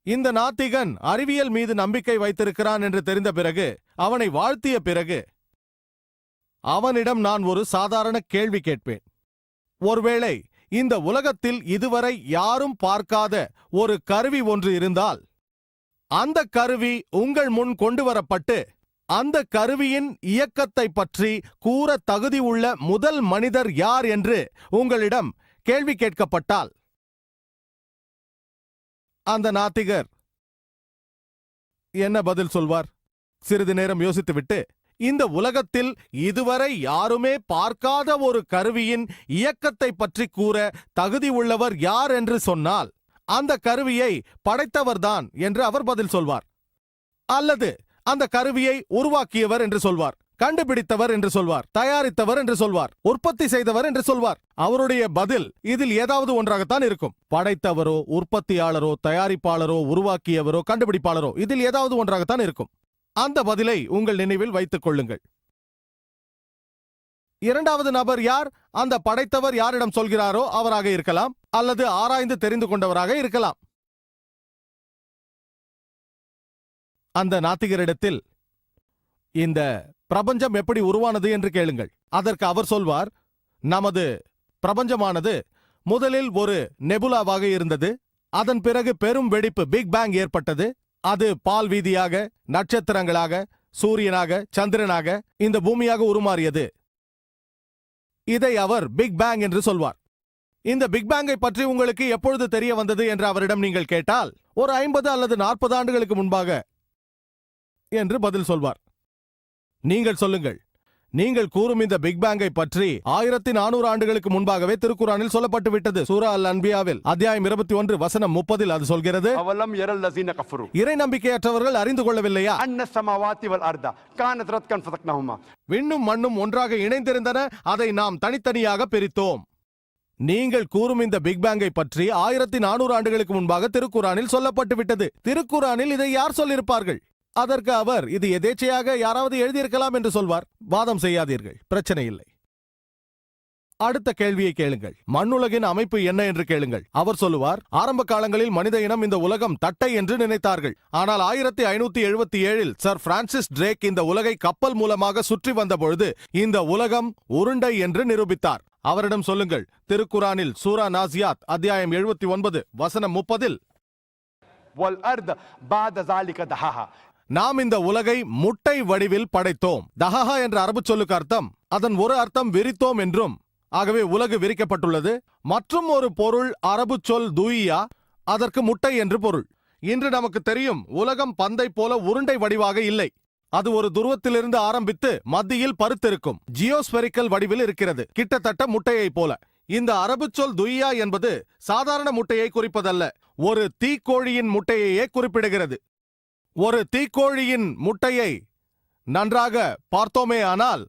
Speaker 2: இந்த நாத்திகன் அறிவியல் மீது நம்பிக்கை வைத்திருக்கிறான் என்று தெரிந்த பிறகு, அவனை வாழ்த்திய பிறகு, அவனிடம் நான் ஒரு சாதாரண கேள்வி கேட்பேன். ஒருவேளை இந்த உலகத்தில் இதுவரை யாரும் பார்க்காத ஒரு கருவி ஒன்று இருந்தால், அந்த கருவி உங்கள் முன் கொண்டு வரப்பட்டு அந்த கருவியின் இயக்கத்தை பற்றி கூற தகுதி உள்ள முதல் மனிதர் யார் என்று உங்களிடம் கேள்வி கேட்கப்பட்டால், அந்த நாத்திகர் என்ன பதில் சொல்வார்? சிறிது நேரம் யோசித்துவிட்டு, இந்த உலகத்தில் இதுவரை யாருமே பார்க்காத ஒரு கருவியின் இயக்கத்தை பற்றி கூற தகுதி உள்ளவர் யார் என்று சொன்னால், அந்த கருவியை படைத்தவர்தான் என்று அவர் பதில் சொல்வார். அல்லது அந்த கருவியை உருவாக்கியவர் என்று சொல்வார், கண்டுபிடித்தவர் என்று சொல்வார், தயாரித்தவர் என்று சொல்வார், உற்பத்தி செய்தவர் என்று சொல்வார். அவருடைய பதில் இதில் ஏதாவது ஒன்றாகத்தான் இருக்கும். படைத்தவரோ, உற்பத்தியாளரோ, தயாரிப்பாளரோ, உருவாக்கியவரோ, கண்டுபிடிப்பாளரோ, இதில் ஏதாவது ஒன்றாகத்தான் இருக்கும். அந்த பதிலை உங்கள் நினைவில் வைத்துக் கொள்ளுங்கள். இரண்டாவது நபர் யார்? அந்த படைத்தவர் யாரிடம் சொல்கிறாரோ அவராக இருக்கலாம், அல்லது ஆராய்ந்து தெரிந்து கொண்டவராக இருக்கலாம். அந்த நாத்திகரிடத்தில் இந்த பிரபஞ்சம் எப்படி உருவானது என்று கேளுங்கள். அதற்கு அவர் சொல்வார், நமது பிரபஞ்சமானது முதலில் ஒரு நெபுலாவாக இருந்தது. அதன் பிறகு பெரும் வெடிப்பு, பிக் பேங் ஏற்பட்டது. அது பால் வீதியாக, நட்சத்திரங்களாக, சூரியனாக, சந்திரனாக, இந்த பூமியாக உருமாறியது. இதை அவர் பிக் பேங் என்று சொல்வார். இந்த பிக் பேங்கை பற்றி உங்களுக்கு எப்பொழுது தெரிய வந்தது என்று அவரிடம் நீங்கள் கேட்டால், ஒரு 50 அல்லது 40 ஆண்டுகளுக்கு முன்பாக என்று பதில் சொல்வார். நீங்கள் சொல்லுங்கள், நீங்கள் கூறும் இந்த பிக் பேங்கை பற்றி 1400 ஆண்டுகளுக்கு முன்பாகவே திருக்குரானில் சொல்லப்பட்டு விட்டது. சூரா அல் அன்பியாவில் அத்தியாயம் 21 வசனம் 30 அது சொல்கிறது,
Speaker 1: அவலம் யரல் லஸீன கஃபரு
Speaker 2: இறை நம்பிக்கையற்றவர்கள் அறிந்து கொள்ளவில்லையா,
Speaker 1: அன்ன ஸமாவாத்தி வல் அர்த கானத் ரத்கன் ஃபதக்னஹுமா,
Speaker 2: விண்ணும் மண்ணும் ஒன்றாக இணைந்திருந்தன, அதை நாம் தனித்தனியாக பிரித்தோம். நீங்கள் கூறும் இந்த பிக் பேங்கை பற்றி 1400 ஆண்டுகளுக்கு முன்பாக திருக்குரானில் சொல்லப்பட்டு விட்டது. திருக்குரானில் இதை யார் சொல்லியிருப்பார்கள்? அதற்கு அவர், இது எதேச்சையாக யாராவது எழுதியிருக்கலாம் என்று சொல்வார். வாதம் செய்யாதீர்கள், பிரச்சனை இல்லை. அடுத்த கேள்வியை கேளுங்கள். மண்ணுலகின் அமைப்பு என்ன என்று கேளுங்கள். அவர் சொல்லுவார், ஆரம்ப காலங்களில் மனித இனம் இந்த உலகம் தட்டை என்று நினைத்தார்கள். ஆனால் 1577 சர் பிரான்சிஸ் டிரேக் இந்த உலகை கப்பல் மூலமாக சுற்றி வந்த பொழுது இந்த உலகம் உருண்டை என்று நிரூபித்தார். அவரிடம் சொல்லுங்கள், திருக்குரானில் சூரா நாசியாத் அத்தியாயம் 79 வசனம் 30
Speaker 1: வல் அர்த பாத ஸாலிக தஹஹா,
Speaker 2: நாம் இந்த உலகை முட்டை வடிவில் படைத்தோம். தஹஹா என்ற அரபு சொல்லுக்கு அர்த்தம், அதன் ஒரு அர்த்தம் விரித்தோம் என்றும், ஆகவே உலகு விரிக்கப்பட்டுள்ளது. மற்றும் ஒரு பொருள் அரபு சொல் துய்யா, அதற்கு முட்டை என்று பொருள். இன்று நமக்கு தெரியும், உலகம் பந்தை போல உருண்டை வடிவாக இல்லை. அது ஒரு துருவத்திலிருந்து ஆரம்பித்து மத்தியில் பருத்திருக்கும் ஜியோஸ்பெரிக்கல் வடிவில் இருக்கிறது, கிட்டத்தட்ட முட்டையை போல. இந்த அரபு சொல் துய்யா என்பது சாதாரண முட்டையை குறிப்பதல்ல, ஒரு தீக்கோழியின் முட்டையையே குறிப்பிடுகிறது. ஒரு தீக்கோழியின் முட்டையை நன்றாக பார்த்தோமே ஆனால்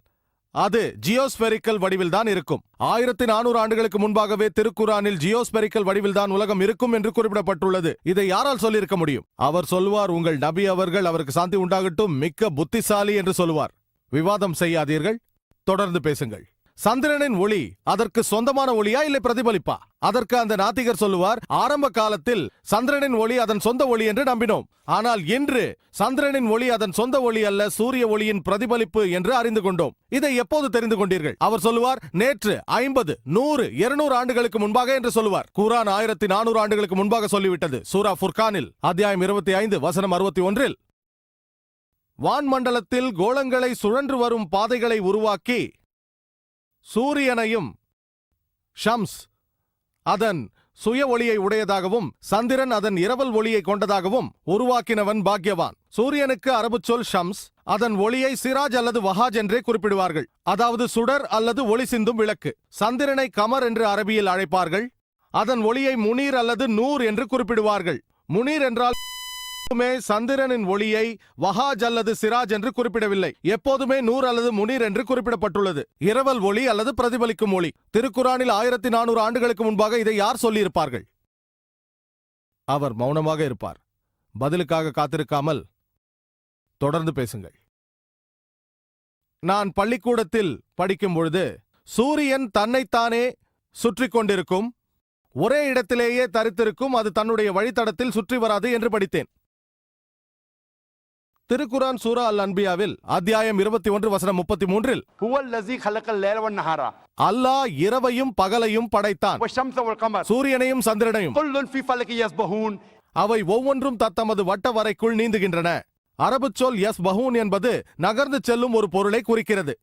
Speaker 2: அது ஜியோஸ்பெரிக்கல் வடிவில் தான் இருக்கும். 1400 ஆண்டுகளுக்கு முன்பாகவே திருக்குரானில் ஜியோஸ்பெரிக்கல் வடிவில் தான் உலகம் இருக்கும் என்று குறிப்பிடப்பட்டுள்ளது. இதை யாரால் சொல்லியிருக்க முடியும்? அவர் சொல்லுவார், உங்கள் நபி அவர்கள், அவருக்கு சாந்தி உண்டாகட்டும், மிக்க புத்திசாலி என்று சொல்லுவார். விவாதம் செய்யாதீர்கள், தொடர்ந்து பேசுங்கள். சந்திரனின் ஒளி அதற்கு சொந்தமான ஒளியா இல்லை பிரதிபலிப்பா? அதற்கு அந்த நாத்திகர் சொல்லுவார், ஆரம்ப காலத்தில் சந்திரனின் ஒளி அதன் சொந்த ஒளி என்று நம்பினோம். ஆனால் இன்று சந்திரனின் ஒளி அதன் சொந்த ஒளி அல்ல, சூரிய ஒளியின் பிரதிபலிப்பு என்று அறிந்து கொண்டோம். இதை எப்போது தெரிந்து கொண்டீர்கள்? அவர் சொல்லுவார், நேற்று, 50, 100, 200 ஆண்டுகளுக்கு முன்பாக என்று சொல்லுவார். குர்ஆன் 1400 ஆண்டுகளுக்கு முன்பாக சொல்லிவிட்டது. சூரா ஃபுர்கானில் அத்தியாயம் 25 வசனம் 61 வான்மண்டலத்தில் கோளங்களை சுழன்று வரும் பாதைகளை உருவாக்கி சூரியனையும் ஷம்ஸ் அதன் சுய ஒளியை உடையதாகவும் சந்திரன் அதன் இரவல் ஒளியை கொண்டதாகவும் உருவாக்கினவன் பாக்யவான். சூரியனுக்கு அரபு சொல் ஷம்ஸ், அதன் ஒளியை சிராஜ் அல்லது வஹாஜ் என்றே குறிப்பிடுவார்கள், அதாவது சுடர் அல்லது ஒளி சிந்தும் விளக்கு. சந்திரனை கமர் என்று அரபியில் அழைப்பார்கள். அதன் ஒளியை முனீர் அல்லது நூர் என்று குறிப்பிடுவார்கள். முனீர் என்றால் சந்திரனின் ஒளியை வஹாஜ் அல்லது சிராஜ் என்று குறிப்பிடவில்லை, எப்போதுமே நூர் அல்லது முனீர் என்று குறிப்பிடப்பட்டுள்ளது. இரவல் ஒளி அல்லது பிரதிபலிக்கும் ஒளி. திருக்குரானில் 1400 ஆண்டுகளுக்கு முன்பாக இதை யார் சொல்லியிருப்பார்கள்? அவர் மௌனமாக இருப்பார். பதிலுக்காக காத்திருக்காமல் தொடர்ந்து பேசுங்கள். நான் பள்ளிக்கூடத்தில் படிக்கும் பொழுது சூரியன் தன்னைத்தானே சுற்றி கொண்டிருக்கும், ஒரே இடத்திலேயே தரித்திருக்கும், அது தன்னுடைய வழித்தடத்தில் சுற்றி வராது என்று படித்தேன். திருக்குரான் சூரா அல் அன்பியாவில் அத்தியாயம் 21 வசனம் 33
Speaker 1: ஹுவல் லஸீ ஹலகல் லைல வன் நஹாரா,
Speaker 2: அல்லாஹ் இரவையும் பகலையும் படைத்தான்,
Speaker 1: வஷம்ஸ வல் கமர்,
Speaker 2: சூரியனையும் சந்திரனையும்,
Speaker 1: குல்லுன் ஃபீ ஃபலகி யஸ்பஹூன்,
Speaker 2: அவை ஒவ்வொன்றும் தத்தமது வட்ட வரைக்குள் நீந்துகின்றன. அரபு சொல் யஸ்பஹூன் என்பது நகர்ந்து செல்லும் ஒரு பொருளை குறிக்கிறது.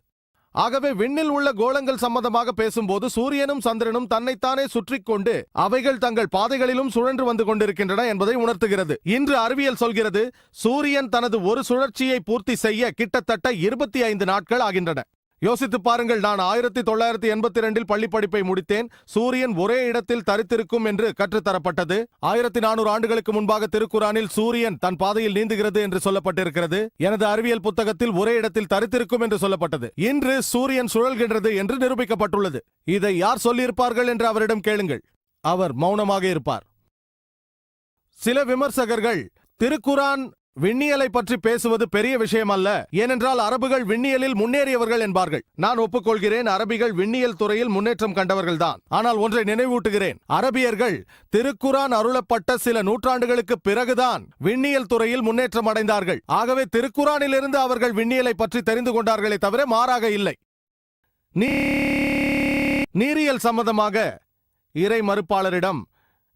Speaker 2: ஆகவே விண்ணில் உள்ள கோளங்கள் சம்பந்தமாக பேசும்போது சூரியனும் சந்திரனும் தன்னைத்தானே சுற்றிக் கொண்டு அவைகள் தங்கள் பாதைகளிலும் சுழன்று வந்து கொண்டிருக்கின்றன என்பதை உணர்த்துகிறது. இன்று அறிவியல் சொல்கிறது, சூரியன் தனது ஒரு சுழற்சியை பூர்த்தி செய்ய கிட்டத்தட்ட 25 நாட்கள் ஆகின்றன. யோசித்து பாருங்கள், நான் 1982 பள்ளி படிப்பை முடித்தேன். சூரியன் ஒரே இடத்தில் தரித்திருக்கும் என்று கற்றுத்தரப்பட்டது. 1400 ஆண்டுகளுக்கு முன்பாக திருக்குரானில் சூரியன் தன் பாதையில் நீந்துகிறது என்று சொல்லப்பட்டிருக்கிறது. எனது அறிவியல் புத்தகத்தில் ஒரே இடத்தில் தரித்திருக்கும் என்று சொல்லப்பட்டது. இன்று சூரியன் சுழல்கின்றது என்று நிரூபிக்கப்பட்டுள்ளது. இதை யார் சொல்லியிருப்பார்கள் என்று அவரிடம் கேளுங்கள். அவர் மௌனமாக இருப்பார். சில விமர்சகர்கள் திருக்குரான் விண்ணியலை பற்றி பேசுவது பெரிய விஷயம் அல்ல, ஏனென்றால் அரபுகள் விண்ணியலில் முன்னேறியவர்கள் என்பார்கள். நான் ஒப்புக்கொள்கிறேன், அரபிகள் விண்ணியல் துறையில் முன்னேற்றம் கண்டவர்கள்தான். ஆனால் ஒன்றை நினைவூட்டுகிறேன், அரபியர்கள் திருக்குரான் அருளப்பட்ட சில நூற்றாண்டுகளுக்கு பிறகுதான் விண்ணியல் துறையில் முன்னேற்றம் அடைந்தார்கள். ஆகவே திருக்குரானிலிருந்து அவர்கள் விண்ணியலை பற்றி தெரிந்து கொண்டார்களே தவிர மாறாக இல்லை. நீரியல் சம்பந்தமாக இறை மறுப்பாளரிடம்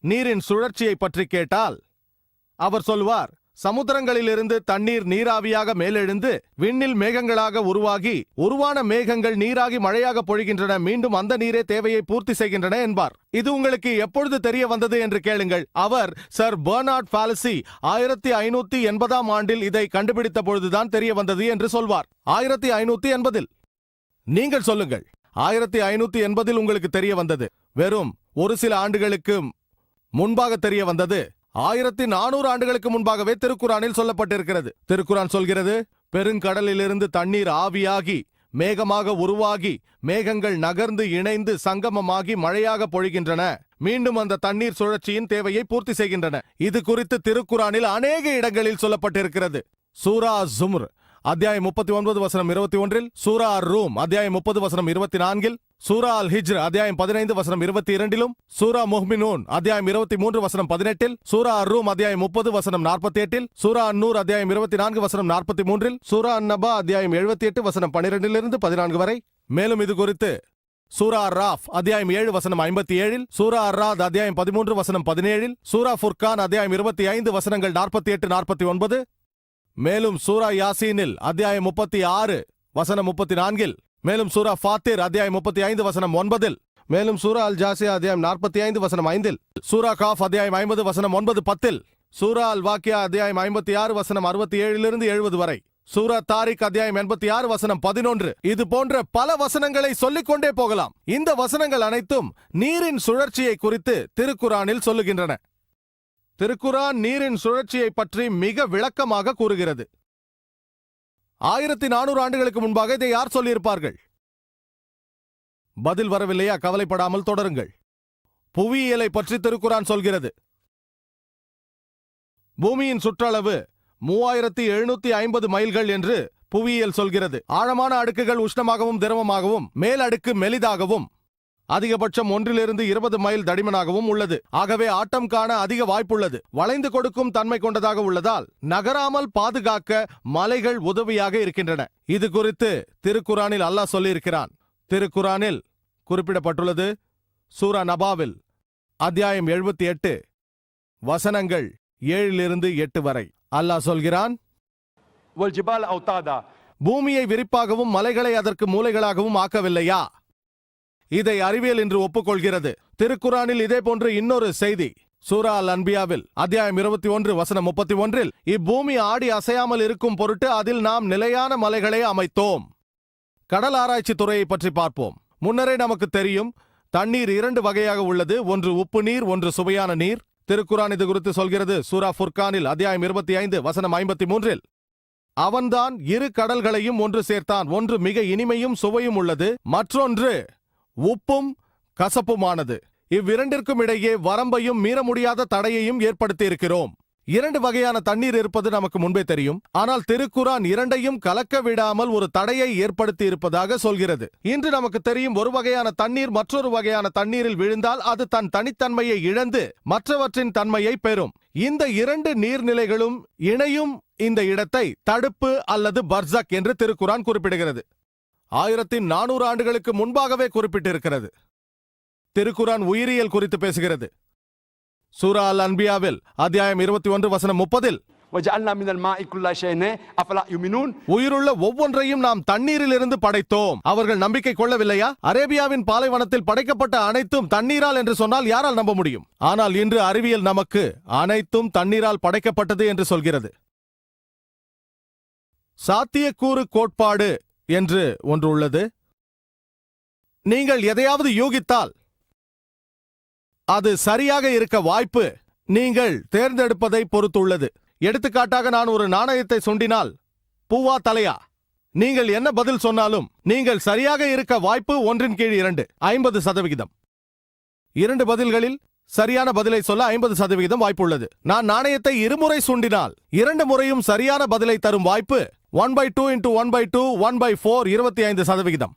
Speaker 2: நீரின் சுழற்சியை பற்றி கேட்டால் அவர் சொல்வார், சமுத்திரங்களிலிருந்து தண்ணீர் நீராவியாக மேலெழுந்து விண்ணில் மேகங்களாக உருவாகி, உருவான மேகங்கள் நீராகி மழையாக பொழிகின்றன, மீண்டும் அந்த நீரே தேவையை பூர்த்தி செய்கின்றன என்பார். இது உங்களுக்கு எப்பொழுது தெரிய வந்தது என்று கேளுங்கள். அவர் சர் பெர்னார்ட் பாலசி 1580 ஆண்டில் இதை கண்டுபிடித்த பொழுதுதான் தெரிய வந்தது என்று சொல்வார். 1580 நீங்கள் சொல்லுங்கள். 1580 உங்களுக்கு தெரிய வந்தது. வெறும் ஒரு சில ஆண்டுகளுக்கு முன்பாக தெரிய வந்தது. 1400 ஆண்டுகளுக்கு முன்பாகவே திருக்குரானில் சொல்லப்பட்டிருக்கிறது. திருக்குரான் சொல்கிறது, பெருங்கடலிலிருந்து தண்ணீர் ஆவியாகி மேகமாக உருவாகி மேகங்கள் நகர்ந்து இணைந்து சங்கமமாகி மழையாக பொழிகின்றன. மீண்டும் அந்த தண்ணீர் சுழற்சியின் தேவையை பூர்த்தி செய்கின்றன. இது குறித்து திருக்குரானில் அநேக இடங்களில் சொல்லப்பட்டிருக்கிறது. சூரா ஜும்ர் அத்தியாயம் 39 வசனம் 21, சூரா ரூம் அத்தியாயம் 30 வசனம் 24, சூரா அல் ஹிஜ்ர் அத்தியாயம் 15 வசனம் 22, சூரா முஹ்மினூன் அத்தியாயம் 23 வசனம் 18, சூரா ரூம் அத்தியாயம் 30 வசனம் 48, சூரா அன்னூர் அத்தியாயம் 24 வசனம் 43, சூரா அன்னபா அத்தியாயம் 78 வசனம் 12 14 வரை. மேலும் இது குறித்து சூரா ராஃப் அத்தியாயம் 7 வசனம் 57, சூரா அர்ராத் அத்தியாயம் 13 வசனம் 17, சூரா ஃபுர்கான் அத்தியாயம் 25 வசனங்கள் 48 49, மேலும் சூரா யாசீனில் அத்தியாயம் 36 வசனம் 34, மேலும் சூரா ஃபாத்திர் அத்தியாயம் 35 வசனம் 9, மேலும் சூரா அல் ஜாசியா அத்தியாயம் 45 வசனம் 5, சூரா காஃப் அத்தியாயம் 50 வசனம் 9 10, சூரா அல் வாக்கியா அத்தியாயம் 56 வசனம் 67 70 வரை, சூரா தாரிக் அத்தியாயம் 86 வசனம் 11. இது போன்ற பல வசனங்களை சொல்லிக்கொண்டே போகலாம். இந்த வசனங்கள் அனைத்தும் நீரின் சுழற்சியை குறித்து திருக்குரானில் சொல்லுகின்றன. திருக்குரான் நீரின் சுழற்சியை பற்றி மிக விளக்கமாக கூறுகிறது. 1400 ஆண்டுகளுக்கு முன்பாக இதை யார் சொல்லியிருப்பார்கள்? பதில் வரவில்லையா? கவலைப்படாமல் தொடருங்கள். புவியியலை பற்றி திருக்குரான் சொல்கிறது. பூமியின் சுற்றளவு 3750 மைல்கள் என்று புவியியல் சொல்கிறது. ஆழமான அடுக்குகள் உஷ்ணமாகவும் திரவமாகவும், மேல் அடுக்கு மெலிதாகவும், அதிகபட்சம் 1 to 20 மைல் தடிமனாகவும் உள்ளது. ஆகவே ஆட்டம் காண அதிக வாய்ப்புள்ளது. வளைந்து கொடுக்கும் தன்மை கொண்டதாக உள்ளதால் நகராமல் பாதுகாக்க மலைகள் உதவியாக இருக்கின்றன. இது குறித்து திருக்குரானில் அல்லாஹ் சொல்லியிருக்கிறான். திருக்குரானில் குறிப்பிடப்பட்டுள்ளது. சூரா நபாவில் அத்தியாயம் 78 வசனங்கள் 7 to 8 வரை. அல்லாஹ் சொல்கிறான்,
Speaker 1: வல்ஜிபால் அவுதாதா,
Speaker 2: பூமியை விரிப்பாகவும் மலைகளை அதற்கு மூலைகளாகவும் ஆக்கவில்லையா? இதை அறிவியல் என்று ஒப்புக்கொள்கிறது. திருக்குரானில் இதே போன்று இன்னொரு செய்தி. சூரா அல் அன்பியாவில் அத்தியாயம் 21 வசனம் 31, இப்பூமி ஆடி அசையாமல் இருக்கும் பொருட்டு அதில் நாம் நிலையான மலைகளை அமைத்தோம். கடல் ஆராய்ச்சி துறையை பற்றி பார்ப்போம். முன்னரே நமக்கு தெரியும், தண்ணீர் 2 வகையாக உள்ளது. ஒன்று உப்பு நீர், ஒன்று சுவையான நீர். திருக்குரான் இது குறித்து சொல்கிறது. சூரா ஃபுர்கானில் அத்தியாயம் 25 வசனம் 53, அவன்தான் 2 கடல்களையும் ஒன்று சேர்த்தான். ஒன்று மிக இனிமையும் சுவையும் உள்ளது, மற்றொன்று உப்பும் கசப்புமானது. இவ்விரண்டிற்கும் இடையே வரம்பையும் மீற முடியாத தடையையும் ஏற்படுத்தி இருக்கிறோம். 2 வகையான தண்ணீர் இருப்பது நமக்கு முன்பே தெரியும். ஆனால் திருக்குரான் இரண்டையும் கலக்க விடாமல் ஒரு தடையை ஏற்படுத்தி இருப்பதாக சொல்கிறது. இன்று நமக்கு தெரியும், ஒரு வகையான தண்ணீர் மற்றொரு வகையான தண்ணீரில் விழுந்தால் அது தன் தனித்தன்மையை இழந்து மற்றவற்றின் தன்மையை பெறும். இந்த 2 நீர்நிலைகளும் இணையும் இந்த இடத்தை தடுப்பு அல்லது பர்சக் என்று திருக்குரான் குறிப்பிடுகிறது. 1400 ஆண்டுகளுக்கு முன்பாகவே குறிப்பிட்டிருக்கிறது. திருக்குரான் உயிரியல் குறித்து பேசுகிறது. சூரா அல் அன்பியாவில் அத்தியாயம் 21 வசனம் 30, உயிருள்ள ஒவ்வொன்றையும் நாம் தண்ணீரில் இருந்து படைத்தோம். அவர்கள் நம்பிக்கை கொள்ளவில்லையா? அரேபியாவின் பாலைவனத்தில் படைக்கப்பட்ட அனைத்தும் தண்ணீரால் என்று சொன்னால் யாரால் நம்ப முடியும்? ஆனால் இன்று அறிவியல் நமக்கு அனைத்தும் தண்ணீரால் படைக்கப்பட்டது என்று சொல்கிறது. சாத்தியக்கூறு கோட்பாடு என்று ஒன்று உள்ளது. நீங்கள் எதையாவது யூகித்தால் அது சரியாக இருக்க வாய்ப்பு நீங்கள் தேர்ந்தெடுப்பதை பொறுத்துள்ளது. எடுத்துக்காட்டாக, நான் ஒரு நாணயத்தை சுண்டினால் பூவா தலையா? நீங்கள் என்ன பதில் சொன்னாலும் நீங்கள் சரியாக இருக்க வாய்ப்பு 1/2, 50%. 2 பதில்களில் சரியான பதிலை சொல்ல 50% வாய்ப்புள்ளது. நான் நாணயத்தை 2 முறை சுண்டினால் 2 முறையும் சரியான பதிலை தரும் வாய்ப்பு 1/2 × 1/2 1/4 25%.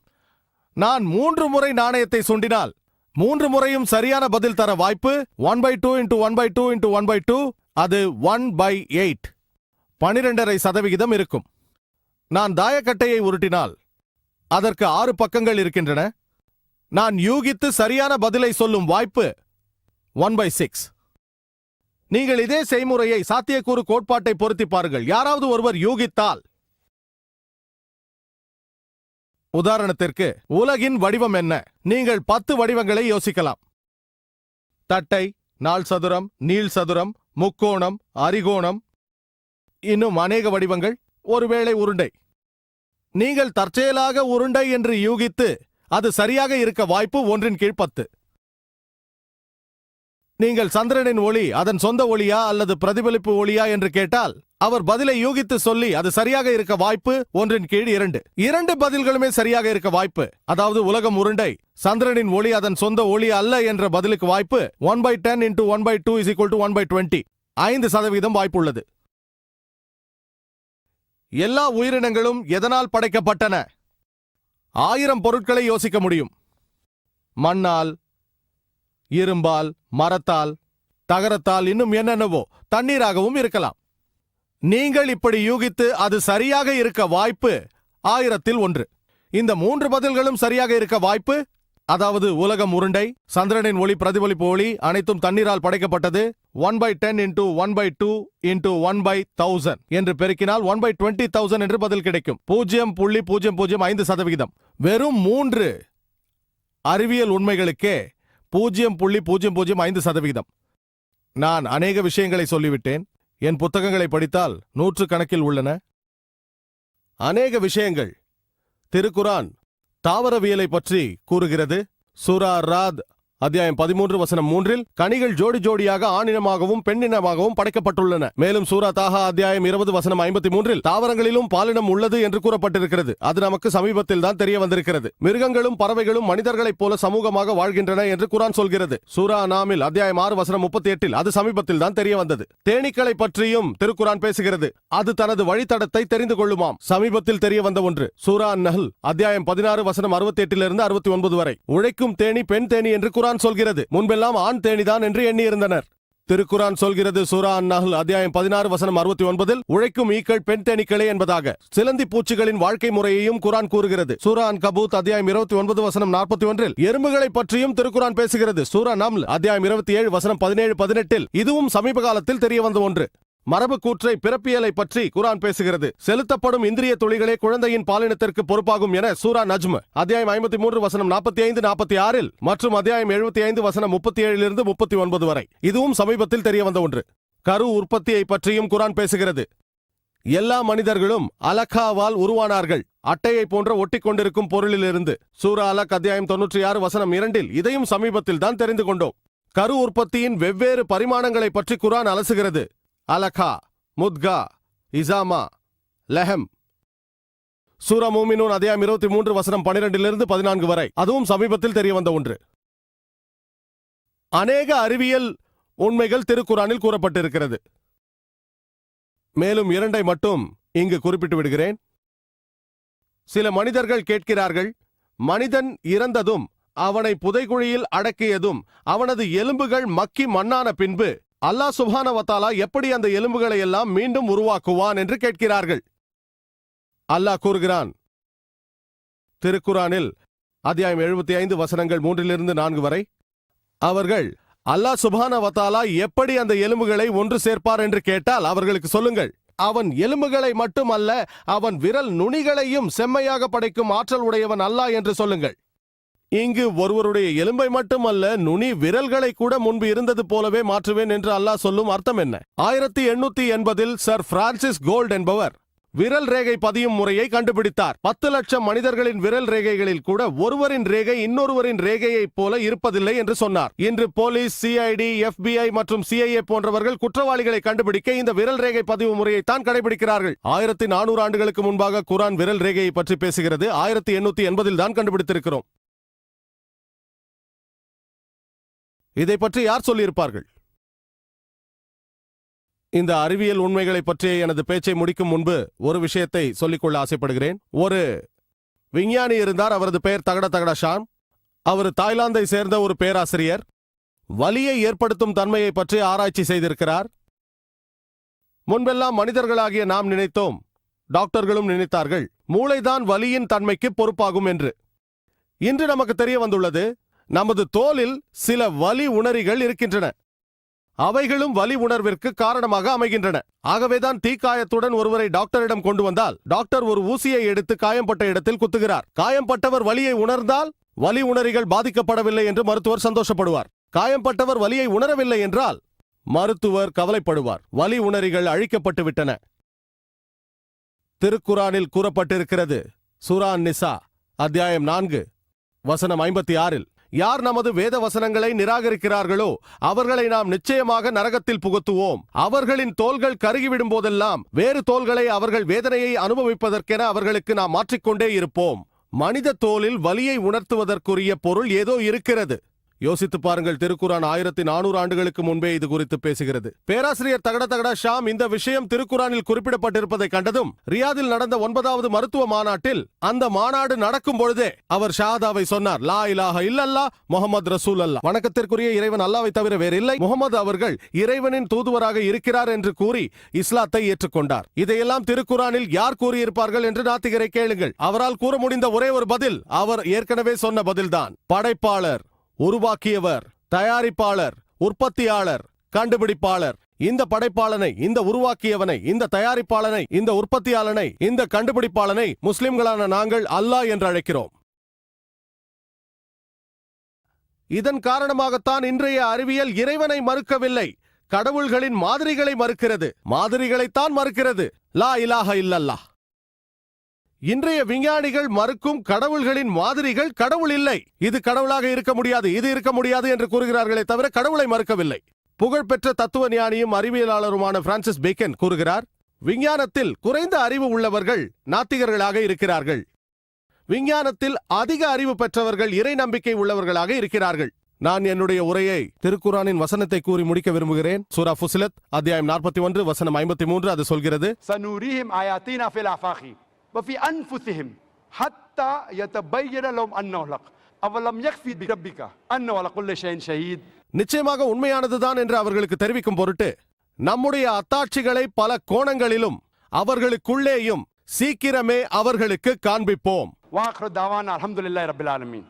Speaker 2: நான் 3 முறை நாணயத்தை சுண்டினால் 3 முறையும் சரியான பதில் தர வாய்ப்பு 1/2 × 1/2 × 1/2, அது 1/8 12.5% இருக்கும். நான் தாயக்கட்டையை உருட்டினால் அதற்கு 6 பக்கங்கள் இருக்கின்றன. நான் யூகித்து சரியான பதிலை சொல்லும் வாய்ப்பு 1/6. நீங்கள் இதே செய்முறையை சாத்தியக்கூறு கோட்பாட்டை பொருத்தி பாருங்கள். யாராவது ஒருவர் யூகித்தால், உதாரணத்திற்கு, உலகின் வடிவம் என்ன? நீங்கள் 10 வடிவங்களை யோசிக்கலாம். தட்டை, நாள் சதுரம், நீள் சதுரம், முக்கோணம், அரிகோணம், இன்னும் அநேக வடிவங்கள், ஒருவேளை உருண்டை. நீங்கள் தற்செயலாக உருண்டை என்று யூகித்து அது சரியாக இருக்க வாய்ப்பு 1/10. நீங்கள் சந்திரனின் ஒளி அதன் சொந்த ஒளியா அல்லது பிரதிபலிப்பு ஒளியா என்று கேட்டால் அவர் பதிலை யூகித்து சொல்லி அது சரியாக இருக்க வாய்ப்பு 1/2. 2 பதில்களுமே சரியாக இருக்க வாய்ப்பு. அதாவது உலகம் உருண்டை, சந்திரனின் ஒளி அதன் சொந்த ஒளி அல்ல என்ற பதிலுக்கு வாய்ப்பு 1/10 × 1/2 = 1/20. 5% வாய்ப்புள்ளது. எல்லா உயிரினங்களும் எதனால் படைக்கப்பட்டன? 1000 பொருட்களை யோசிக்க முடியும். மண்ணால், இரும்பால், மரத்தால், தகரத்தால், இன்னும் என்னென்னவோ, தண்ணீராகவும் இருக்கலாம். நீங்கள் இப்படி யூகித்து அது சரியாக இருக்க வாய்ப்பு 1000-ல் 1. இந்த 3 பதில்களும் சரியாக இருக்க வாய்ப்பு, அதாவது உலகம் உருண்டை, சந்திரனின் ஒளி பிரதிபலிப்பு ஒளி அனைத்தும் தண்ணீரால் படைக்கப்பட்டது, 1/10 × 1/2 × 1/1000 என்று பெருக்கினால் 1/20,000 என்று பதில் கிடைக்கும். 0.005%. வெறும் 3 அறிவியல் உண்மைகளுக்கே 0.005%. நான் அநேக விஷயங்களை சொல்லிவிட்டேன். என் புத்தகங்களை படித்தால் 100 கணக்கில் உள்ளன. அநேக விஷயங்கள். திருக்குரான் தாவரவியலை பற்றி கூறுகிறது. சூரா ராத் அத்தியாயம் 13 வசனம் 3-ல் கனிகள் ஜோடி ஜோடியாக ஆணினமாகவும் பெண்ணினமாகவும் படைக்கப்பட்டுள்ளன. மேலும் சூரா தாஹா அத்தியாயம் 20 வசனம் 53-ல் தாவரங்களிலும் பாலினம் உள்ளது என்று கூறப்பட்டிருக்கிறது. அது நமக்கு சமீபத்தில் தான் தெரிய வந்திருக்கிறது. மிருகங்களும் பறவைகளும் மனிதர்களைப் போல சமூகமாக வாழ்கின்றன என்று குரான் சொல்கிறது. சூரா நாமில் அத்தியாயம் 6 வசனம் 38-ல் அது சமீபத்தில் தான் தெரிய வந்தது. தேனீக்களை பற்றியும் திருக்குரான் பேசுகிறது. அது தனது வழித்தடத்தை தெரிந்து கொள்ளுமாம். சமீபத்தில் தெரிய வந்த ஒன்று. சூரா நஹ்ல் அத்தியாயம் 16 வசனம் 68-லிருந்து 69 வரை உழைக்கும் தேனி பெண் தேனி என்று குரான் சொல்கிறது. முன்பெல்லாம் ஆண் தேனிதான் என்று எண்ணி இருந்தனர். திருக்குரான் சொல்கிறது சூரா நஹ்ல் அத்தியாயம் 16 வசனம் 69-ல் உழைக்கும் ஈக்கள் பெண் தேனீக்களே என்பதாக. சிலந்தி பூச்சிகளின் வாழ்க்கை முறையையும் குரான் கூறுகிறது. சூரா அன்கபூத் அத்தியாயம் 29 வசனம் 41-ல் எறும்புகளை பற்றியும் திருக்குரான் பேசுகிறது. சூரா நம்ல் அத்தியாயம் 27 வசனம் 17-18-ல் இதுவும் சமீப காலத்தில் தெரிய வந்த ஒன்று. மரபு கூற்றை பிறப்பியலை பற்றி குரான் பேசுகிறது. செலுத்தப்படும் இந்திரிய துளிகளே குழந்தையின் பாலினத்திற்கு பொறுப்பாகும் என சூரா நஜ்ம் அத்தியாயம் 53 வசனம் 45-46-ல் மற்றும் அத்தியாயம் 75 வசனம் 37-லிருந்து 39 வரை இதுவும் சமீபத்தில் தெரிய வந்த ஒன்று. கரு உற்பத்தியை பற்றியும் குரான் பேசுகிறது. எல்லா மனிதர்களும் அலகாவால் உருவானார்கள், அட்டையை போன்ற ஒட்டி கொண்டிருக்கும் பொருளிலிருந்து. சூரா அலக் அத்தியாயம் 96 வசனம் 2-ல் இதையும் சமீபத்தில் தான் தெரிந்து கொண்டோம். கரு உற்பத்தியின் வெவ்வேறு பரிமாணங்களை பற்றி குரான் அலசுகிறது. அலகா, முத்கா, இசாமா, லெஹம். சூரா மூமினூன் அத்தியாயம் 23 வசனம் 12-லிருந்து 14 வரை அதுவும் சமீபத்தில் தெரிய வந்த ஒன்று. அநேக அறிவியல் உண்மைகள் திருக்குரானில் கூறப்பட்டிருக்கிறது. மேலும் 2 மட்டும் இங்கு குறிப்பிட்டு விடுகிறேன். சில மனிதர்கள் கேட்கிறார்கள், மனிதன் இறந்ததும் அவனை புதைகுழியில் அடக்கியதும் அவனது எலும்புகள் மக்கி மண்ணான பின்பு அல்லாஹ் சுப்ஹானஹு வ தஆலா எப்படி அந்த எலும்புகளை எல்லாம் மீண்டும் உருவாக்குவான் என்று கேட்கிறார்கள். அல்லாஹ் கூறுகிறான் திருக்குரானில் அத்தியாயம் 75 வசனங்கள் 3-லிருந்து 4 வரை, அவர்கள் அல்லாஹ் சுப்ஹானஹு வ தஆலா எப்படி அந்த எலும்புகளை ஒன்று சேர்ப்பார் என்று கேட்டால் அவர்களுக்கு சொல்லுங்கள், அவன் எலும்புகளை மட்டுமல்ல அவன் விரல் நுனிகளையும் செம்மையாக படைக்கும் ஆற்றல் உடையவன் அல்லாஹ் என்று சொல்லுங்கள். இங்கு ஒருவருடைய எலும்பை மட்டுமல்ல நுனி விரல்களை கூட முன்பு இருந்தது போலவே மாற்றுவேன் என்று அல்லாஹ் சொல்லும் அர்த்தம் என்ன? 1880-ல் சர் பிரான்சிஸ் கோல்ட் என்பவர் விரல் ரேகை பதியும் முறையை கண்டுபிடித்தார். 10 லட்சம் மனிதர்களின் விரல் ரேகைகளில் கூட ஒருவரின் ரேகை இன்னொருவரின் ரேகையைப் போல இருப்பதில்லை என்று சொன்னார். இன்று போலீஸ், சிஐடி, FBI மற்றும் CIA போன்றவர்கள் குற்றவாளிகளை கண்டுபிடிக்க இந்த விரல் ரேகை பதிவு முறையை தான் கடைபிடிக்கிறார்கள். 1400 ஆண்டுகளுக்கு முன்பாக குரான் விரல் ரேகையை பற்றி பேசுகிறது. 1880-ல் தான் கண்டுபிடித்திருக்கிறோம். இதை பற்றி யார் சொல்லியிருப்பார்கள்? இந்த அறிவியல் உண்மைகளை பற்றிய எனது பேச்சை முடிக்கும் முன்பு ஒரு விஷயத்தை சொல்லிக்கொள்ள ஆசைப்படுகிறேன். ஒரு விஞ்ஞானி இருந்தார். அவரது பெயர் தகட ஷான். அவர் தாய்லாந்தை சேர்ந்த ஒரு பேராசிரியர். வலியை ஏற்படுத்தும் தன்மையை பற்றி ஆராய்ச்சி செய்திருக்கிறார். முன்பெல்லாம் மனிதர்களாகிய நாம் நினைத்தோம், டாக்டர்களும் நினைத்தார்கள், மூளைதான் வலியின் தன்மைக்கு பொறுப்பாகும் என்று. இன்று நமக்கு தெரிய வந்துள்ளது, நமது தோலில் சில வலி உணரிகள் இருக்கின்றன. அவைகளும் வலி உணர்விற்கு காரணமாக அமைகின்றன. ஆகவேதான் தீக்காயத்துடன் ஒருவரை டாக்டரிடம் கொண்டு வந்தால் டாக்டர் ஒரு ஊசியை எடுத்து காயம்பட்ட இடத்தில் குத்துகிறார். காயம்பட்டவர் வலியை உணர்ந்தால் வலி உணரிகள் பாதிக்கப்படவில்லை என்று மருத்துவர் சந்தோஷப்படுவார். காயம்பட்டவர் வலியை உணரவில்லை என்றால் மருத்துவர் கவலைப்படுவார். வலி உணரிகள் அழிக்கப்பட்டு விட்டன. திருக்குரானில் கூறப்பட்டிருக்கிறது, சூரா நிசா அத்தியாயம் 4 வசனம் 56. யார் நமது வேத வசனங்களை நிராகரிக்கிறார்களோ அவர்களை நாம் நிச்சயமாக நரகத்தில் புகுத்துவோம். அவர்களின் தோள்கள் கருகிவிடும் போதெல்லாம் வேறு தோள்களை அவர்கள் வேதனையை அனுபவிப்பதற்கென அவர்களுக்கு நாம் மாற்றிக்கொண்டே இருப்போம். மனித தோலில் வலியை உணர்த்துவதற்குரிய பொருள் ஏதோ இருக்கிறது. யோசித்து பாருங்கள், திருக்குரான் 1400 ஆண்டுகளுக்கு முன்பே இது குறித்து பேசுகிறது. பேராசிரியர் தகட ஷாம் இந்த விஷயம் திருக்குரானில் குறிப்பிடப்பட்டிருப்பதை கண்டதும் ரியாதில் நடந்த 9வது மருத்துவ மாநாட்டில் அந்த மாநாடு நடக்கும் பொழுதே அவர் ஷஹாதாவை சொன்னார். லா இலாஹ இல்லல்லா முஹம்மது ரசூல் அல்லா, வணக்கத்திற்குரிய இறைவன் அல்லாவை தவிர வேறில்லை, முகமது அவர்கள் இறைவனின் தூதுவராக இருக்கிறார் என்று கூறி இஸ்லாத்தை ஏற்றுக்கொண்டார். இதையெல்லாம் திருக்குரானில் யார் கூறியிருப்பார்கள் என்று நாத்திகரை கேளுங்கள். அவரால் கூற முடிந்த ஒரே ஒரு பதில் அவர் ஏற்கனவே சொன்ன பதில்தான். படைப்பாளர், உருவாக்கியவர், தயாரிப்பாளர், உற்பத்தியாளர், கண்டுபிடிப்பாளர். இந்த படைப்பாளனை, இந்த உருவாக்கியவனை, இந்த தயாரிப்பாளனை, இந்த உற்பத்தியாளனை, இந்த கண்டுபிடிப்பாளனை முஸ்லிம்களான நாங்கள் அல்லாஹ் என்று அழைக்கிறோம். இதன் காரணமாகத்தான் இன்றைய அறிவியல் இறைவனை மறுக்கவில்லை, கடவுள்களின் மாதிரிகளை மறுக்கிறது. மாதிரிகளைத்தான் மறுக்கிறது. லா இலாஹ இல்லல்லாஹ். இன்றைய விஞ்ஞானிகள் மறுக்கும் கடவுள்களின் மாதிரிகள் கடவுள் இல்லை, இது கடவுளாக இருக்க முடியாது, இது இருக்க முடியாது என்று கூறுகிறார்களே தவிர கடவுளை மறுக்கவில்லை. புகழ்பெற்ற தத்துவ ஞானியும் அறிவியலாளருமான பிரான்சிஸ் பேக்கன் கூறுகிறார், விஞ்ஞானத்தில் குறைந்த அறிவு உள்ளவர்கள் நாத்திகர்களாக இருக்கிறார்கள், விஞ்ஞானத்தில் அதிக அறிவு பெற்றவர்கள் இறை நம்பிக்கை உள்ளவர்களாக இருக்கிறார்கள். நான் என்னுடைய உரையை திருக்குரானின் வசனத்தை கூறி முடிக்க விரும்புகிறேன். சூரா ஃபுசிலத் அத்தியாயம் 41 வசனம் 53. அது சொல்கிறது,
Speaker 1: சனூரிஹிம் ஆயாத்தினா ஃபில் ஆஃபாகி وفي أنفسهم حتى يتبين لهم أنه الحق أولم يكفي بربك أنه على كل شيء شهيد. நிச்சயமாக உண்மையானதுதான் என்று அவர்களுக்கு தெரிவிக்கும் பொருட்டு நம்முடைய அத்தாட்சிகளை பல கோணங்களிலும் அவர்களுக்குள்ளேயும் சீக்கிரமே அவர்களுக்கு காண்பிப்போம். وآخر دعوانا الحمد لله رب العالمين.